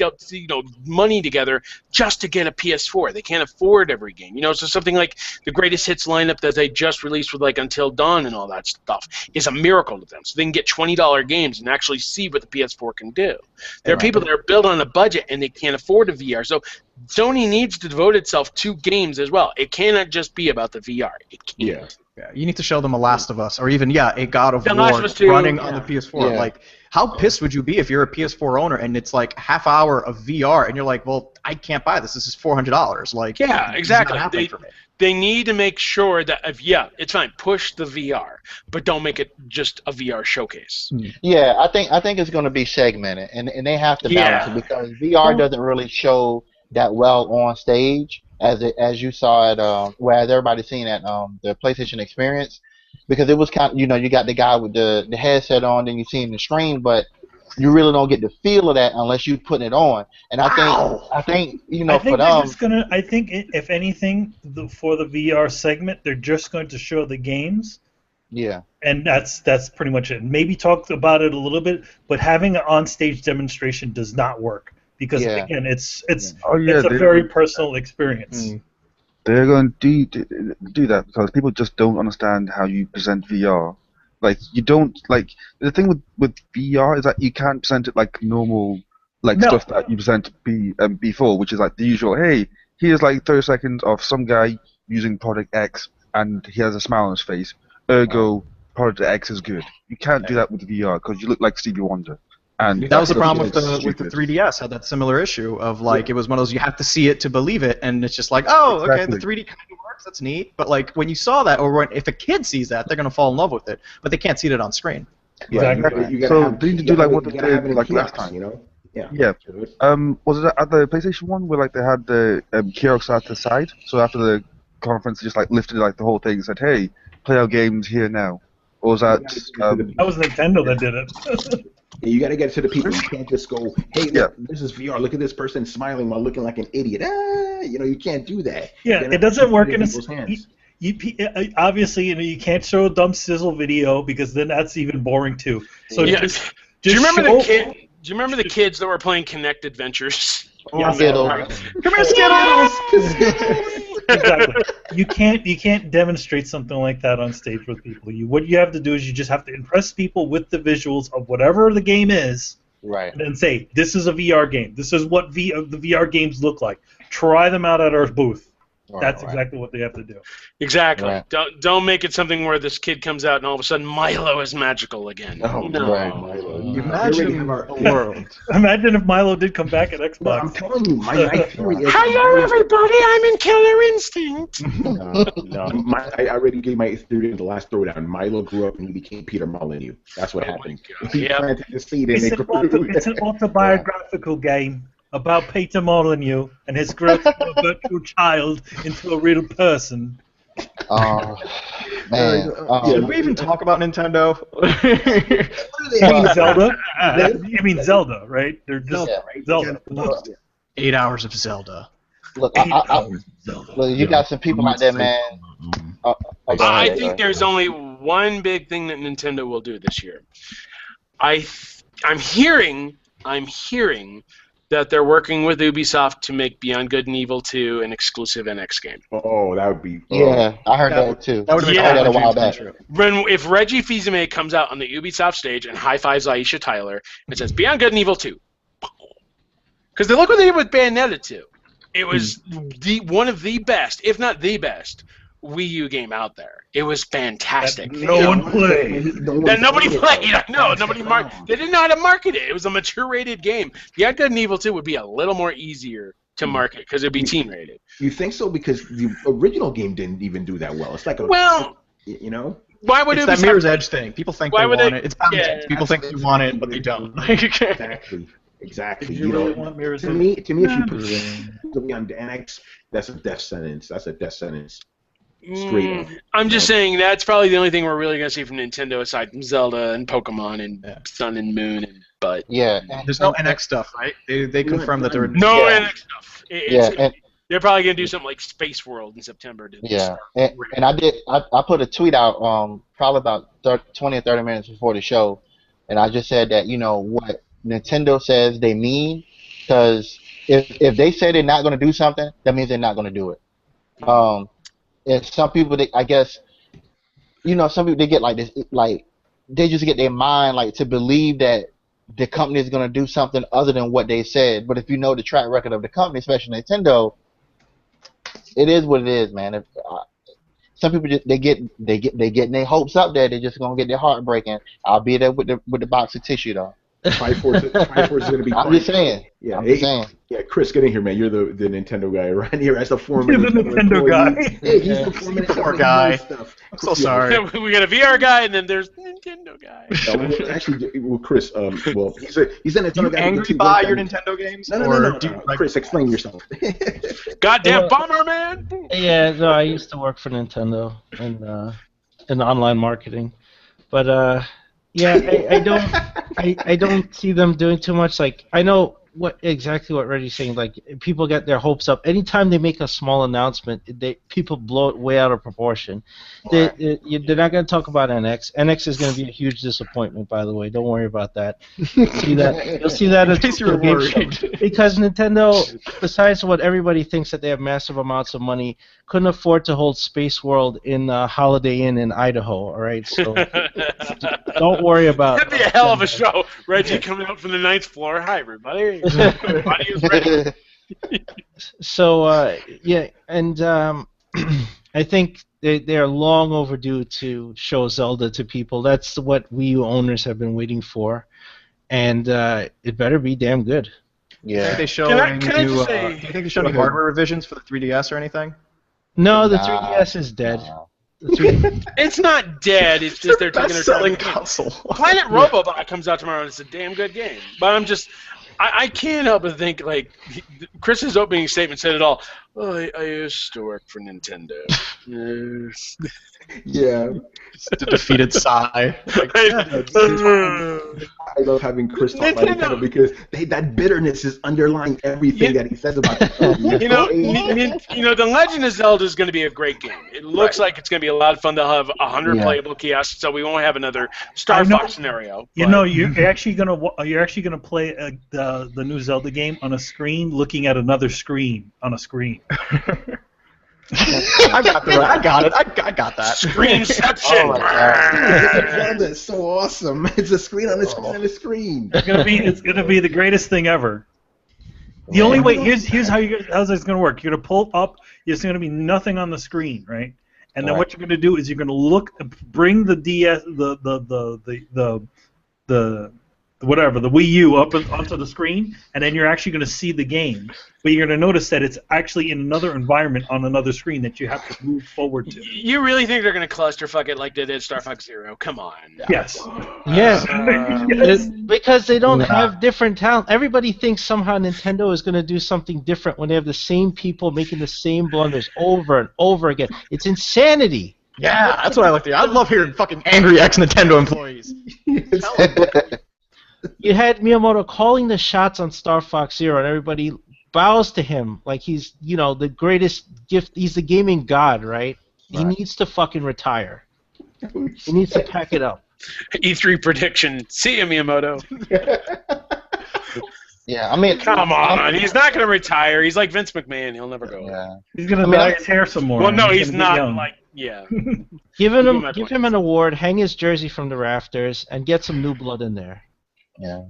Speaker 2: money together just to get a PS4. They can't afford every game. So something like the greatest hits lineup that they just released with Until Dawn and all that stuff is a miracle to them. So they can get $20 games and actually see what the PS4 can do. There are people that are built on a budget and they can't afford a VR. So Sony needs to devote itself to games as well. It cannot just be about the VR. It can't.
Speaker 5: Yeah, you need to show them a Last of Us, or even a God of War running on the PS4.
Speaker 1: Yeah.
Speaker 5: How pissed would you be if you're a PS4 owner and it's half hour of VR and you're like, well, I can't buy this. This is $400.
Speaker 2: Yeah, exactly.
Speaker 5: It's not happening for me.
Speaker 2: They need to make sure that it's fine, push the VR, but don't make it just a VR showcase.
Speaker 4: Yeah, I think it's going to be segmented, and they have to balance it because VR doesn't really show that well on stage as you saw it, whereas everybody's seen at the PlayStation Experience, because it was kind of, you got the guy with the headset on, then you see the stream, but you really don't get the feel of that unless you put it on. And I think for them,
Speaker 7: I think if anything, for the VR segment, they're just going to show the games.
Speaker 4: Yeah.
Speaker 7: And that's pretty much it. Maybe talk about it a little bit, but having an on-stage demonstration does not work because again, it's a very personal experience.
Speaker 8: They're going to do that because people just don't understand how you present VR. You don't the thing with VR is that you can't present it like normal stuff that you present before, which is the usual. Hey, here's 30 seconds of some guy using product X and he has a smile on his face. Ergo, product X is good. You can't do that with VR because you look like Stevie Wonder. And
Speaker 5: that was the problem with the 3DS. Had that similar issue of it was one of those you have to see it to believe it, and it's just okay, the 3D kind of works, that's neat. But when you saw that, or if a kid sees that, they're gonna fall in love with it, but they can't see it on screen.
Speaker 8: Exactly. So they need to do what they did last time. Yeah. Was it at the PlayStation one where they had the kiosks at the side? So after the conference, they just lifted the whole thing and said, "Hey, play our games here now." Or was that?
Speaker 7: That was Nintendo that did it.
Speaker 1: You got to get to the people. You can't just go, "Hey, look, this is VR. Look at this person smiling while looking like an idiot." You can't do that.
Speaker 7: Yeah, it doesn't work in people's hands. Obviously, you can't show a dumb sizzle video because then that's even boring too. So just
Speaker 2: do you remember the kids that were playing Kinect Adventures?
Speaker 7: Skittles. Come here, Skittles. Exactly. You can't demonstrate something like that on stage with people. What you have to do is you just have to impress people with the visuals of whatever the game is.
Speaker 4: Right.
Speaker 7: And then say, this is a VR game. This is what the VR games look like. Try them out at our booth. That's exactly what they have to do.
Speaker 2: Exactly. Right. Don't make it something where this kid comes out and all of a sudden Milo is magical again.
Speaker 1: Oh, no. Right, Milo.
Speaker 5: Imagine our world.
Speaker 7: Imagine if Milo did come back at Xbox.
Speaker 1: No, I'm telling you, my theory is...
Speaker 2: Hello, everybody. I'm in Killer Instinct.
Speaker 1: No. I already gave my theory in the last Throwdown. Milo grew up and he became Peter Molyneux. That's what happened. He planted the seed and it grew.
Speaker 7: It's an autobiographical game about Peter Molyneux and his growth from a virtual child into a real person.
Speaker 4: Oh, man.
Speaker 5: Should we even talk about Nintendo?
Speaker 7: Zelda? You mean Zelda, right? They're just Zelda.
Speaker 5: 8 hours of Zelda.
Speaker 4: Look, you got some people out there, man.
Speaker 2: I think there's only one big thing that Nintendo will do this year. I'm hearing that they're working with Ubisoft to make Beyond Good and Evil 2 an exclusive NX game.
Speaker 1: Oh, that would be...
Speaker 4: Yeah, I heard that too.
Speaker 5: That would have
Speaker 4: been a while back.
Speaker 2: If Reggie Fils-Aimé comes out on the Ubisoft stage and high-fives Aisha Tyler and says, Beyond Good and Evil 2. Because they look what they did with Bayonetta 2. It was one of the best, if not the best, Wii U game out there. It was fantastic.
Speaker 7: No one played.
Speaker 2: Nobody played. I know. They didn't know how to market it. It was a mature-rated game. Beyond Good and Evil 2 would be a little more easier to market because it would be teen-rated.
Speaker 1: You think so? Because the original game didn't even do that well. It's like
Speaker 2: why would
Speaker 5: it's that Mirror's Edge thing? People think they want it. It's politics. People think they want it, but they don't.
Speaker 1: Exactly.
Speaker 7: You really want Mirror's Edge?
Speaker 1: To me, if you put it on the NX, that's a death sentence. Straight up.
Speaker 2: I'm just saying that's probably the only thing we're really going to see from Nintendo aside from Zelda and Pokemon and Sun and Moon and But
Speaker 4: Yeah.
Speaker 5: There's no NX stuff, right? They confirmed that there would
Speaker 2: no
Speaker 4: Yeah.
Speaker 2: NX stuff.
Speaker 4: Yeah,
Speaker 2: They're probably gonna do something like Space World in September.
Speaker 4: yeah. And I put a tweet out probably about 20 or 30 minutes before the show, and I just said that what Nintendo says they mean, because if they say they're not going to do something, that means they're not going to do it. And some people, I guess, some people, they get like this, like they just get their mind like to believe that the company is going to do something other than what they said. But if you know the track record of the company, especially Nintendo, it is what it is, man. Some people just they getting their hopes up there. They're just gonna get their heart breaking. I'll be there with the box of tissue though.
Speaker 1: Triforce is going to be fun.
Speaker 4: I'm just saying.
Speaker 1: Yeah,
Speaker 4: I'm just saying.
Speaker 1: Yeah, Chris, get in here, man. You're the Nintendo guy right here as the former
Speaker 7: You're the Nintendo guy.
Speaker 1: Yeah, he's the former
Speaker 5: Poor
Speaker 1: Nintendo
Speaker 5: guy.
Speaker 1: stuff.
Speaker 5: I'm so sorry.
Speaker 2: we got a VR guy, and then there's Nintendo guy.
Speaker 1: Actually, Chris, he's a Nintendo
Speaker 5: Do you
Speaker 1: guy.
Speaker 5: angry buy your Nintendo games?
Speaker 1: No.
Speaker 5: Do you, like,
Speaker 1: Chris, explain yourself.
Speaker 2: Goddamn Bomberman!
Speaker 9: Yeah, no, I used to work for Nintendo in online marketing, but yeah, I don't see them doing too much. Like, I know exactly what Reggie's saying. Like, people get their hopes up anytime they make a small announcement. People blow it way out of proportion. They're not going to talk about NX. NX is going to be a huge disappointment, by the way. Don't worry about that. You'll see that at
Speaker 5: case you were worried.
Speaker 9: Because Nintendo, besides what everybody thinks that they have massive amounts of money, couldn't afford to hold Space World in Holiday Inn in Idaho. All right, so don't worry about.
Speaker 2: That'd be a hell of a show. Reggie coming out from the 9th floor. Hi, everybody. Everybody is ready.
Speaker 9: So yeah, and I think they are long overdue to show Zelda to people. That's what Wii U owners have been waiting for, and it better be damn good.
Speaker 4: Yeah.
Speaker 5: Think they show
Speaker 2: Can I
Speaker 5: any
Speaker 2: just
Speaker 5: new,
Speaker 2: say-
Speaker 5: do you think they show any hardware revisions for the 3DS or anything?
Speaker 9: No, the
Speaker 4: Nah.
Speaker 9: 3DS is dead.
Speaker 4: Nah.
Speaker 9: The 3
Speaker 2: It's not dead. It's just they're taking their
Speaker 5: Best-selling
Speaker 2: time.
Speaker 5: console.
Speaker 2: Planet Robobot comes out tomorrow, and it's a damn good game. But I can't help but think, like, Chris's opening statement said it all. Oh, I used to work for Nintendo.
Speaker 1: Yeah.
Speaker 5: Just a defeated sigh. Like,
Speaker 1: I love having Chris talk about Nintendo because that bitterness is underlying everything that he says about the company.
Speaker 2: The Legend of Zelda is going to be a great game. It looks like it's going to be a lot of fun. They'll have 100 playable kiosks, so we won't have another Star Fox scenario.
Speaker 7: You're actually gonna play the new Zelda game on a screen, looking at another screen on a screen.
Speaker 5: I got it. I got that.
Speaker 2: Screenception.
Speaker 4: Oh my God.
Speaker 1: Zelda is so awesome. It's a screen on a screen on a screen.
Speaker 7: It's gonna be the greatest thing ever. The only way how's this gonna work? You're gonna pull up. There's gonna be nothing on the screen, right? And then what you're gonna do is you're gonna bring the DS, the Wii U up onto the screen, and then you're actually going to see the game. But you're going to notice that it's actually in another environment on another screen that you have to move forward to.
Speaker 2: You really think they're going to clusterfuck it like they did Star Fox Zero? Come on.
Speaker 7: Yes.
Speaker 9: Yes.
Speaker 7: Yes.
Speaker 9: Because they don't have different talent. Everybody thinks somehow Nintendo is going to do something different when they have the same people making the same blunders over and over again. It's insanity.
Speaker 5: Yeah, that's what I like to hear. I love hearing fucking angry ex-Nintendo employees.
Speaker 9: You had Miyamoto calling the shots on Star Fox Zero, and everybody bows to him like he's, the greatest gift. He's the gaming god, right? He needs to fucking retire. He needs to pack it up.
Speaker 2: E3 prediction. See you, Miyamoto.
Speaker 4: Yeah, I mean,
Speaker 2: come on. He's not going to retire. He's like Vince McMahon. He'll never go.
Speaker 4: Yeah.
Speaker 7: He's going to dye his hair some more.
Speaker 2: Well, no, he's
Speaker 7: gonna get
Speaker 2: not.
Speaker 7: young.
Speaker 2: Like, yeah.
Speaker 9: Give him an award, hang his jersey from the rafters, and get some new blood in there.
Speaker 4: Yeah.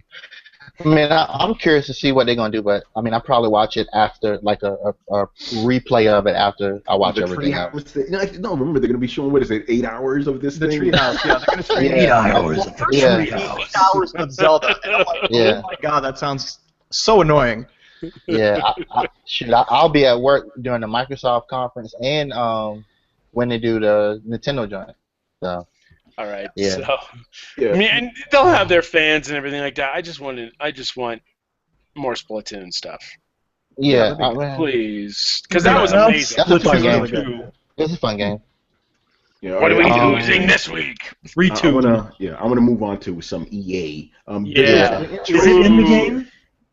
Speaker 4: I mean, I'm curious to see what they're gonna do, but I mean, I'll probably watch it after, like a replay of it after I watch everything else.
Speaker 1: No, remember they're gonna be showing 8 hours of this thing.
Speaker 5: Treehouse, yeah, they're gonna show
Speaker 4: 8
Speaker 5: hours. 8 hours of Zelda. I'm like,
Speaker 4: Yeah.
Speaker 5: Oh my god, that sounds so annoying.
Speaker 4: Yeah, I'll be at work during the Microsoft conference and when they do the Nintendo joint. So.
Speaker 2: All right.
Speaker 4: Yeah.
Speaker 2: So, I mean, and they'll have their fans and everything like that. I just want more Splatoon stuff.
Speaker 4: Yeah,
Speaker 2: Please, because that was amazing.
Speaker 4: That's a fun game. It's a fun game.
Speaker 1: Yeah,
Speaker 2: What are we
Speaker 1: right.
Speaker 2: losing this week?
Speaker 7: Retweet.
Speaker 1: I'm gonna move on to some EA.
Speaker 2: Yeah.
Speaker 7: Is it in the game?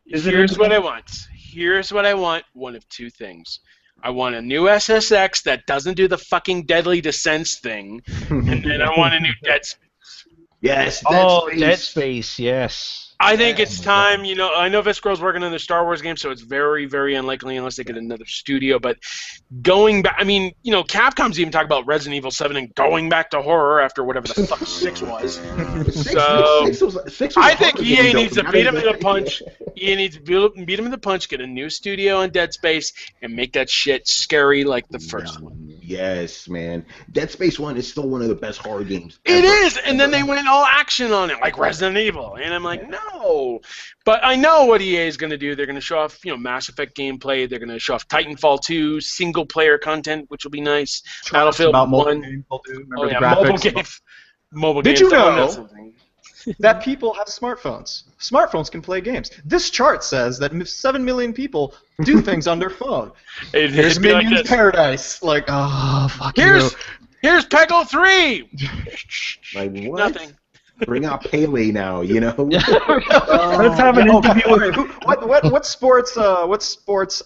Speaker 2: Here's what I want. Here's what I want. One of two things. I want a new SSX that doesn't do the fucking Deadly Descents thing, and then I want a new Dead Space.
Speaker 1: Yes.
Speaker 9: Dead Space. Yes.
Speaker 2: I think it's time. You know, I know Visceral's working on the Star Wars game, so it's very, very unlikely unless they get another studio. But going back, I mean, you know, Capcom's even talking about Resident Evil 7 and going back to horror after whatever the fuck 6 was. I think EA needs to beat him in the punch. EA needs to beat him in the punch, get a new studio on Dead Space, and make that shit scary like the first one.
Speaker 1: Yes, man. Dead Space 1 is still one of the best horror games
Speaker 2: ever. It is, and then they went all action on it, like Resident Evil, and I'm like, no. But I know what EA is going to do. They're going to show off, you know, Mass Effect gameplay. They're going to show off Titanfall 2 single-player content, which will be nice. Battlefield 1.
Speaker 5: Mobile graphics.
Speaker 2: Mobile
Speaker 5: Did
Speaker 2: games.
Speaker 5: you know that people have smartphones? Smartphones can play games. This chart says that 7 million people do things on their phone. Here's Minions like Paradise. Like, oh, fuck you.
Speaker 2: Here's Peggle 3!
Speaker 1: Like, what?
Speaker 2: Nothing.
Speaker 1: Bring out Pele now, you know.
Speaker 7: Let's have an interview.
Speaker 5: What sports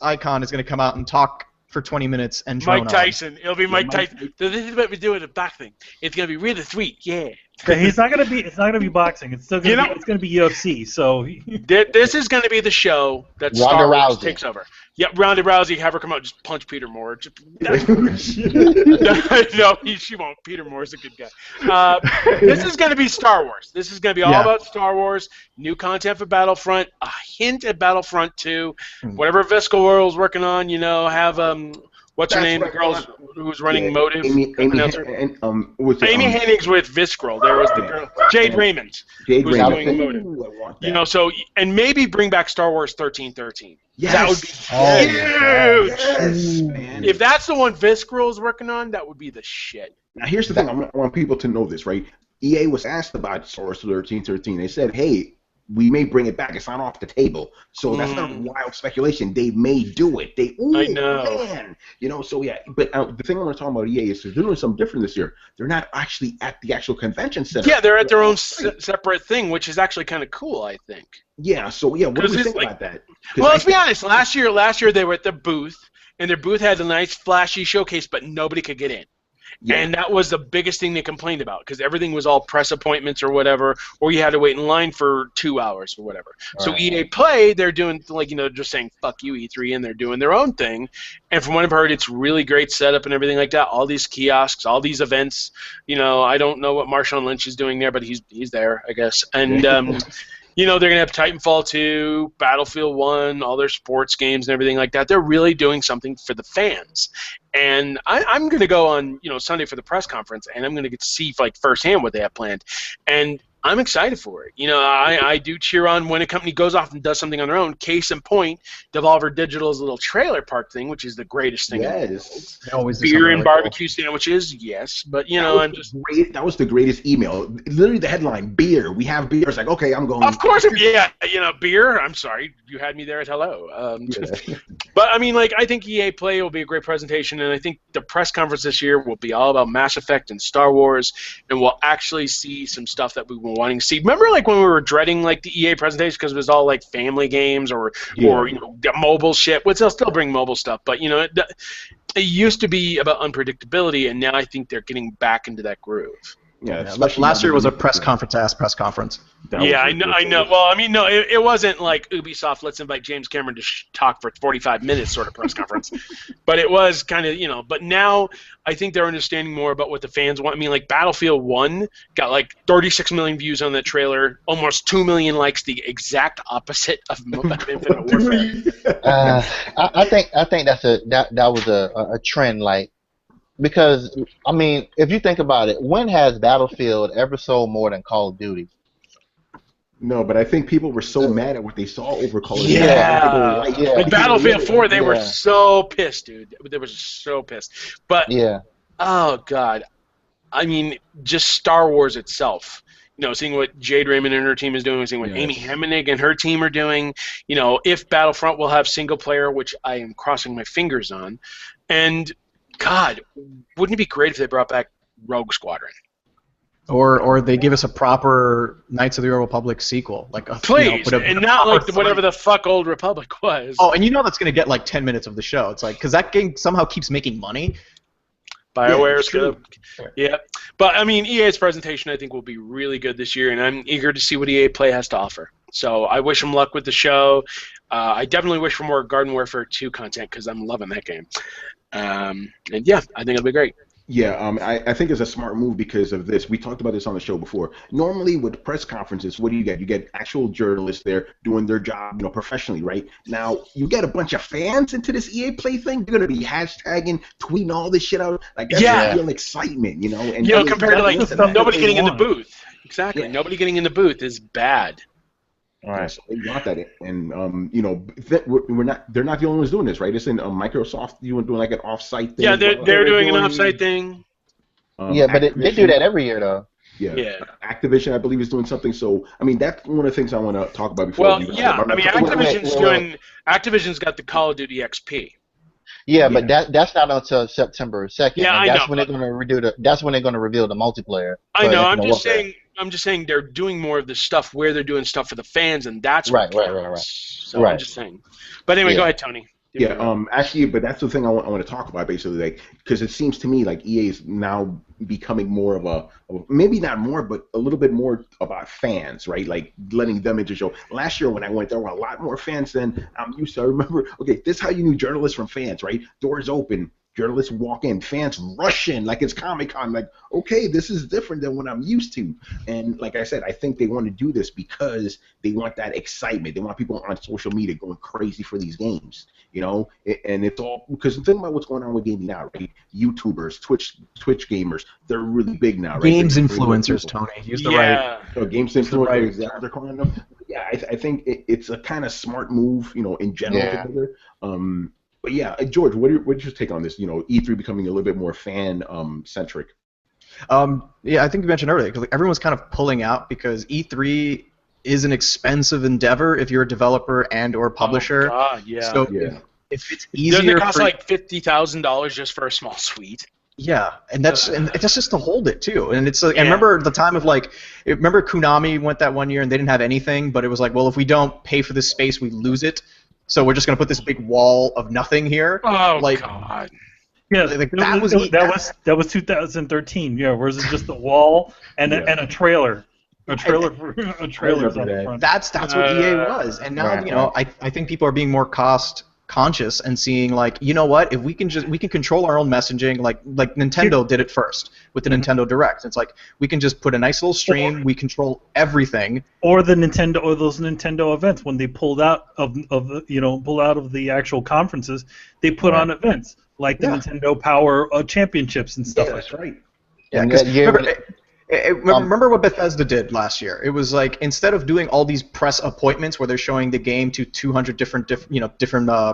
Speaker 5: icon is going to come out and talk for 20 minutes and drone
Speaker 2: Mike Tyson. It'll be Mike Tyson. This is what we do with the back thing. It's going to be really sweet. Yeah.
Speaker 7: He's not going to be. It's not going to be boxing. It's still going to be. It's going to be UFC. So
Speaker 2: this is going to be the show that Star Wars takes over. Yeah, Ronda Rousey, have her come out and just punch Peter Moore. No, she won't. Peter Moore's a good guy. This is going to be Star Wars. This is going to be all about Star Wars, new content for Battlefront, a hint at Battlefront 2, whatever Viscal World's working on, you know, have, what's her name, the girl who's running Motive?
Speaker 1: Amy Hennig's
Speaker 2: with Visceral. There was the girl, Jade Raymond, who's doing Motive. You know, so, and maybe bring back Star Wars 1313.
Speaker 1: Yes.
Speaker 2: That would be huge.
Speaker 1: Yes, man.
Speaker 2: If that's the one Visceral's working on, that would be the shit.
Speaker 1: Now, here's the thing. I want people to know this, right? EA was asked about Star Wars 1313. They said, hey, we may bring it back. It's not off the table. So that's not wild speculation. They may do it. I know. Man. You know, so yeah. But the thing I want to talk about EA is they're doing something different this year. They're not actually at the actual convention center.
Speaker 2: Yeah, they're at their own separate thing, which is actually kind of cool, I think.
Speaker 1: Yeah, so yeah, what do we think about that?
Speaker 2: Well, let's be honest. Last year they were at the booth, and their booth had a nice flashy showcase, but nobody could get in. Yeah. And that was the biggest thing they complained about, because everything was all press appointments or whatever, or you had to wait in line for 2 hours or whatever. So EA Play, they're doing, like, you know, just saying, fuck you, E3, and they're doing their own thing. And from what I've heard, it's really great setup and everything like that. All these kiosks, all these events. You know, I don't know what Marshawn Lynch is doing there, but he's there, I guess. And, you know, they're going to have Titanfall 2, Battlefield 1, all their sports games and everything like that. They're really doing something for the fans. And I'm going to go on, you know, Sunday for the press conference, and I'm going to get to see, like, firsthand what they have planned. And I'm excited for it. You know, I do cheer on when a company goes off and does something on their own. Case in point, Devolver Digital's little trailer park thing, which is the greatest thing in the world. Beer and barbecue sandwiches, yes. But, you know,
Speaker 1: that was the greatest email. Literally the headline, beer. We have beer. It's like, okay, I'm going.
Speaker 2: Of course, yeah. You know, beer. I'm sorry. You had me there at hello. But, I mean, like, I think EA Play will be a great presentation, and I think the press conference this year will be all about Mass Effect and Star Wars, and we'll actually see some stuff that we were wanting to see. Remember, like, when we were dreading, like, the EA presentation because it was all, like, family games or you know, mobile shit, which they'll still bring mobile stuff, but, you know, it used to be about unpredictability, and now I think they're getting back into that groove.
Speaker 5: Yeah, last year was a press conference.
Speaker 2: Yeah, I know. Well, I mean, no, it wasn't like Ubisoft, let's invite James Cameron to talk for 45 minutes sort of press conference. But it was kind of, you know, but now I think they're understanding more about what the fans want. I mean, like, Battlefield 1 got like 36 million views on that trailer, almost 2 million likes, the exact opposite of Infinite Warfare.
Speaker 4: I think that was a trend, like, because, I mean, if you think about it, when has Battlefield ever sold more than Call of Duty?
Speaker 1: No, but I think people were so mad at what they saw over Call of Duty.
Speaker 2: Like Battlefield 4, they were so pissed, dude. They were so pissed. But, oh, God. I mean, just Star Wars itself. You know, seeing what Jade Raymond and her team is doing, seeing what Amy Hemmenig and her team are doing. You know, if Battlefront will have single player, which I am crossing my fingers on. And, God, wouldn't it be great if they brought back Rogue Squadron.
Speaker 5: Or they give us a proper Knights of the Old Republic sequel, like a
Speaker 2: Please,
Speaker 5: you know,
Speaker 2: and not like whatever the fuck Old Republic was.
Speaker 5: Oh, and you know that's gonna get like 10 minutes of the show. It's like because that game somehow keeps making money.
Speaker 2: BioWare's good. Yeah, but I mean, EA's presentation I think will be really good this year, and I'm eager to see what EA Play has to offer. So I wish them luck with the show. I definitely wish for more Garden Warfare 2 content because I'm loving that game. And yeah, I think it'll be great.
Speaker 1: Yeah, I think it's a smart move because of this. We talked about this on the show before. Normally with press conferences, what do you get? You get actual journalists there doing their job, you know, professionally, right? Now you get a bunch of fans into this EA Play thing. They're gonna be hashtagging, tweeting all this shit out. Like that's real excitement, you know. And
Speaker 2: you know, compared to like nobody getting in the booth. Exactly,
Speaker 1: Yeah.
Speaker 2: Nobody getting in the booth is bad.
Speaker 1: All right, so they want that, and you know, we're not. They're not the only ones doing this, right? It's in Microsoft doing like an off-site thing.
Speaker 2: Yeah, they're doing an off-site thing.
Speaker 4: Yeah, but they do that every year, though.
Speaker 1: Yeah. Activision, I believe, is doing something. So, I mean, that's one of the things I want to talk about before.
Speaker 2: Well, yeah, I mean, Activision's got the Call of Duty XP.
Speaker 4: Yeah, but that's not until September 2nd.
Speaker 2: Yeah,
Speaker 4: and that's
Speaker 2: I know.
Speaker 4: when they're going to redo that's when they're going to reveal the multiplayer.
Speaker 2: I know. I'm just saying they're doing more of the stuff where they're doing stuff for the fans, and that's what counts. So I'm just saying. But anyway, go ahead, Tony.
Speaker 1: Yeah, actually, but that's the thing I want to talk about, basically, like, because it seems to me like EA is now becoming more of a, maybe not more, but a little bit more about fans, right? Like, letting them into the show. Last year when I went, there were a lot more fans than I'm used to. I remember, okay, this is how you knew journalists from fans, right? Doors open, journalists walk in, fans rush in like it's Comic-Con, like, okay, this is different than what I'm used to. And like I said, I think they want to do this because they want that excitement. They want people on social media going crazy for these games, you know? And it's all, because think about what's going on with gaming now, right? YouTubers, Twitch gamers, they're really big now, right?
Speaker 5: Games influencers, Tony. Use the right.
Speaker 1: So games influencers, is that what they're calling them? Yeah, I think it's a kind of smart move, you know, in general.
Speaker 4: Yeah.
Speaker 1: But yeah, George, what's your take on this? You know, E3 becoming a little bit more fan centric.
Speaker 5: Yeah, I think you mentioned earlier, because like, everyone's kind of pulling out because E3 is an expensive endeavor if you're a developer and or publisher.
Speaker 2: Oh, God, yeah.
Speaker 5: So if it's easier,
Speaker 2: doesn't it cost like $50,000 just for a small suite?
Speaker 5: Yeah, and that's just to hold it too. And it's like, I remember the time of like, remember Konami went that one year and they didn't have anything, but it was like, well, if we don't pay for this space, we lose it. So we're just gonna put this big wall of nothing here.
Speaker 2: Oh,
Speaker 5: like,
Speaker 2: God.
Speaker 7: Yeah,
Speaker 5: like,
Speaker 7: that was 2013. Yeah, whereas it's just a wall and a trailer. A trailer for front.
Speaker 5: That's what EA was, and now you know I think people are being more cost conscious and seeing like, you know what, if we can control our own messaging, like Nintendo did it first with the Nintendo Direct. It's like we can just put a nice little stream, we control everything.
Speaker 7: Or those Nintendo events when they pulled out of the actual conferences, they put on events like the Nintendo Power Championships and stuff like that.
Speaker 1: Right.
Speaker 5: Yeah, because remember what Bethesda did last year? It was like, instead of doing all these press appointments where they're showing the game to 200 different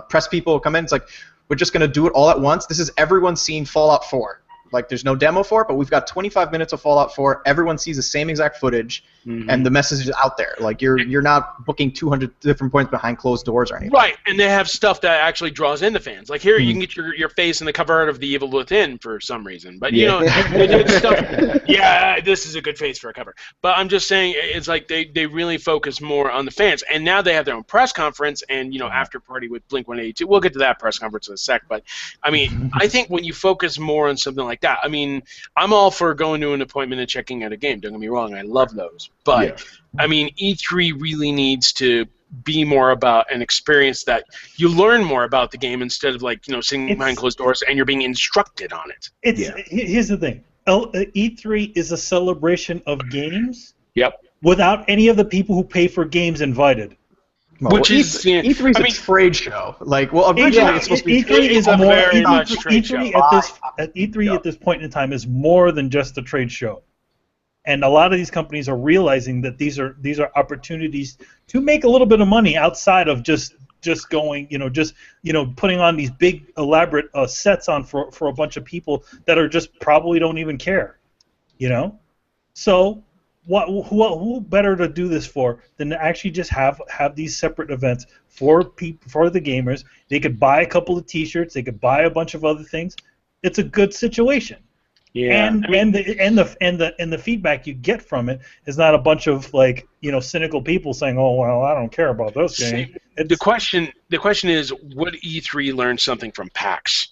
Speaker 5: press people come in, it's like, we're just going to do it all at once. This is everyone seeing Fallout 4. Like, there's no demo for it, but we've got 25 minutes of Fallout 4. Everyone sees the same exact footage, and the message is out there. Like, you're not booking 200 different points behind closed doors or anything.
Speaker 2: Right, and they have stuff that actually draws in the fans. Like, here, you can get your face in the cover art of The Evil Within for some reason. But, you know, they did stuff. Yeah, this is a good face for a cover. But I'm just saying, it's like they really focus more on the fans. And now they have their own press conference and, you know, after party with Blink-182. We'll get to that press conference in a sec. But, I mean, I think when you focus more on something like that, I mean, I'm all for going to an appointment and checking out a game. Don't get me wrong, I love those. But, I mean, E3 really needs to be more about an experience that you learn more about the game instead of, like, you know, sitting behind closed doors and you're being instructed on it.
Speaker 7: Here's the thing. E3 is a celebration of games.
Speaker 2: Yep.
Speaker 7: Without any of the people who pay for games invited.
Speaker 5: Which is E3 is a trade show. Like, well, originally it's supposed to be.
Speaker 7: E3 is
Speaker 2: a
Speaker 7: more.
Speaker 2: very much trade show.
Speaker 7: E3 at this point in time is more than just a trade show, and a lot of these companies are realizing that these are opportunities to make a little bit of money outside of just going, putting on these big elaborate sets on for a bunch of people that are just probably don't even care, you know, so. Who better to do this for than to actually just have these separate events for the gamers? They could buy a couple of T-shirts. They could buy a bunch of other things. It's a good situation.
Speaker 2: Yeah.
Speaker 7: And the feedback you get from it is not a bunch of cynical people saying, "Oh well, I don't care about this game."
Speaker 2: The question is, would E3 learn something from PAX?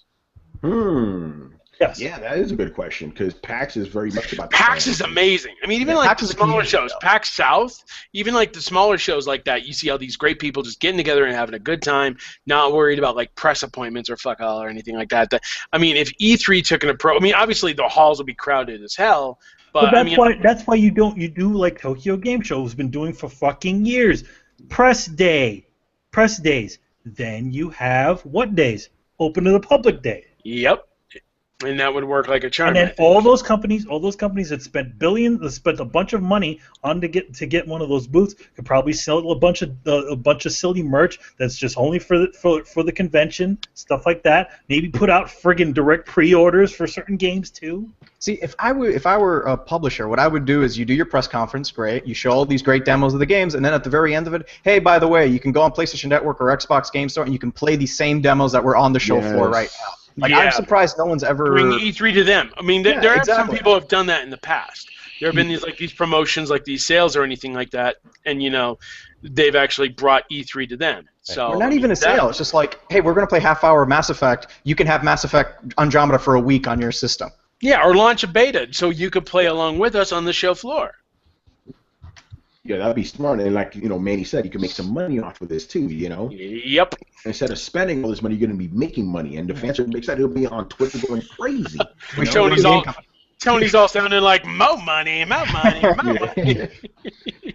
Speaker 7: Yes.
Speaker 1: Yeah, that is a good question because PAX is very much about.
Speaker 2: PAX is amazing. I mean, even like the smaller shows, PAX South, even like the smaller shows like that, you see all these great people just getting together and having a good time, not worried about like press appointments or fuck all or anything like that. I mean, if E3 took an approach, I mean, obviously the halls will be crowded as hell, but
Speaker 7: that's why you do like Tokyo Game Show has been doing for fucking years. Press days. Then you have what days? Open to the public day.
Speaker 2: Yep. And that would work like a charm.
Speaker 7: And then all those companies that spent billions, that spent a bunch of money on to get one of those booths, could probably sell a bunch of silly merch that's just only for the convention, stuff like that. Maybe put out friggin' direct pre-orders for certain games too.
Speaker 5: See, if I were a publisher, what I would do is you do your press conference, great. You show all these great demos of the games, and then at the very end of it, hey, by the way, you can go on PlayStation Network or Xbox Game Store and you can play these same demos that were on the show floor right now. Like, I'm surprised no one's ever
Speaker 2: bring E3 to them. I mean, there are some people who have done that in the past. There have been these promotions, like these sales or anything like that, and they've actually brought E3 to them. So
Speaker 5: we're not even a sale. It's just like, hey, we're going to play half-hour Mass Effect. You can have Mass Effect Andromeda for a week on your system.
Speaker 2: Yeah, or launch a beta so you could play along with us on the show floor.
Speaker 1: Yeah, that'd be smart. And like Manny said, you can make some money off of this too.
Speaker 2: Yep.
Speaker 1: Instead of spending all this money, you're going to be making money, and the fans are excited. He'll be on Twitter going crazy.
Speaker 2: Tony's all sounding like mo money.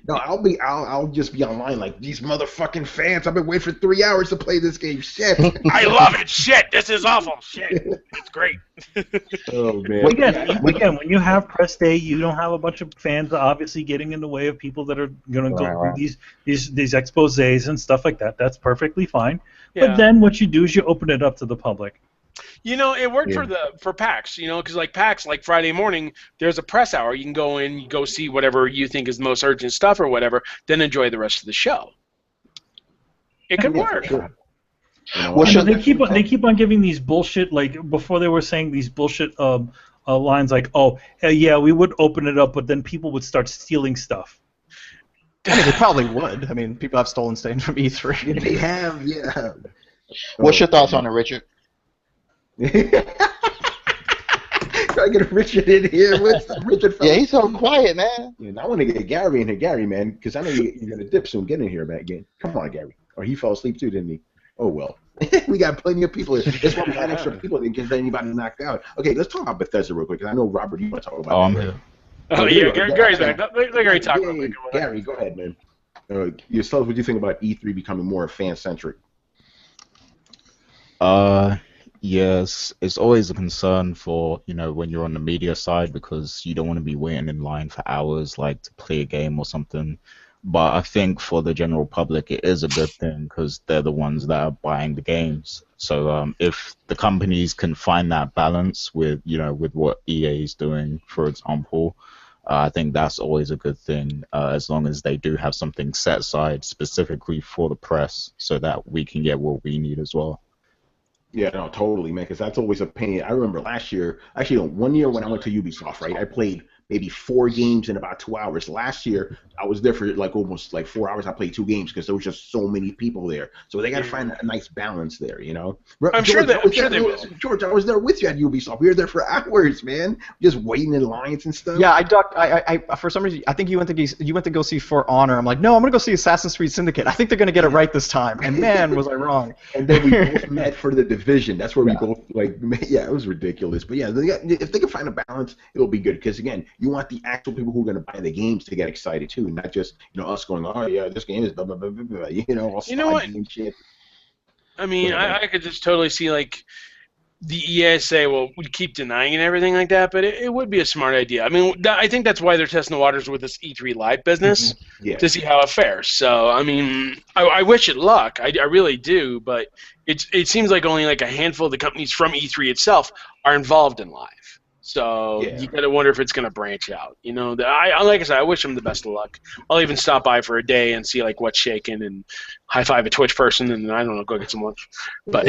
Speaker 1: No, I'll just be online like, these motherfucking fans. I've been waiting for 3 hours to play this game. Shit.
Speaker 2: I love it. Shit. This is awful. Shit. It's great.
Speaker 1: Oh man.
Speaker 7: Again, when you have press day, you don't have a bunch of fans obviously getting in the way of people that are going to go through these exposés and stuff like that. That's perfectly fine.
Speaker 2: Yeah.
Speaker 7: But then what you do is you open it up to the public.
Speaker 2: It worked for PAX, because like PAX, like Friday morning, there's a press hour. You can go in, you go see whatever you think is the most urgent stuff or whatever, then enjoy the rest of the show. It could work.
Speaker 1: Sure.
Speaker 7: They keep on giving these bullshit, like before they were saying these bullshit lines like, oh, yeah, we would open it up, but then people would start stealing stuff.
Speaker 5: I mean, they probably would. I mean, people have stolen things from E3.
Speaker 1: They have, yeah.
Speaker 4: What's your thoughts on it, Richard?
Speaker 1: Try to get Richard in here. Richard?
Speaker 4: Yeah, he's so quiet, man.
Speaker 1: Yeah, I want to get Gary in here, Gary, man, because I know you're gonna dip soon. Get in here, man. Again. Come on, Gary. Or he fell asleep too, didn't he? Oh well. We got plenty of people here. That's why we got extra people in case anybody knocked out. Okay, let's talk about Bethesda real quick, because I know Robert, you want to talk about.
Speaker 6: Oh, I'm here.
Speaker 2: Oh yeah, Gary's back. Let Gary talk real quick.
Speaker 1: Gary, go ahead, man. Yourself, what do you think about E3 becoming more fan-centric?
Speaker 6: Yes, it's always a concern for, when you're on the media side, because you don't want to be waiting in line for hours, like to play a game or something. But I think for the general public, it is a good thing because they're the ones that are buying the games. So if the companies can find that balance with, with what EA is doing, for example, I think that's always a good thing, as long as they do have something set aside specifically for the press so that we can get what we need as well.
Speaker 1: Yeah, no, totally, man, because that's always a pain. I remember last year, actually, 1 year when I went to Ubisoft, right, I played maybe 4 games in about 2 hours. Last year, I was there for almost 4 hours. I played 2 games because there was just so many people there. So they got to find a nice balance there,
Speaker 2: I'm sure they will.
Speaker 1: George, I was there with you at Ubisoft. We were there for hours, man, just waiting in lines and stuff.
Speaker 5: Yeah, I ducked. I for some reason, I think you went to go see For Honor. I'm like, no, I'm gonna go see Assassin's Creed Syndicate. I think they're gonna get it right this time. And man, was I wrong.
Speaker 1: And then we both met for the Division. That's where we both it was ridiculous. But yeah, if they can find a balance, it'll be good. Because again, you want the actual people who are going to buy the games to get excited too, not just us going, oh yeah, this game is blah blah blah blah blah. All
Speaker 2: what?
Speaker 1: And shit.
Speaker 2: I mean, I could just totally see the EA say, well, we keep denying and everything like that, but it would be a smart idea. I mean, I think that's why they're testing the waters with this E3 Live business to see how it fares. So, I mean, I wish it luck. I really do, but it seems like only a handful of the companies from E3 itself are involved in Live. So
Speaker 1: Yeah.
Speaker 2: you got to wonder if it's going to branch out. You know, I like I said, I wish him the best of luck. I'll even stop by for a day and see like what's shaking and high five a Twitch person, and I don't know, go get some lunch. But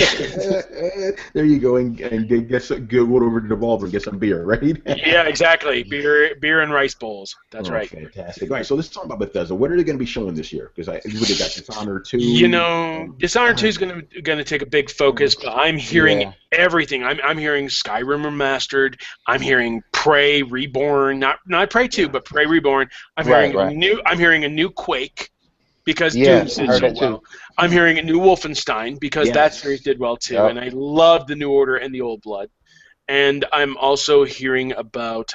Speaker 1: there you go, and go over to Devolver and get some beer, right?
Speaker 2: yeah, exactly. Beer and rice bowls. That's right.
Speaker 1: Fantastic. All right, so let's talk about Bethesda. What are they going to be showing this year? Because they got Dishonored 2.
Speaker 2: You know, Dishonored 2 is going to take a big focus, but I'm hearing everything. I'm hearing Skyrim Remastered. I'm hearing Prey Reborn, not Prey 2, but Prey Reborn. I'm hearing a new Quake because Doom did so well. I'm hearing a new Wolfenstein because that series did well too, and I love the New Order and the Old Blood. And I'm also hearing about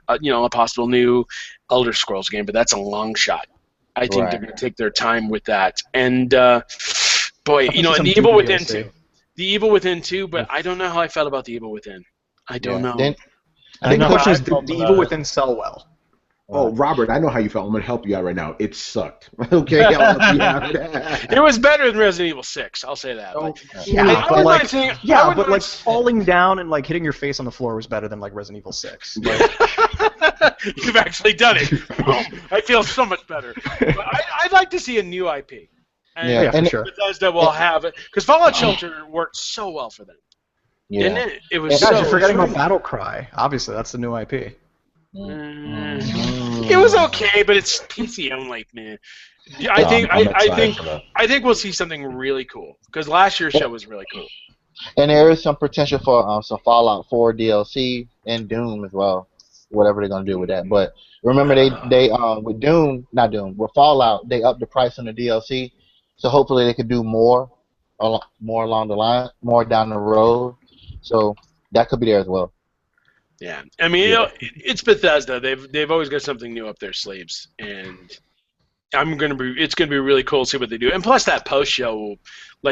Speaker 2: a possible new Elder Scrolls game, but that's a long shot. I think they're going to take their time with that. And boy, and the Evil Within 2. The Evil Within 2, but I don't know how I felt about the Evil Within. I don't know.
Speaker 5: I think the question is, did the Evil Within sell well?
Speaker 1: Oh, Robert, I know how you felt. I'm going to help you out right now. It sucked. Okay, I'll help you out.
Speaker 2: It was better than Resident Evil 6. I'll say that.
Speaker 5: But falling down and like hitting your face on the floor was better than like Resident Evil 6.
Speaker 2: You've actually done it. I feel so much better. But I'd like to see a new IP. And
Speaker 5: for sure.
Speaker 2: Bethesda will have it because Fallout Shelter worked so well for them. Didn't it? It was
Speaker 5: you're forgetting about Battle Cry. Obviously, that's the new IP.
Speaker 2: It was okay, but it's PC only, man. I think we'll see something really cool because last year's show was really cool.
Speaker 4: And there is some potential for some Fallout 4 DLC and Doom as well. Whatever they're gonna do with that, but remember they with Fallout they upped the price on the DLC, so hopefully they could do more along the line, more down the road. So that could be there as well.
Speaker 2: Yeah, I mean, it's Bethesda. They've always got something new up their sleeves, and it's gonna be really cool to see what they do. And plus that post-show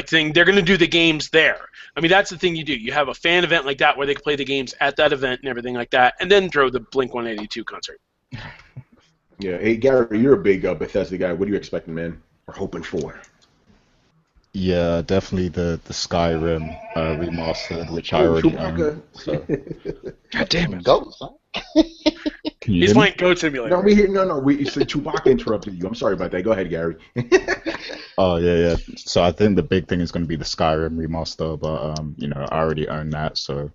Speaker 2: thing, they're gonna do the games there. I mean, that's the thing you do. You have a fan event like that where they can play the games at that event and everything like that, and then throw the Blink-182 concert.
Speaker 1: Yeah, hey Gary, you're a big Bethesda guy. What are you expecting, man? Or hoping for?
Speaker 6: Yeah, definitely the Skyrim remastered, which I already own. So.
Speaker 10: God damn it.
Speaker 4: Go, son.
Speaker 2: He's playing Goat Simulator.
Speaker 1: We said Chewbacca interrupted you. I'm sorry about that. Go ahead, Gary.
Speaker 6: Oh yeah. So I think the big thing is going to be the Skyrim remaster, but I already own that, so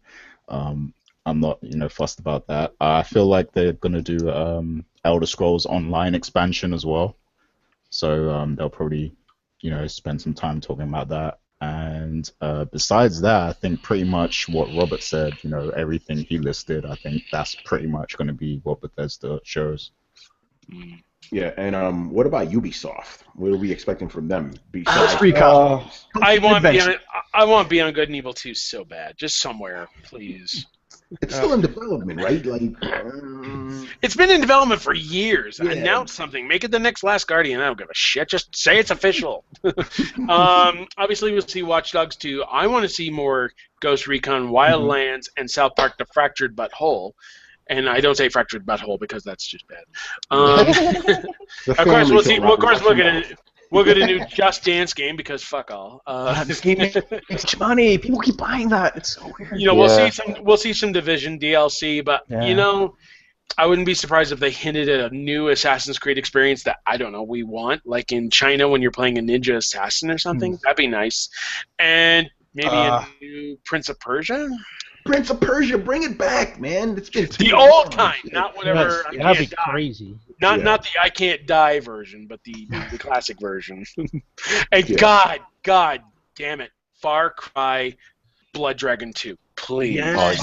Speaker 6: I'm not fussed about that. I feel like they're going to do Elder Scrolls Online expansion as well, so they'll probably spend some time talking about that. And besides that, I think pretty much what Robert said, everything he listed, I think that's pretty much going to be what Bethesda shows.
Speaker 1: Yeah, and what about Ubisoft? What are we expecting from them?
Speaker 2: I want Beyond Good and Evil 2 so bad. Just somewhere, please.
Speaker 1: It's still in development, right?
Speaker 2: It's been in development for years. Yeah. Announce something. Make it the next Last Guardian. I don't give a shit. Just say it's official. Obviously, we'll see Watch Dogs 2. I want to see more Ghost Recon Wildlands and South Park The Fractured But Whole. And I don't say Fractured But Whole because that's just bad. Of course, we'll get a new Just Dance game because fuck all.
Speaker 5: This game makes money. People keep buying that. It's so weird.
Speaker 2: We'll see some Division DLC, but I wouldn't be surprised if they hinted at a new Assassin's Creed experience that I don't know we want, like in China when you're playing a ninja assassin or something. That'd be nice, and maybe a new Prince of Persia.
Speaker 1: Prince of Persia, bring it back, man. It's been
Speaker 2: the old kind, not whatever.
Speaker 9: That'd be crazy.
Speaker 2: Not the I Can't Die version, but the classic version. And God damn it, Far Cry Blood Dragon 2, please.
Speaker 6: Yes.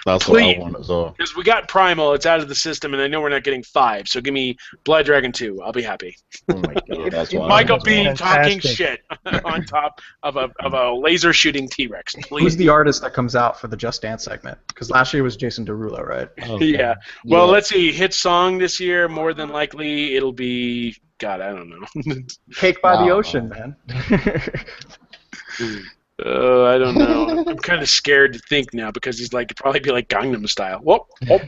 Speaker 6: That's what I want as well.
Speaker 2: Because we got Primal, it's out of the system, and I know we're not getting 5, so give me Blood Dragon 2. I'll be happy.
Speaker 1: Oh my God, that's
Speaker 2: Michael B. talking shit on top of a laser shooting T-Rex. Please.
Speaker 5: Who's the artist that comes out for the Just Dance segment? Because last year was Jason Derulo, right?
Speaker 2: Okay. Yeah. Well, let's see. Hit song this year. More than likely, it'll be. God, I don't know.
Speaker 5: Cake by the Ocean, man.
Speaker 2: I don't know. I'm kind of scared to think now because he's like probably be like Gangnam Style. Whoop.
Speaker 6: I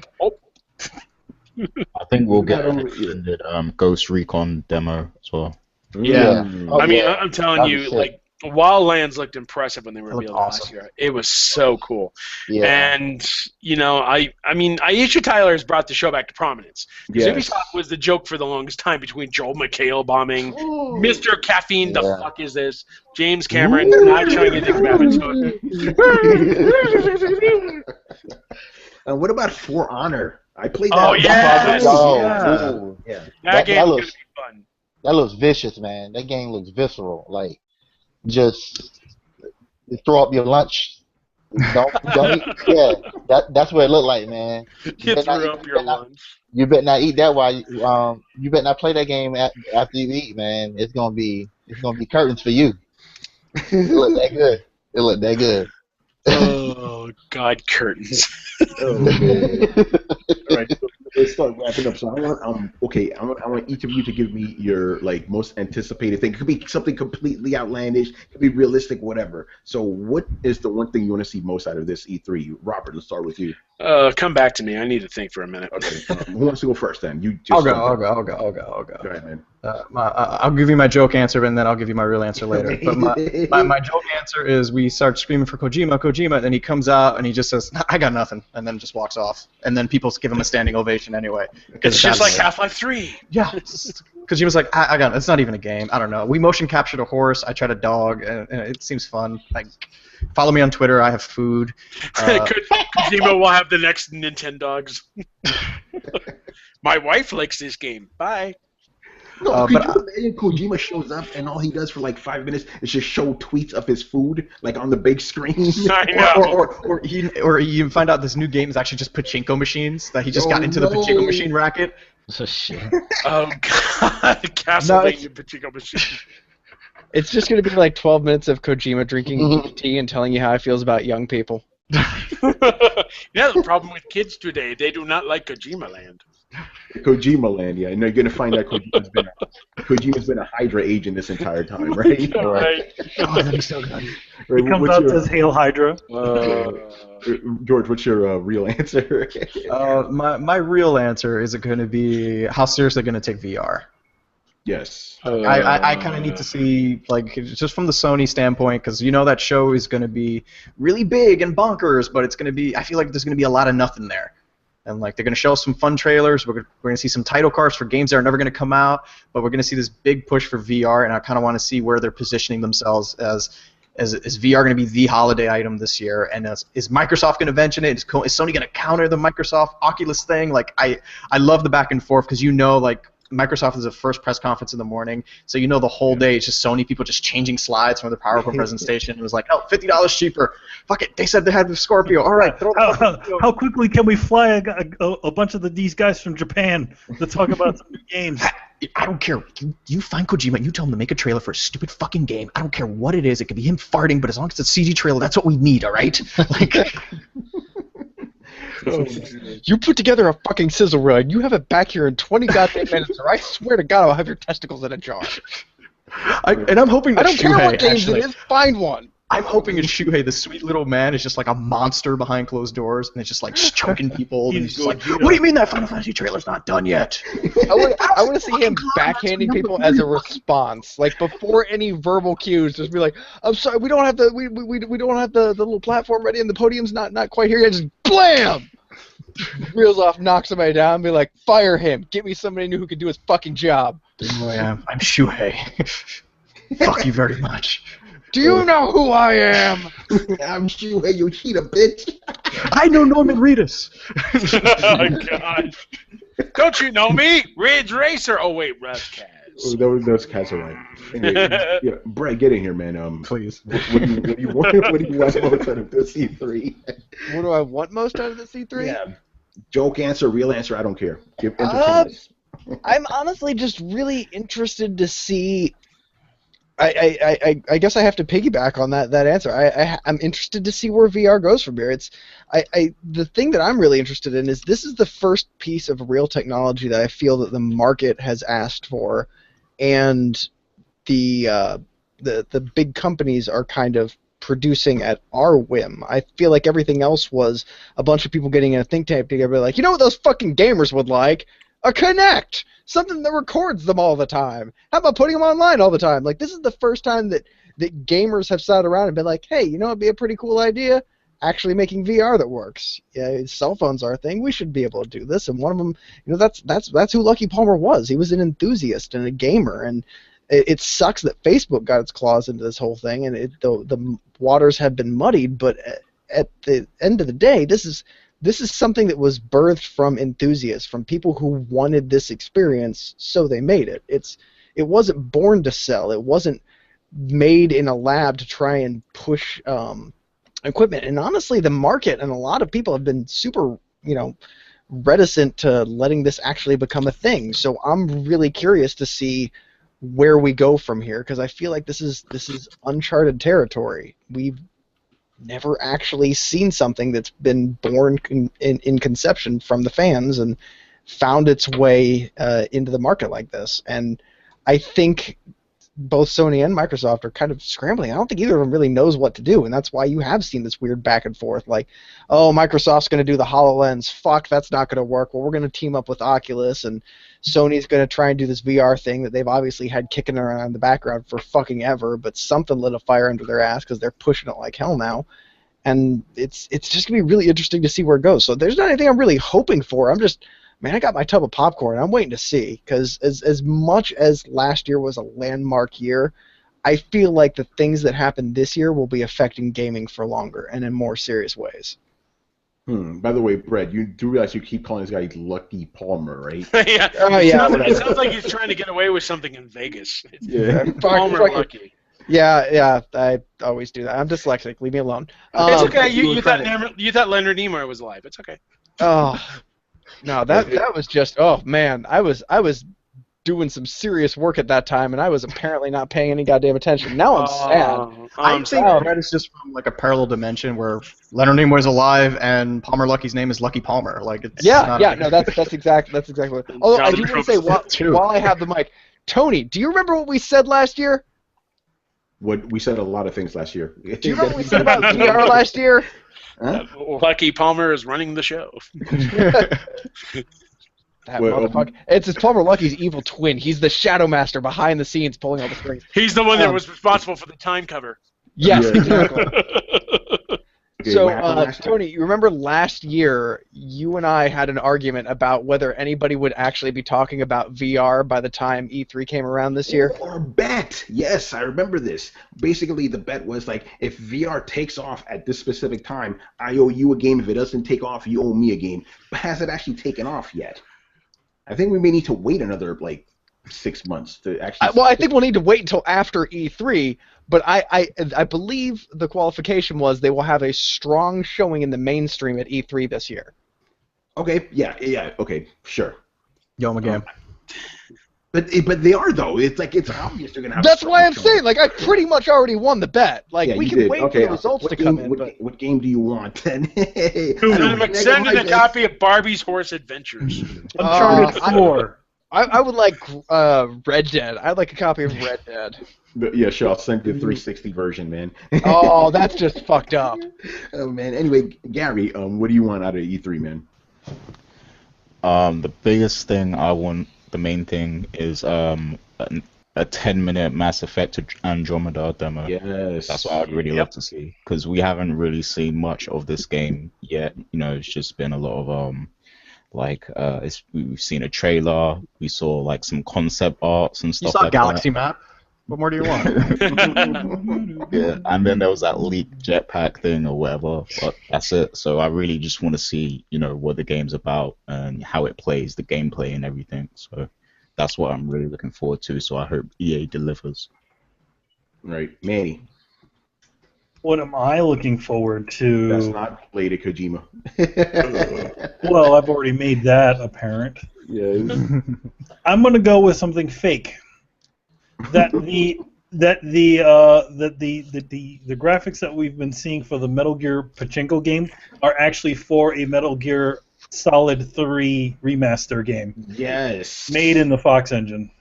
Speaker 6: think we'll get an extended Ghost Recon demo as well.
Speaker 2: Yeah. I'm telling you, like Wildlands looked impressive when they
Speaker 5: looked
Speaker 2: revealed it
Speaker 5: awesome.
Speaker 2: last year. It was so cool.
Speaker 4: Yeah.
Speaker 2: And, I mean, Aisha Tyler has brought the show back to prominence. Because
Speaker 1: Yes.
Speaker 2: Ubisoft was the joke for the longest time between Joel McHale bombing, Mr. Caffeine, the
Speaker 4: Yeah.
Speaker 2: fuck is this? James Cameron not showing anything about it.
Speaker 1: What about For Honor? I played that.
Speaker 2: Oh, yes!
Speaker 4: Oh,
Speaker 1: Yeah.
Speaker 2: That game
Speaker 4: that
Speaker 2: was going
Speaker 4: looks
Speaker 2: to be fun.
Speaker 4: that looks vicious, man. That game looks visceral. Like, just throw up your lunch. Don't eat. Yeah, that's what it looked like, man.
Speaker 2: You threw up your lunch.
Speaker 4: You better not eat that while you better not play that game after you eat, man. It's gonna be curtains for you. It looked that good. It looked that good.
Speaker 2: Oh, God, curtains.
Speaker 1: Oh, man. All right, so let's start wrapping up. So I want each of you to give me your most anticipated thing. It could be something completely outlandish. It could be realistic, whatever. So what is the one thing you want to see most out of this E3? Robert, let's start with you.
Speaker 2: Come back to me. I need to think for a minute.
Speaker 1: Okay, who wants to go first then? You.
Speaker 5: I'll go. Go
Speaker 1: ahead, man.
Speaker 5: I'll give you my joke answer, and then I'll give you my real answer later. But my joke answer is we start screaming for Kojima, and then he comes out and he just says, "I got nothing," and then just walks off. And then people give him a standing ovation anyway.
Speaker 2: It's just like Half-Life 3.
Speaker 5: Yeah. Kojima's like, I got it. It's not even a game. I don't know. We motion captured a horse. I tried a dog, and it seems fun. Follow me on Twitter. I have food.
Speaker 2: Kojima will have the next Nintendogs. My wife likes this game. Bye.
Speaker 1: No, Kojima shows up and all he does for 5 minutes is just show tweets of his food on the big screen.
Speaker 2: I know.
Speaker 5: Or you find out this new game is actually just pachinko machines, that he just got into the pachinko machine racket.
Speaker 9: It's a shit.
Speaker 2: Oh, God. Castlevania pachinko machine.
Speaker 10: It's just going to be 12 minutes of Kojima drinking tea and telling you how he feels about young people.
Speaker 2: Yeah, the problem with kids today, they do not like Kojima Land.
Speaker 1: Kojima Land, yeah. And you're gonna find out Kojima's been a Hydra agent this entire time, right?
Speaker 2: Right.
Speaker 5: Oh, that'd be so good.
Speaker 7: He comes out as Hail Hydra.
Speaker 1: George, what's your real answer?
Speaker 5: My real answer is going to be how seriously they're going to take VR.
Speaker 1: Yes.
Speaker 5: I kind of need to see, just from the Sony standpoint, because that show is going to be really big and bonkers, but it's going to be, I feel like there's going to be a lot of nothing there. And they're going to show us some fun trailers. We're going to see some title cards for games that are never going to come out, but we're going to see this big push for VR, and I kind of want to see where they're positioning themselves as VR going to be the holiday item this year, and is Microsoft going to mention it? Is Sony going to counter the Microsoft Oculus thing? I love the back and forth because Microsoft is the first press conference in the morning, so the whole day it's just Sony people just changing slides from their PowerPoint presentation. It was $50 cheaper. Fuck it, they said they had the Scorpio. All right, throw
Speaker 7: how quickly can we fly a bunch of these guys from Japan to talk about some new games?
Speaker 5: I don't care. You find Kojima and you tell him to make a trailer for a stupid fucking game. I don't care what it is. It could be him farting, but as long as it's a CG trailer, that's what we need. All right.
Speaker 10: You put together a fucking sizzle reel. You have it back here in 20 goddamn minutes, or I swear to God I'll have your testicles in a jar.
Speaker 5: I'm hoping
Speaker 10: I
Speaker 5: that
Speaker 10: don't care what games
Speaker 5: actually,
Speaker 10: it is, find one.
Speaker 5: I'm hoping that Shuhei, the sweet little man, is just a monster behind closed doors, and it's just choking people. And he's just what do you mean that Final Fantasy trailer's not done yet?
Speaker 10: I want to see him backhanding people as a response, before any verbal cues. Just be like, "I'm sorry, we don't have the we don't have the little platform ready, and the podium's not quite here yet." Just blam, reels off, knocks somebody down, and be like, "Fire him! Get me somebody new who can do his fucking job."
Speaker 5: Oh, yeah, I'm Shuhei. Fuck you very much.
Speaker 10: Do you know who I am?
Speaker 1: I'm Shuhei Yoshida, bitch.
Speaker 5: I know Norman Reedus.
Speaker 2: Oh, God. Don't you know me? Ridge Racer. Oh, wait, Russ Kaz.
Speaker 1: Oh, those cats are right. Anyway, Brett, get in here, man.
Speaker 5: Please.
Speaker 1: What do you want most out of this E3?
Speaker 10: What do I want most out of this E3?
Speaker 1: Yeah. Joke answer, real answer, I don't care. Entertain us.
Speaker 10: I'm honestly just really interested to see. I guess I have to piggyback on that answer. I'm interested to see where VR goes from here. The thing that I'm really interested in is this is the first piece of real technology that I feel that the market has asked for, and the big companies are kind of producing at our whim. I feel like everything else was a bunch of people getting in a think tank together, like, you know what those fucking gamers would like? A Kinect! Something that records them all the time. How about putting them online all the time? This is the first time that
Speaker 11: that gamers have sat around and been like, hey, you know, it'd be a pretty cool idea. Actually making VR that works. Yeah, cell phones are a thing. We should be able to do this. And one of them, you know, that's who Lucky Palmer was. He was an enthusiast and a gamer. And it sucks that Facebook got its claws into this whole thing, and the waters have been muddied. But at the end of the day, this is something that was birthed from enthusiasts, from people who wanted this experience, so they made it. It wasn't born to sell. It wasn't made in a lab to try and push equipment. And honestly, the market and a lot of people have been super, you know, reticent to letting this actually become a thing. So I'm really curious to see where we go from here, because I feel like this is uncharted territory. We've never actually seen something that's been born in conception from the fans and found its way into the market like this. And I think both Sony and Microsoft are kind of scrambling. I don't think either of them really knows what to do, and that's why you have seen this weird back and forth. Like, oh, Microsoft's going to do the HoloLens. Fuck, that's not going to work. Well, we're going to team up with Oculus, and Sony's going to try and do this VR thing that they've obviously had kicking around in the background for fucking ever, but something lit a fire under their ass because they're pushing it like hell now. And it's just going to be really interesting to see where it goes. So there's not anything I'm really hoping for. I'm just... Man, I got my tub of popcorn. I'm waiting to see, because as much as last year was a landmark year, I feel like the things that happened this year will be affecting gaming for longer and in more serious ways.
Speaker 1: By the way, Brett, you do realize you keep calling this guy Lucky Palmer, right?
Speaker 2: Yeah.
Speaker 11: Oh, yeah.
Speaker 2: It sounds like he's trying to get away with something in Vegas.
Speaker 1: Yeah.
Speaker 2: Palmer Lucky.
Speaker 11: Yeah, I always do that. I'm dyslexic. Leave me alone.
Speaker 2: It's okay. You thought Leonard Nimoy was alive. It's okay.
Speaker 11: Oh. No, that was just, oh man, I was doing some serious work at that time, and I was apparently not paying any goddamn attention. Now I'm sad.
Speaker 5: I think that is just from like a parallel dimension where Leonard Nimoy's alive and Palmer Lucky's name is Lucky Palmer. Like it's
Speaker 11: that's exactly what. Although I do want to say while I have the mic, Tony, do you remember what we said last year?
Speaker 1: What we said a lot of things last year.
Speaker 11: Do you remember what we said about VR last year?
Speaker 1: Huh?
Speaker 2: Lucky Palmer is running the show.
Speaker 11: That motherfucker. It's Palmer Lucky's evil twin. He's the Shadow Master behind the scenes pulling all the strings.
Speaker 2: He's the one that was responsible for the time cover.
Speaker 11: Yes, exactly.
Speaker 1: Okay,
Speaker 11: so, Tony, you remember last year you and I had an argument about whether anybody would actually be talking about VR by the time E3 came around this year?
Speaker 1: Or bet. Yes, I remember this. Basically, the bet was like, if VR takes off at this specific time, I owe you a game. If it doesn't take off, you owe me a game. But has it actually taken off yet? I think we may need to wait another, 6 months to actually...
Speaker 11: Well, I think we'll need to wait until after E3, but I believe the qualification was they will have a strong showing in the mainstream at E3 this year.
Speaker 1: Okay, yeah, okay, sure.
Speaker 5: Yo, my game.
Speaker 1: But they are, though. It's obvious they're going to have...
Speaker 11: That's why I'm saying, I pretty much already won the bet. We can wait for the results to come in.
Speaker 1: What game do you want, then?
Speaker 2: Send in a copy of Barbie's Horse Adventures.
Speaker 7: Uncharted 4.
Speaker 11: I would like Red Dead. I'd like a copy of Red Dead.
Speaker 1: Yeah, sure. I'll send you the 360 version, man.
Speaker 11: Oh, that's just fucked up.
Speaker 1: Oh, man. Anyway, Gary, what do you want out of E3, man?
Speaker 6: The biggest thing I want, the main thing, is a 10-minute Mass Effect Andromeda demo.
Speaker 1: Yes.
Speaker 6: That's what I'd really love to see, because we haven't really seen much of this game yet. It's just been a lot of we've seen a trailer, we saw some concept arts and stuff.
Speaker 5: You saw Galaxy Map. What more do you want?
Speaker 6: Yeah, and then there was that leaked jetpack thing or whatever, but that's it. So I really just want to see, what the game's about and how it plays, the gameplay and everything. So that's what I'm really looking forward to. So I hope EA delivers.
Speaker 1: Right, Manny.
Speaker 7: What am I looking forward to?
Speaker 1: That's not Lady Kojima.
Speaker 7: Well, I've already made that apparent.
Speaker 1: Yes.
Speaker 7: I'm going to go with something fake. That the graphics that we've been seeing for the Metal Gear Pachinko game are actually for a Metal Gear Solid 3 remaster game.
Speaker 1: Yes.
Speaker 7: Made in the Fox engine.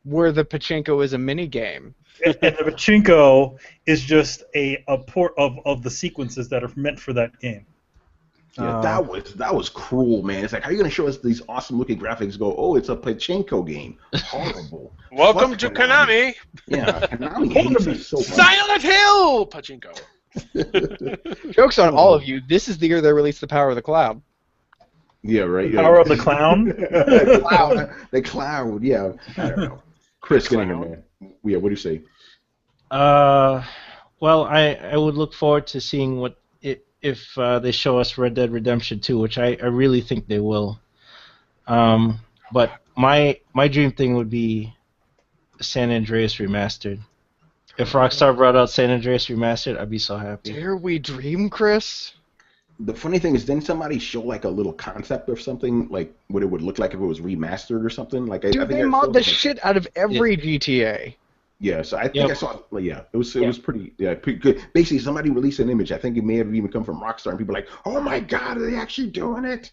Speaker 11: Where the Pachinko is a mini game.
Speaker 7: And the Pachinko is just a port of the sequences that are meant for that game.
Speaker 1: Yeah, that was cruel, man. It's like, how are you gonna show us these awesome looking graphics? Go, oh, it's a pachinko game. Horrible.
Speaker 2: Welcome
Speaker 1: Fuck
Speaker 2: to Konami.
Speaker 1: Yeah, Konami hates us so much.
Speaker 2: Silent Hill pachinko.
Speaker 10: Joke's on all of you. This is the year they released the Power of the Cloud.
Speaker 1: Yeah, right.
Speaker 7: Power of the Clown.
Speaker 1: The cloud. Yeah, I don't know. Chris, get in here, man. Yeah, what do you say?
Speaker 9: Well, I would look forward to seeing if they show us Red Dead Redemption 2, which I really think they will. But my dream thing would be San Andreas Remastered. If Rockstar brought out San Andreas Remastered, I'd be so happy.
Speaker 10: Dare we dream, Chris?
Speaker 1: The funny thing is, didn't somebody show like a little concept or something, like what it would look like if it was remastered or something? Like, I think
Speaker 10: they mod the shit out of every GTA.
Speaker 1: Yeah, so I think I saw. Like, yeah, it was pretty good. Basically, somebody released an image. I think it may have even come from Rockstar, and people are like, "Oh my God, are they actually doing it?"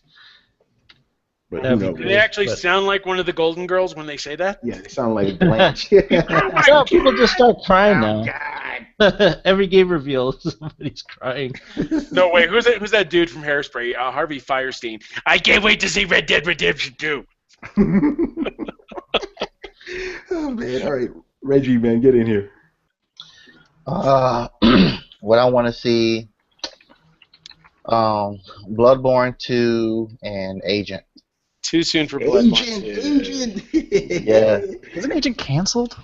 Speaker 1: But who knows?
Speaker 2: Do they actually sound like one of the Golden Girls when they say that?
Speaker 1: Yeah, they sound like Blanche.
Speaker 9: Yeah, people just start crying now. Every game reveal, somebody's crying.
Speaker 2: No, wait, who's that dude from Hairspray? Harvey Fierstein. I can't wait to see Red Dead Redemption 2.
Speaker 1: Oh man! All right, Reggie, man, get in here.
Speaker 4: What I want to see, Bloodborne 2 and Agent.
Speaker 2: Too soon for Bloodborne.
Speaker 1: Agent.
Speaker 4: Yeah.
Speaker 5: Isn't Agent canceled?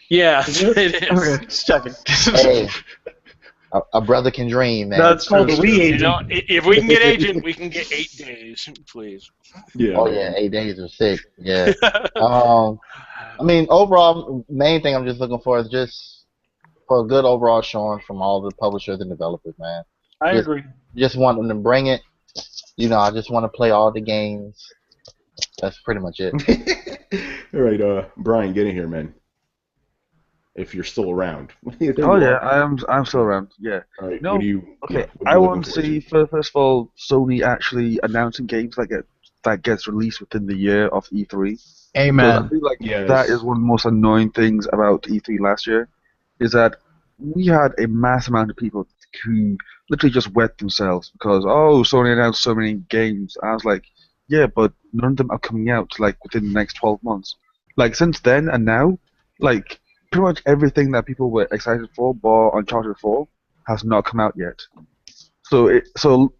Speaker 2: Yeah, it is.
Speaker 5: Okay, just checking.
Speaker 4: Hey, a brother can dream, man.
Speaker 7: That's called
Speaker 2: You
Speaker 7: re-agent.
Speaker 2: know, if we can get Agent, we can get 8 days, please.
Speaker 1: Yeah.
Speaker 4: Oh yeah, 8 days are sick. Yeah. I mean, overall, main thing I'm just looking for is just for a good overall showing from all the publishers and developers, man.
Speaker 7: I agree.
Speaker 4: Just want them to bring it. You know, I just want to play all the games. That's pretty much it.
Speaker 1: All right, Brian, get in here, man. If you're still around.
Speaker 8: Oh yeah, I'm still around. Yeah.
Speaker 1: All right,
Speaker 8: No,
Speaker 1: what do you?
Speaker 8: Okay,
Speaker 1: what are you
Speaker 8: I
Speaker 1: looking
Speaker 8: want to
Speaker 1: for,
Speaker 8: see
Speaker 1: Reggie?
Speaker 8: first of all Sony actually announcing games that gets released within the year of E3.
Speaker 5: Amen.
Speaker 8: So I feel like
Speaker 1: Yes.
Speaker 8: that is one of the most annoying things about E3 last year, is that we had a mass amount of people who literally just wet themselves because Sony announced so many games. I was like, yeah, but none of them are coming out like within the next 12 months. Like since then and now, like pretty much everything that people were excited for, bar Uncharted 4, has not come out yet. So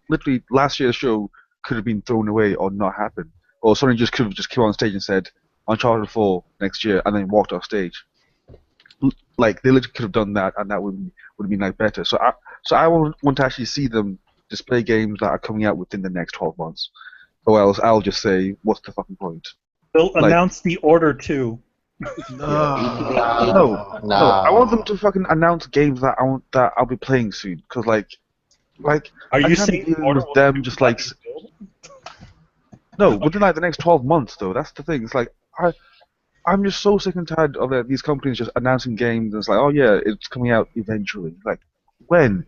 Speaker 8: literally last year's show could have been thrown away or not happened, or Sony just could have just come on stage and said Uncharted 4 next year and then walked off stage. Like they literally could have done that, and that would have been like better. So I want to actually see them display games that are coming out within the next 12 months, or else I'll just say, what's the fucking point?
Speaker 7: They'll announce The Order 2.
Speaker 8: No. I want them to fucking announce games that I'll be playing soon, because like
Speaker 7: Are you
Speaker 8: I can't
Speaker 7: saying
Speaker 8: be
Speaker 7: The
Speaker 8: dealing
Speaker 7: Order
Speaker 8: with
Speaker 7: will
Speaker 8: them
Speaker 7: be
Speaker 8: just like no within like the next 12 months though. That's the thing. It's like I'm just so sick and tired of these companies just announcing games and it's like, oh yeah, it's coming out eventually. Like when?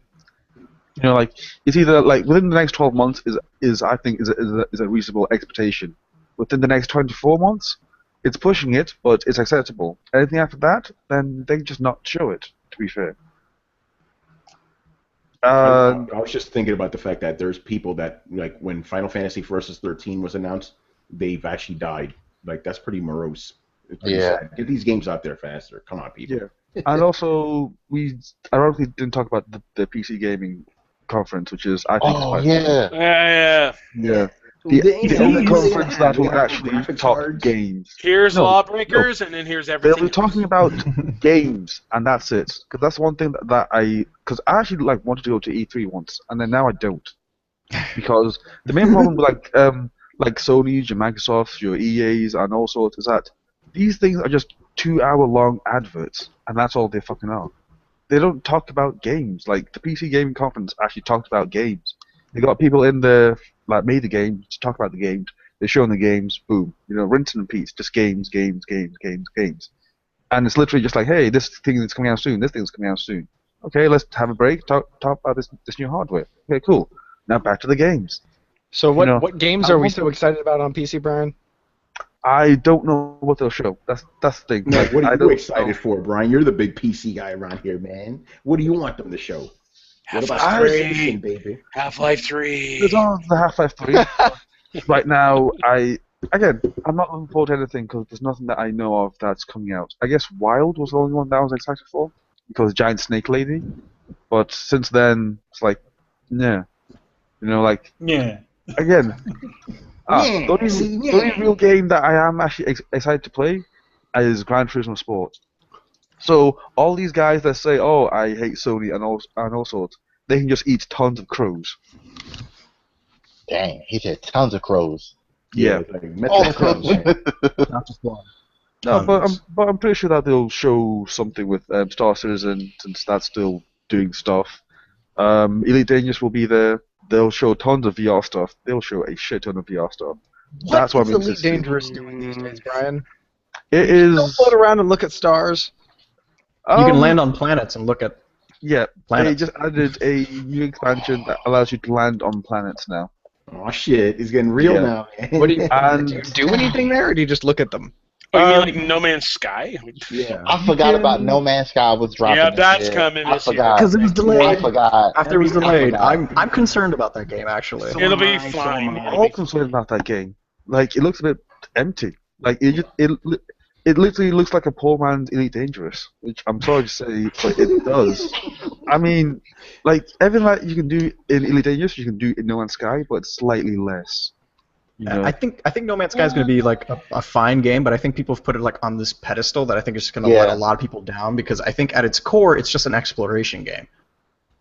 Speaker 8: You know, like it's either like within the next 12 months is I think is a reasonable expectation. Within the next 24 months, it's pushing it, but it's acceptable. Anything after that, then they just not show it. To be fair.
Speaker 1: I was just thinking about the fact that there's people that, like, when Final Fantasy Versus 13 was announced, they've actually died. Like, that's pretty morose. It's pretty sad. Get these games out there faster. Come on, people.
Speaker 8: Yeah. And also, ironically didn't talk about the PC gaming conference, which is, I think,
Speaker 2: Yeah.
Speaker 8: The only conference that will actually talk games.
Speaker 2: Here's Lawbreakers, and then here's everything.
Speaker 8: They'll be talking about games, and that's it. Because that's one thing that because I actually wanted to go to E3 once, and then now I don't. Because the main problem with like Sony's, your Microsoft's, your EA's, and all sorts is that these things are just 2-hour-long adverts, and that's all they fucking are. They don't talk about games. Like the PC gaming conference actually talked about games. They got people in there like made the game to talk about the games. They're showing the games. Boom. You know, rinse and repeat. Just games. And it's literally just like, hey, this thing is coming out soon. This thing's coming out soon. Okay, let's have a break. Talk about this new hardware. Okay, cool. Now back to the games.
Speaker 10: So what games are we so excited about on PC, Brian?
Speaker 8: I don't know what they'll show. That's the thing.
Speaker 1: No, what are you excited for, Brian? You're the big PC guy around here, man. What do you want them to show?
Speaker 2: Half-Life 3,
Speaker 1: baby.
Speaker 2: Half-Life 3.
Speaker 8: There's on the Half-Life 3. Right now, I'm not looking forward to anything because there's nothing that I know of that's coming out. I guess Wild was the only one that I was excited for because Giant Snake Lady. But since then, it's like, yeah.
Speaker 7: Yeah.
Speaker 8: Again, the only real game that I am actually excited to play is Gran Turismo Sport. So all these guys that say, "Oh, I hate Sony" and all sorts, they can just eat tons of crows.
Speaker 4: Dang, he said tons of crows.
Speaker 8: Yeah,
Speaker 4: all the crows.
Speaker 5: Not just one.
Speaker 8: No, but I'm pretty sure that they'll show something with Star Citizen since that's still doing stuff. Elite Dangerous will be there. They'll show tons of VR stuff. They'll show a shit ton of VR stuff. That's what I'm
Speaker 11: Elite
Speaker 8: interested in.
Speaker 11: Dangerous doing these days, Brian?
Speaker 8: It is.
Speaker 11: Don't float around and look at stars.
Speaker 5: You can land on planets and look at planets.
Speaker 8: They just added a new expansion that allows you to land on planets now.
Speaker 1: Oh shit, it's getting real now.
Speaker 10: What do you do anything there, or do you just look at them?
Speaker 2: Oh, you mean like No Man's Sky?
Speaker 1: Yeah.
Speaker 4: I forgot about No Man's Sky was dropping.
Speaker 2: Yeah, that's
Speaker 4: this year.
Speaker 2: coming
Speaker 4: I
Speaker 2: this year.
Speaker 4: forgot.
Speaker 5: Because it was delayed.
Speaker 4: I forgot.
Speaker 5: After it was delayed,
Speaker 4: I
Speaker 5: I'm concerned about that game actually.
Speaker 2: It'll be fine.
Speaker 8: I'm all concerned about that game. Like, it looks a bit empty. Like, it literally looks like a poor man's Elite Dangerous, which I'm sorry to say, but it does. I mean, like, everything that you can do in Elite Dangerous, you can do in No Man's Sky, but slightly less. You know?
Speaker 5: I think No Man's Sky is going to be like a fine game, but I think people have put it like on this pedestal that I think is just going to let a lot of people down because I think at its core it's just an exploration game.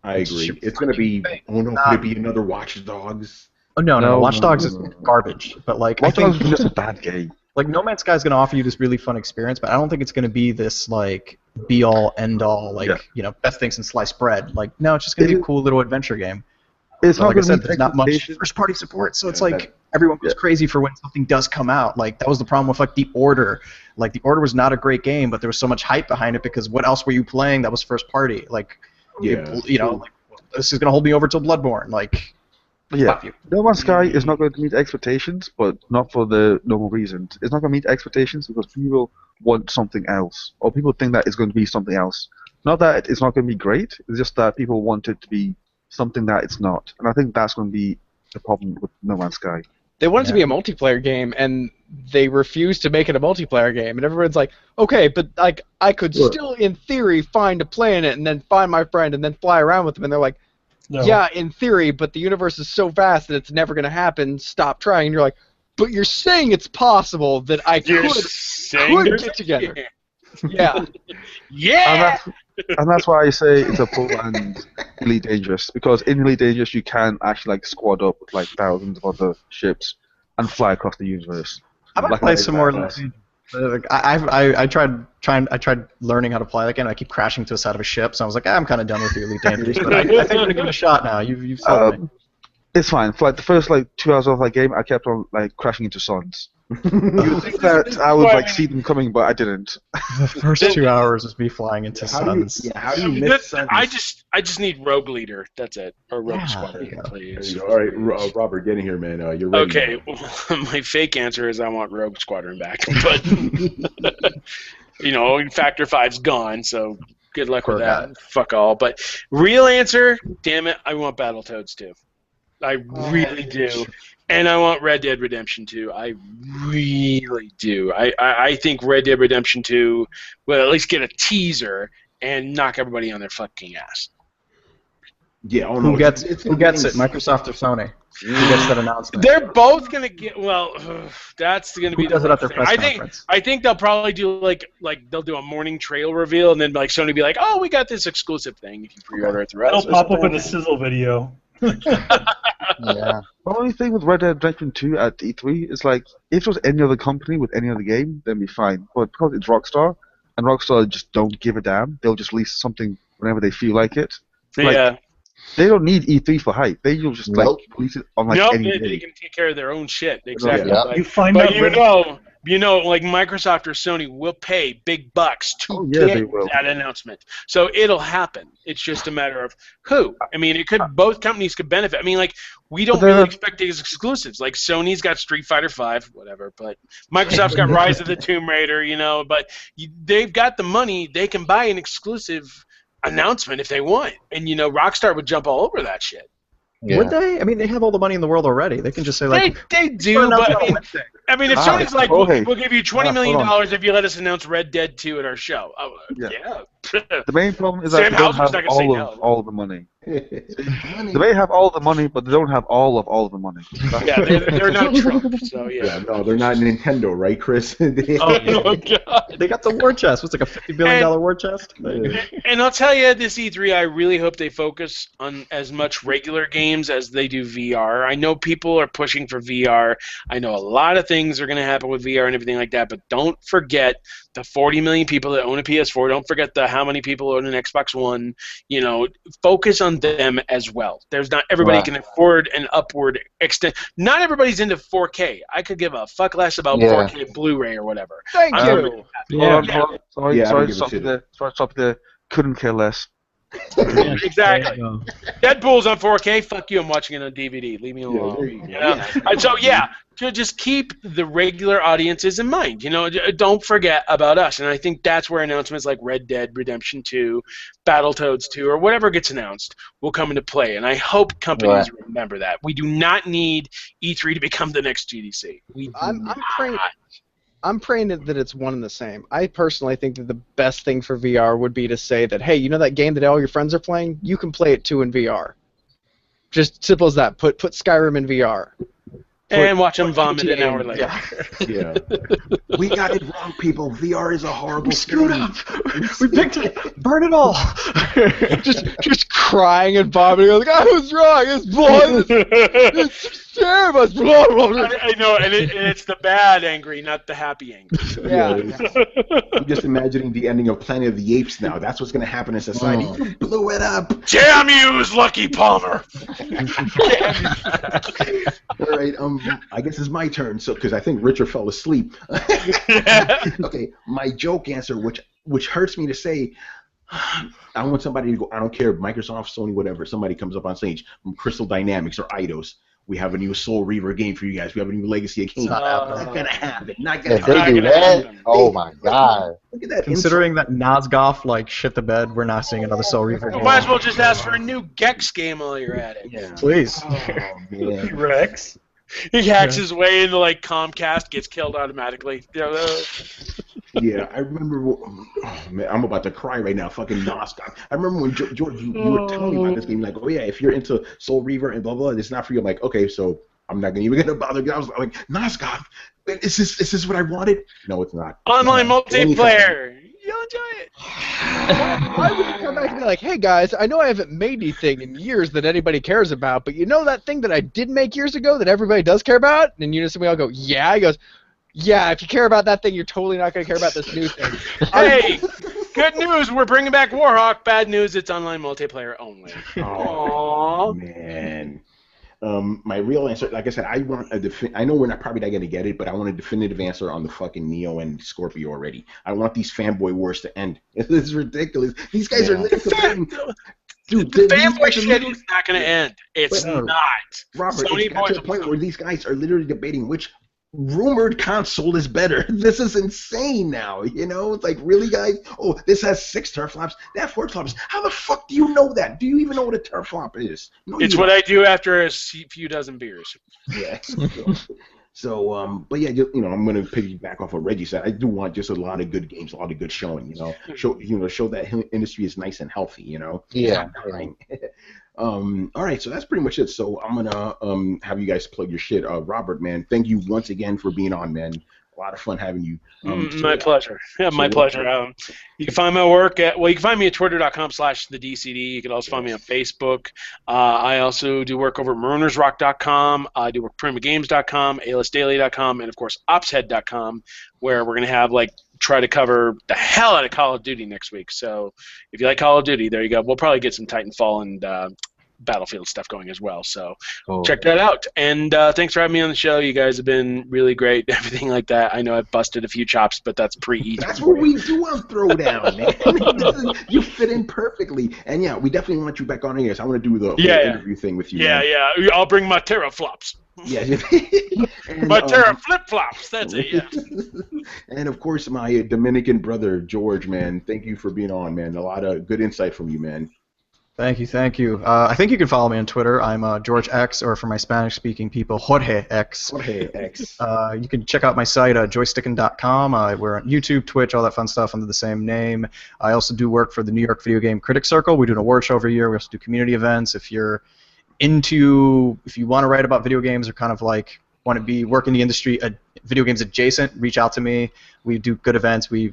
Speaker 1: I agree. It's going to be. Oh no, could it be another Watch Dogs?
Speaker 5: Oh no, Watch Dogs is garbage. But like
Speaker 8: Watch Dogs
Speaker 5: I think
Speaker 8: is just a bad game.
Speaker 5: Like No Man's Sky is going to offer you this really fun experience, but I don't think it's going to be this like be all end all best thing since sliced bread. Like no, it's just going to be a cool little adventure game.
Speaker 8: It's
Speaker 5: but
Speaker 8: not
Speaker 5: like I said,
Speaker 8: meet
Speaker 5: there's not much
Speaker 8: expectations.
Speaker 5: first party support, so it's like everyone goes crazy for when something does come out. Like that was the problem with like The Order. Like The Order was not a great game, but there was so much hype behind it because what else were you playing that was first party? Like like this is going to hold me over till Bloodborne. Like
Speaker 8: yeah, No Man's Sky is not going to meet expectations, but not for the normal reasons. It's not going to meet expectations because people want something else, or people think that it's going to be something else. Not that it's not going to be great, it's just that people want it to be something that it's not. And I think that's going to be the problem with No Man's Sky.
Speaker 10: They want it to be a multiplayer game, and they refuse to make it a multiplayer game. And everyone's like, okay, but like I could still, in theory, find a planet and then find my friend and then fly around with them. And they're like, yeah, in theory, but the universe is so vast that it's never going to happen. Stop trying. And you're like, but you're saying it's possible that I could get together. Yeah.
Speaker 2: Yeah!
Speaker 8: And that's why I say it's a poor and Elite Dangerous, because in Elite Dangerous you can actually like squad up with like thousands of other ships and fly across the universe.
Speaker 5: I might play some more. I tried learning how to play that game. I keep crashing to the side of a ship, so I was like, I'm kind of done with the Elite Dangerous, but I think I'm gonna give it a shot now. You've sold me.
Speaker 8: It's fine. For like the first 2 hours of that game, I kept on like crashing into suns. You'd think that I would like see them coming, but I didn't.
Speaker 5: The first 2 hours was me flying into suns.
Speaker 1: How do you miss suns?
Speaker 2: I just need Rogue Leader. That's it, or Rogue Squadron, please.
Speaker 1: All right, Robert, get in here, man. You're ready.
Speaker 2: Okay, my fake answer is I want Rogue Squadron back, but Factor 5's gone, so good luck with that. Fuck all. But real answer, damn it, I want Battletoads too. I really do. And I want Red Dead Redemption 2. I really do. I think Red Dead Redemption 2 will at least get a teaser and knock everybody on their fucking ass.
Speaker 1: Yeah.
Speaker 5: Who gets it? Microsoft or Sony? Who gets that announcement?
Speaker 2: They're both gonna get. Well, that's gonna be.
Speaker 5: Who does it at their press conference?
Speaker 2: I think they'll probably do like they'll do a morning trail reveal, and then like Sony be like, "Oh, we got this exclusive thing if you pre-order it through us."
Speaker 7: It'll pop up in a sizzle video.
Speaker 8: Yeah. The only thing with Red Dead Redemption 2 at E3 is like, if it was any other company with any other game, then it'd be fine. But because it's Rockstar, and Rockstar just don't give a damn, they'll just release something whenever they feel like it. Like, they don't need E3 for hype. They'll just release it on like any day.
Speaker 2: They can take care of their own shit. Exactly.
Speaker 8: Yeah.
Speaker 2: Like,
Speaker 7: you find out.
Speaker 2: Like Microsoft or Sony will pay big bucks to
Speaker 8: they
Speaker 2: get
Speaker 8: will.
Speaker 2: that announcement. So it'll happen. It's just a matter of who. I mean, both companies could benefit. I mean, like, we don't really expect these exclusives. Like, Sony's got Street Fighter V, whatever, but Microsoft's got Rise of the Tomb Raider, but they've got the money. They can buy an exclusive announcement if they want, and Rockstar would jump all over that shit.
Speaker 4: Yeah.
Speaker 5: Would they? I mean, they have all the money in the world already. They can just say like,
Speaker 2: they do, but I mean, if Sony's like, we'll give you $20 million if you let us announce Red Dead 2 at our show. Yeah.
Speaker 8: The main problem is that they don't have all of the money. They may have all the money, but they don't have all of the money.
Speaker 2: Yeah, they're not Trump, so yeah.
Speaker 1: No, they're not Nintendo, right, Chris?
Speaker 2: Oh God!
Speaker 5: They got the war chest. What's like a $50 billion war chest?
Speaker 2: And I'll tell you, this E3, I really hope they focus on as much regular games as they do VR. I know people are pushing for VR. I know a lot of things are going to happen with VR and everything like that, but don't forget the 40 million people that own a PS4. Don't forget how many people own an Xbox One. Focus on them as well. There's not everybody can afford an upward extent. Not everybody's into 4K. I could give a fuck less about 4K Blu-ray or whatever.
Speaker 11: Thank you.
Speaker 8: Sorry to stop there. Couldn't care less.
Speaker 2: Exactly. Deadpool's on 4K. Fuck you. I'm watching it on DVD. Leave me alone. So just keep the regular audiences in mind. Don't forget about us. And I think that's where announcements like Red Dead Redemption 2, Battletoads 2, or whatever gets announced will come into play. And I hope companies remember that. We do not need E3 to become the next GDC.
Speaker 11: I'm praying that it's one and the same. I personally think that the best thing for VR would be to say that, hey, that game that all your friends are playing? You can play it too in VR. Just simple as that. Put Skyrim in VR.
Speaker 2: And watch them vomit an hour later.
Speaker 1: Yeah. We got it wrong, people. VR is a horrible
Speaker 5: screwed up. We picked it. Burn it all.
Speaker 11: just crying and vomiting. Like, I was wrong. It's blood. It's terrible. It's blood.
Speaker 2: I know, and it's the bad angry, not the happy angry.
Speaker 11: Yeah.
Speaker 1: I'm just imagining the ending of Planet of the Apes now. That's what's going to happen in society. You blew it up.
Speaker 2: Damn you, Lucky Palmer.
Speaker 1: All right. I guess it's my turn. So, because I think Richard fell asleep. Okay. My joke answer, which hurts me to say. I want somebody to go. I don't care. Microsoft, Sony, whatever. Somebody comes up on stage from Crystal Dynamics or Eidos. We have a new Soul Reaver game for you guys. We have a new Legacy of Kings. Not gonna happen. Not gonna happen.
Speaker 4: If they do that, oh my God.
Speaker 1: Look at that.
Speaker 5: Considering that Nosgoth shit the bed, we're not seeing another Soul Reaver game.
Speaker 2: Might as well just ask for a new Gex game while you're at it.
Speaker 1: Yeah.
Speaker 5: Please.
Speaker 1: Oh, man.
Speaker 7: Rex.
Speaker 2: He hacks his way into Comcast, gets killed automatically.
Speaker 1: Yeah, I remember. Oh, man, I'm about to cry right now. Fucking Nosgoth. I remember when George, you were telling me about this game. Like, oh yeah, if you're into Soul Reaver and blah blah, it's not for you. I'm like, okay, so I'm not even gonna bother. I was like, Nosgoth. Is this what I wanted? No, it's not.
Speaker 2: Online multiplayer. You'll enjoy it.
Speaker 11: Why would you come back and be like, hey guys, I know I haven't made anything in years that anybody cares about, but you know that thing that I did make years ago that everybody does care about? And we all go, yeah. He goes, yeah, if you care about that thing, you're totally not going to care about this new thing.
Speaker 2: Hey, good news, we're bringing back Warhawk. Bad news, it's online multiplayer only.
Speaker 1: Oh, man. My real answer, like I said, I want I know we're probably not going to get it, but I want a definitive answer on the fucking Neo and Scorpio already. I want these fanboy wars to end. This is ridiculous. These guys are literally dude,
Speaker 2: the fanboy shit is not going to end. It's not.
Speaker 1: Robert, it's got to the point where these guys are literally debating which rumored console is better. This is insane now, It's like, really, guys? Oh, this has 6 teraflops, that 4 teraflops. How the fuck do you know that? Do you even know what a teraflop is? No,
Speaker 2: it's what I do after a few dozen beers.
Speaker 1: Yeah. So, but yeah, I'm gonna piggyback off what Reggie said. I do want just a lot of good games, a lot of good showing. Show that industry is nice and healthy.
Speaker 4: Yeah.
Speaker 1: All right, so that's pretty much it. So I'm gonna have you guys plug your shit. Robert, man, thank you once again for being on, man. A lot of fun having you.
Speaker 2: My pleasure. Yeah, my pleasure. You can find my work you can find me at twitter.com/thedcd. You can also find me on Facebook. I also do work over at maroonersrock.com. I do work at primagames.com, alsdaily.com, and of course opshead.com, where we're gonna have try to cover the hell out of Call of Duty next week. So if you like Call of Duty, there you go. We'll probably get some Titanfall and Battlefield stuff going as well. So
Speaker 4: Cool.
Speaker 2: check that out. And thanks for having me on the show. You guys have been really great. Everything like that. I know I've busted a few chops, but that's pre-E3.
Speaker 1: That's what we do on Throwdown, man. You fit in perfectly. And yeah, we definitely want you back on here. So I want to do the whole interview thing with you.
Speaker 2: Yeah,
Speaker 1: man.
Speaker 2: yeah. I'll bring my teraflops.
Speaker 1: Yeah. And,
Speaker 2: my terra flip-flops. That's it, yeah.
Speaker 1: And of course, my Dominican brother, George, man. Thank you for being on, man. A lot of good insight from you, man.
Speaker 5: Thank you. I think you can follow me on Twitter. I'm George X, or for my Spanish-speaking people, Jorge X.
Speaker 1: Jorge X.
Speaker 5: You can check out my site, joystickin.com. We're on YouTube, Twitch, all that fun stuff under the same name. I also do work for the New York Video Game Critics Circle. We do an award show every year. We also do community events. If you want to write about video games or kind of like want to be work in the industry, video games adjacent, reach out to me. We do good events. We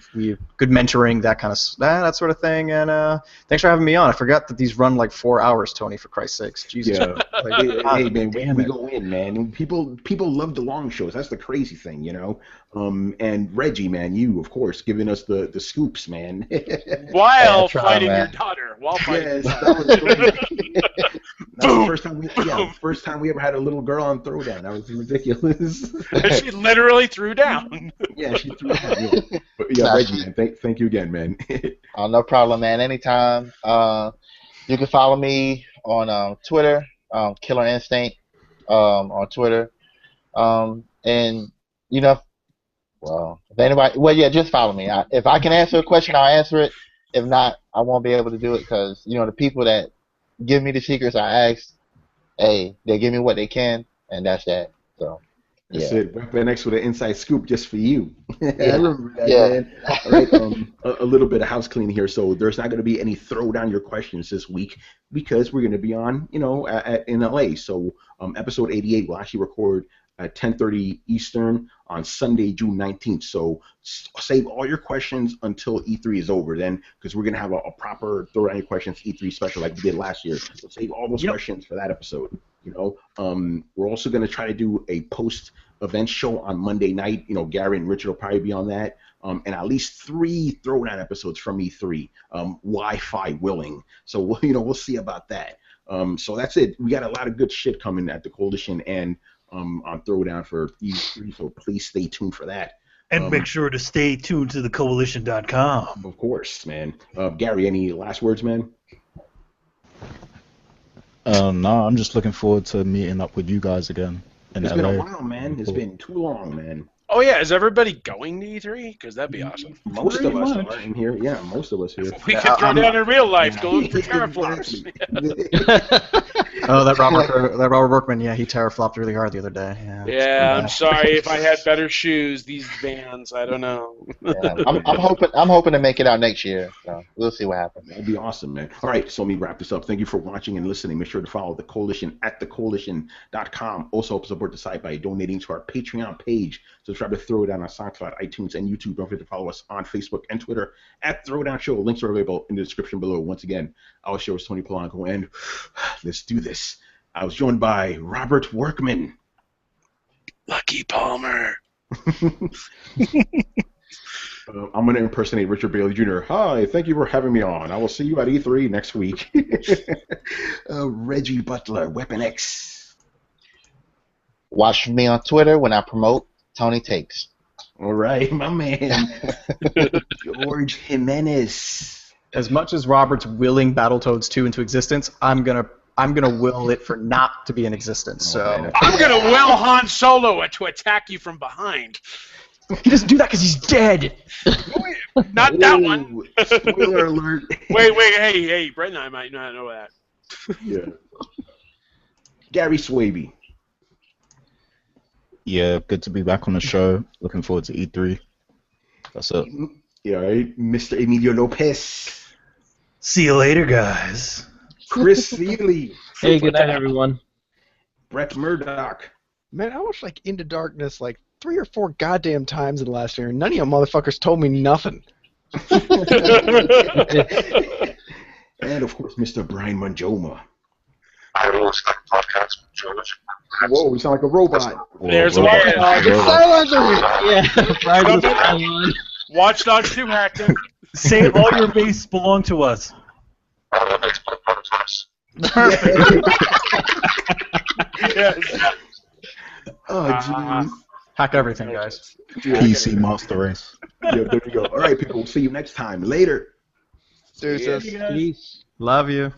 Speaker 5: good mentoring, that sort of thing. And thanks for having me on. I forgot that these run like 4 hours, Tony. For Christ's sakes, Jesus.
Speaker 1: Yeah. Hey man, we go in, man. And people love the long shows. That's the crazy thing, you know. And Reggie, man, you of course giving us the scoops, man.
Speaker 2: While fighting your daughter.
Speaker 1: Yes, that was great. That was the first time we ever had a little girl on Throwdown. That was ridiculous.
Speaker 2: She literally threw down.
Speaker 1: Yeah, she threw down. Yeah. But yeah, Reggie, man, thank you again, man.
Speaker 4: No problem, man. Anytime. You can follow me on Twitter, Killer Instinct, on Twitter. And you know, if anybody, just follow me. If I can answer a question, I'll answer it. If not, I won't be able to do it because the people that give me the secrets I ask, hey, they give me what they can, and that's that. So.
Speaker 1: That's it. Workman X with an inside scoop just for you.
Speaker 4: Yeah.
Speaker 1: I remember that, man. All right, a little bit of house cleaning here. So there's not going to be any throw down your questions this week because we're going to be on, in LA. So episode 88 will actually record at 10:30 Eastern on Sunday, June 19th. So save all your questions until E3 is over then, because we're going to have a proper throw down your questions E3 special like we did last year. So save all those questions for that episode. We're also going to try to do a post-event show on Monday night. Gary and Richard will probably be on that. And at least 3 throwdown episodes from E3, Wi-Fi willing. So, we'll see about that. So that's it. We got a lot of good shit coming at the Coalition and on Throwdown for E3, so please stay tuned for that.
Speaker 7: And make sure to stay tuned to thecoalition.com.
Speaker 1: Of course, man. Gary, any last words, man?
Speaker 6: No, I'm just looking forward to meeting up with you guys again in LA.
Speaker 1: It's been a while, man. It's been too long, man.
Speaker 2: Oh, yeah. Is everybody going to E3? Because that'd be awesome.
Speaker 1: Most of us are in here. Yeah, most of us here.
Speaker 2: We could throw down in real life going for teraflops.
Speaker 5: That Robert Workman, he teraflopped really hard the other day.
Speaker 2: Yeah, I'm sorry if I had better shoes. These Vans, I don't know.
Speaker 4: Yeah, I'm hoping to make it out next year. So we'll see what happens.
Speaker 1: That'd be awesome, man. All right, so let me wrap this up. Thank you for watching and listening. Make sure to follow the Coalition at thecoalition.com. Also, help support the site by donating to our Patreon page. Subscribe to Throwdown on SoundCloud, iTunes, and YouTube. Don't forget to follow us on Facebook and Twitter at Throwdown Show. Links are available in the description below. Once again, our show is Tony Polanco, and let's do this. I was joined by Robert Workman.
Speaker 2: Lucky Palmer.
Speaker 1: I'm going to impersonate Richard Bailey Jr. Hi, thank you for having me on. I will see you at E3 next week. Reggie Butler, Weapon X.
Speaker 4: Watch me on Twitter when I promote Tony Takes.
Speaker 1: All right, my man. George Jimenez.
Speaker 5: As much as Robert's willing Battletoads 2 into existence, I'm gonna will it for not to be in existence. So
Speaker 2: I'm gonna will Han Solo to attack you from behind.
Speaker 5: He doesn't do that because he's dead.
Speaker 2: Not that one.
Speaker 1: Spoiler alert.
Speaker 2: Wait, hey, Brett and I might not know that.
Speaker 1: Yeah. Gary Swaby.
Speaker 6: Yeah, good to be back on the show. Looking forward to E3. That's it.
Speaker 1: Yeah, right. Mr. Emilio Lopez.
Speaker 7: See you later, guys.
Speaker 1: Chris Seeley.
Speaker 9: Hey, good night, everyone.
Speaker 1: Brett Murdock.
Speaker 11: Man, I watched Into Darkness 3 or 4 goddamn times in the last year, and none of you motherfuckers told me nothing.
Speaker 1: And of course, Mr. Brian Munjoma.
Speaker 12: I would always like a podcast with George.
Speaker 1: Whoa, we sound like a robot.
Speaker 2: There's one.
Speaker 11: Silencer!
Speaker 2: Watch Dogs 2 hacked him.
Speaker 7: Say all your base belong to us.
Speaker 12: That makes my part of us.
Speaker 2: Yes.
Speaker 1: Oh, jeez.
Speaker 5: Hack everything, guys.
Speaker 6: PC Master Race.
Speaker 1: Yeah, there you go. All right, people. We'll see you next time. Later.
Speaker 10: Deuces.
Speaker 9: Peace.
Speaker 5: Love you.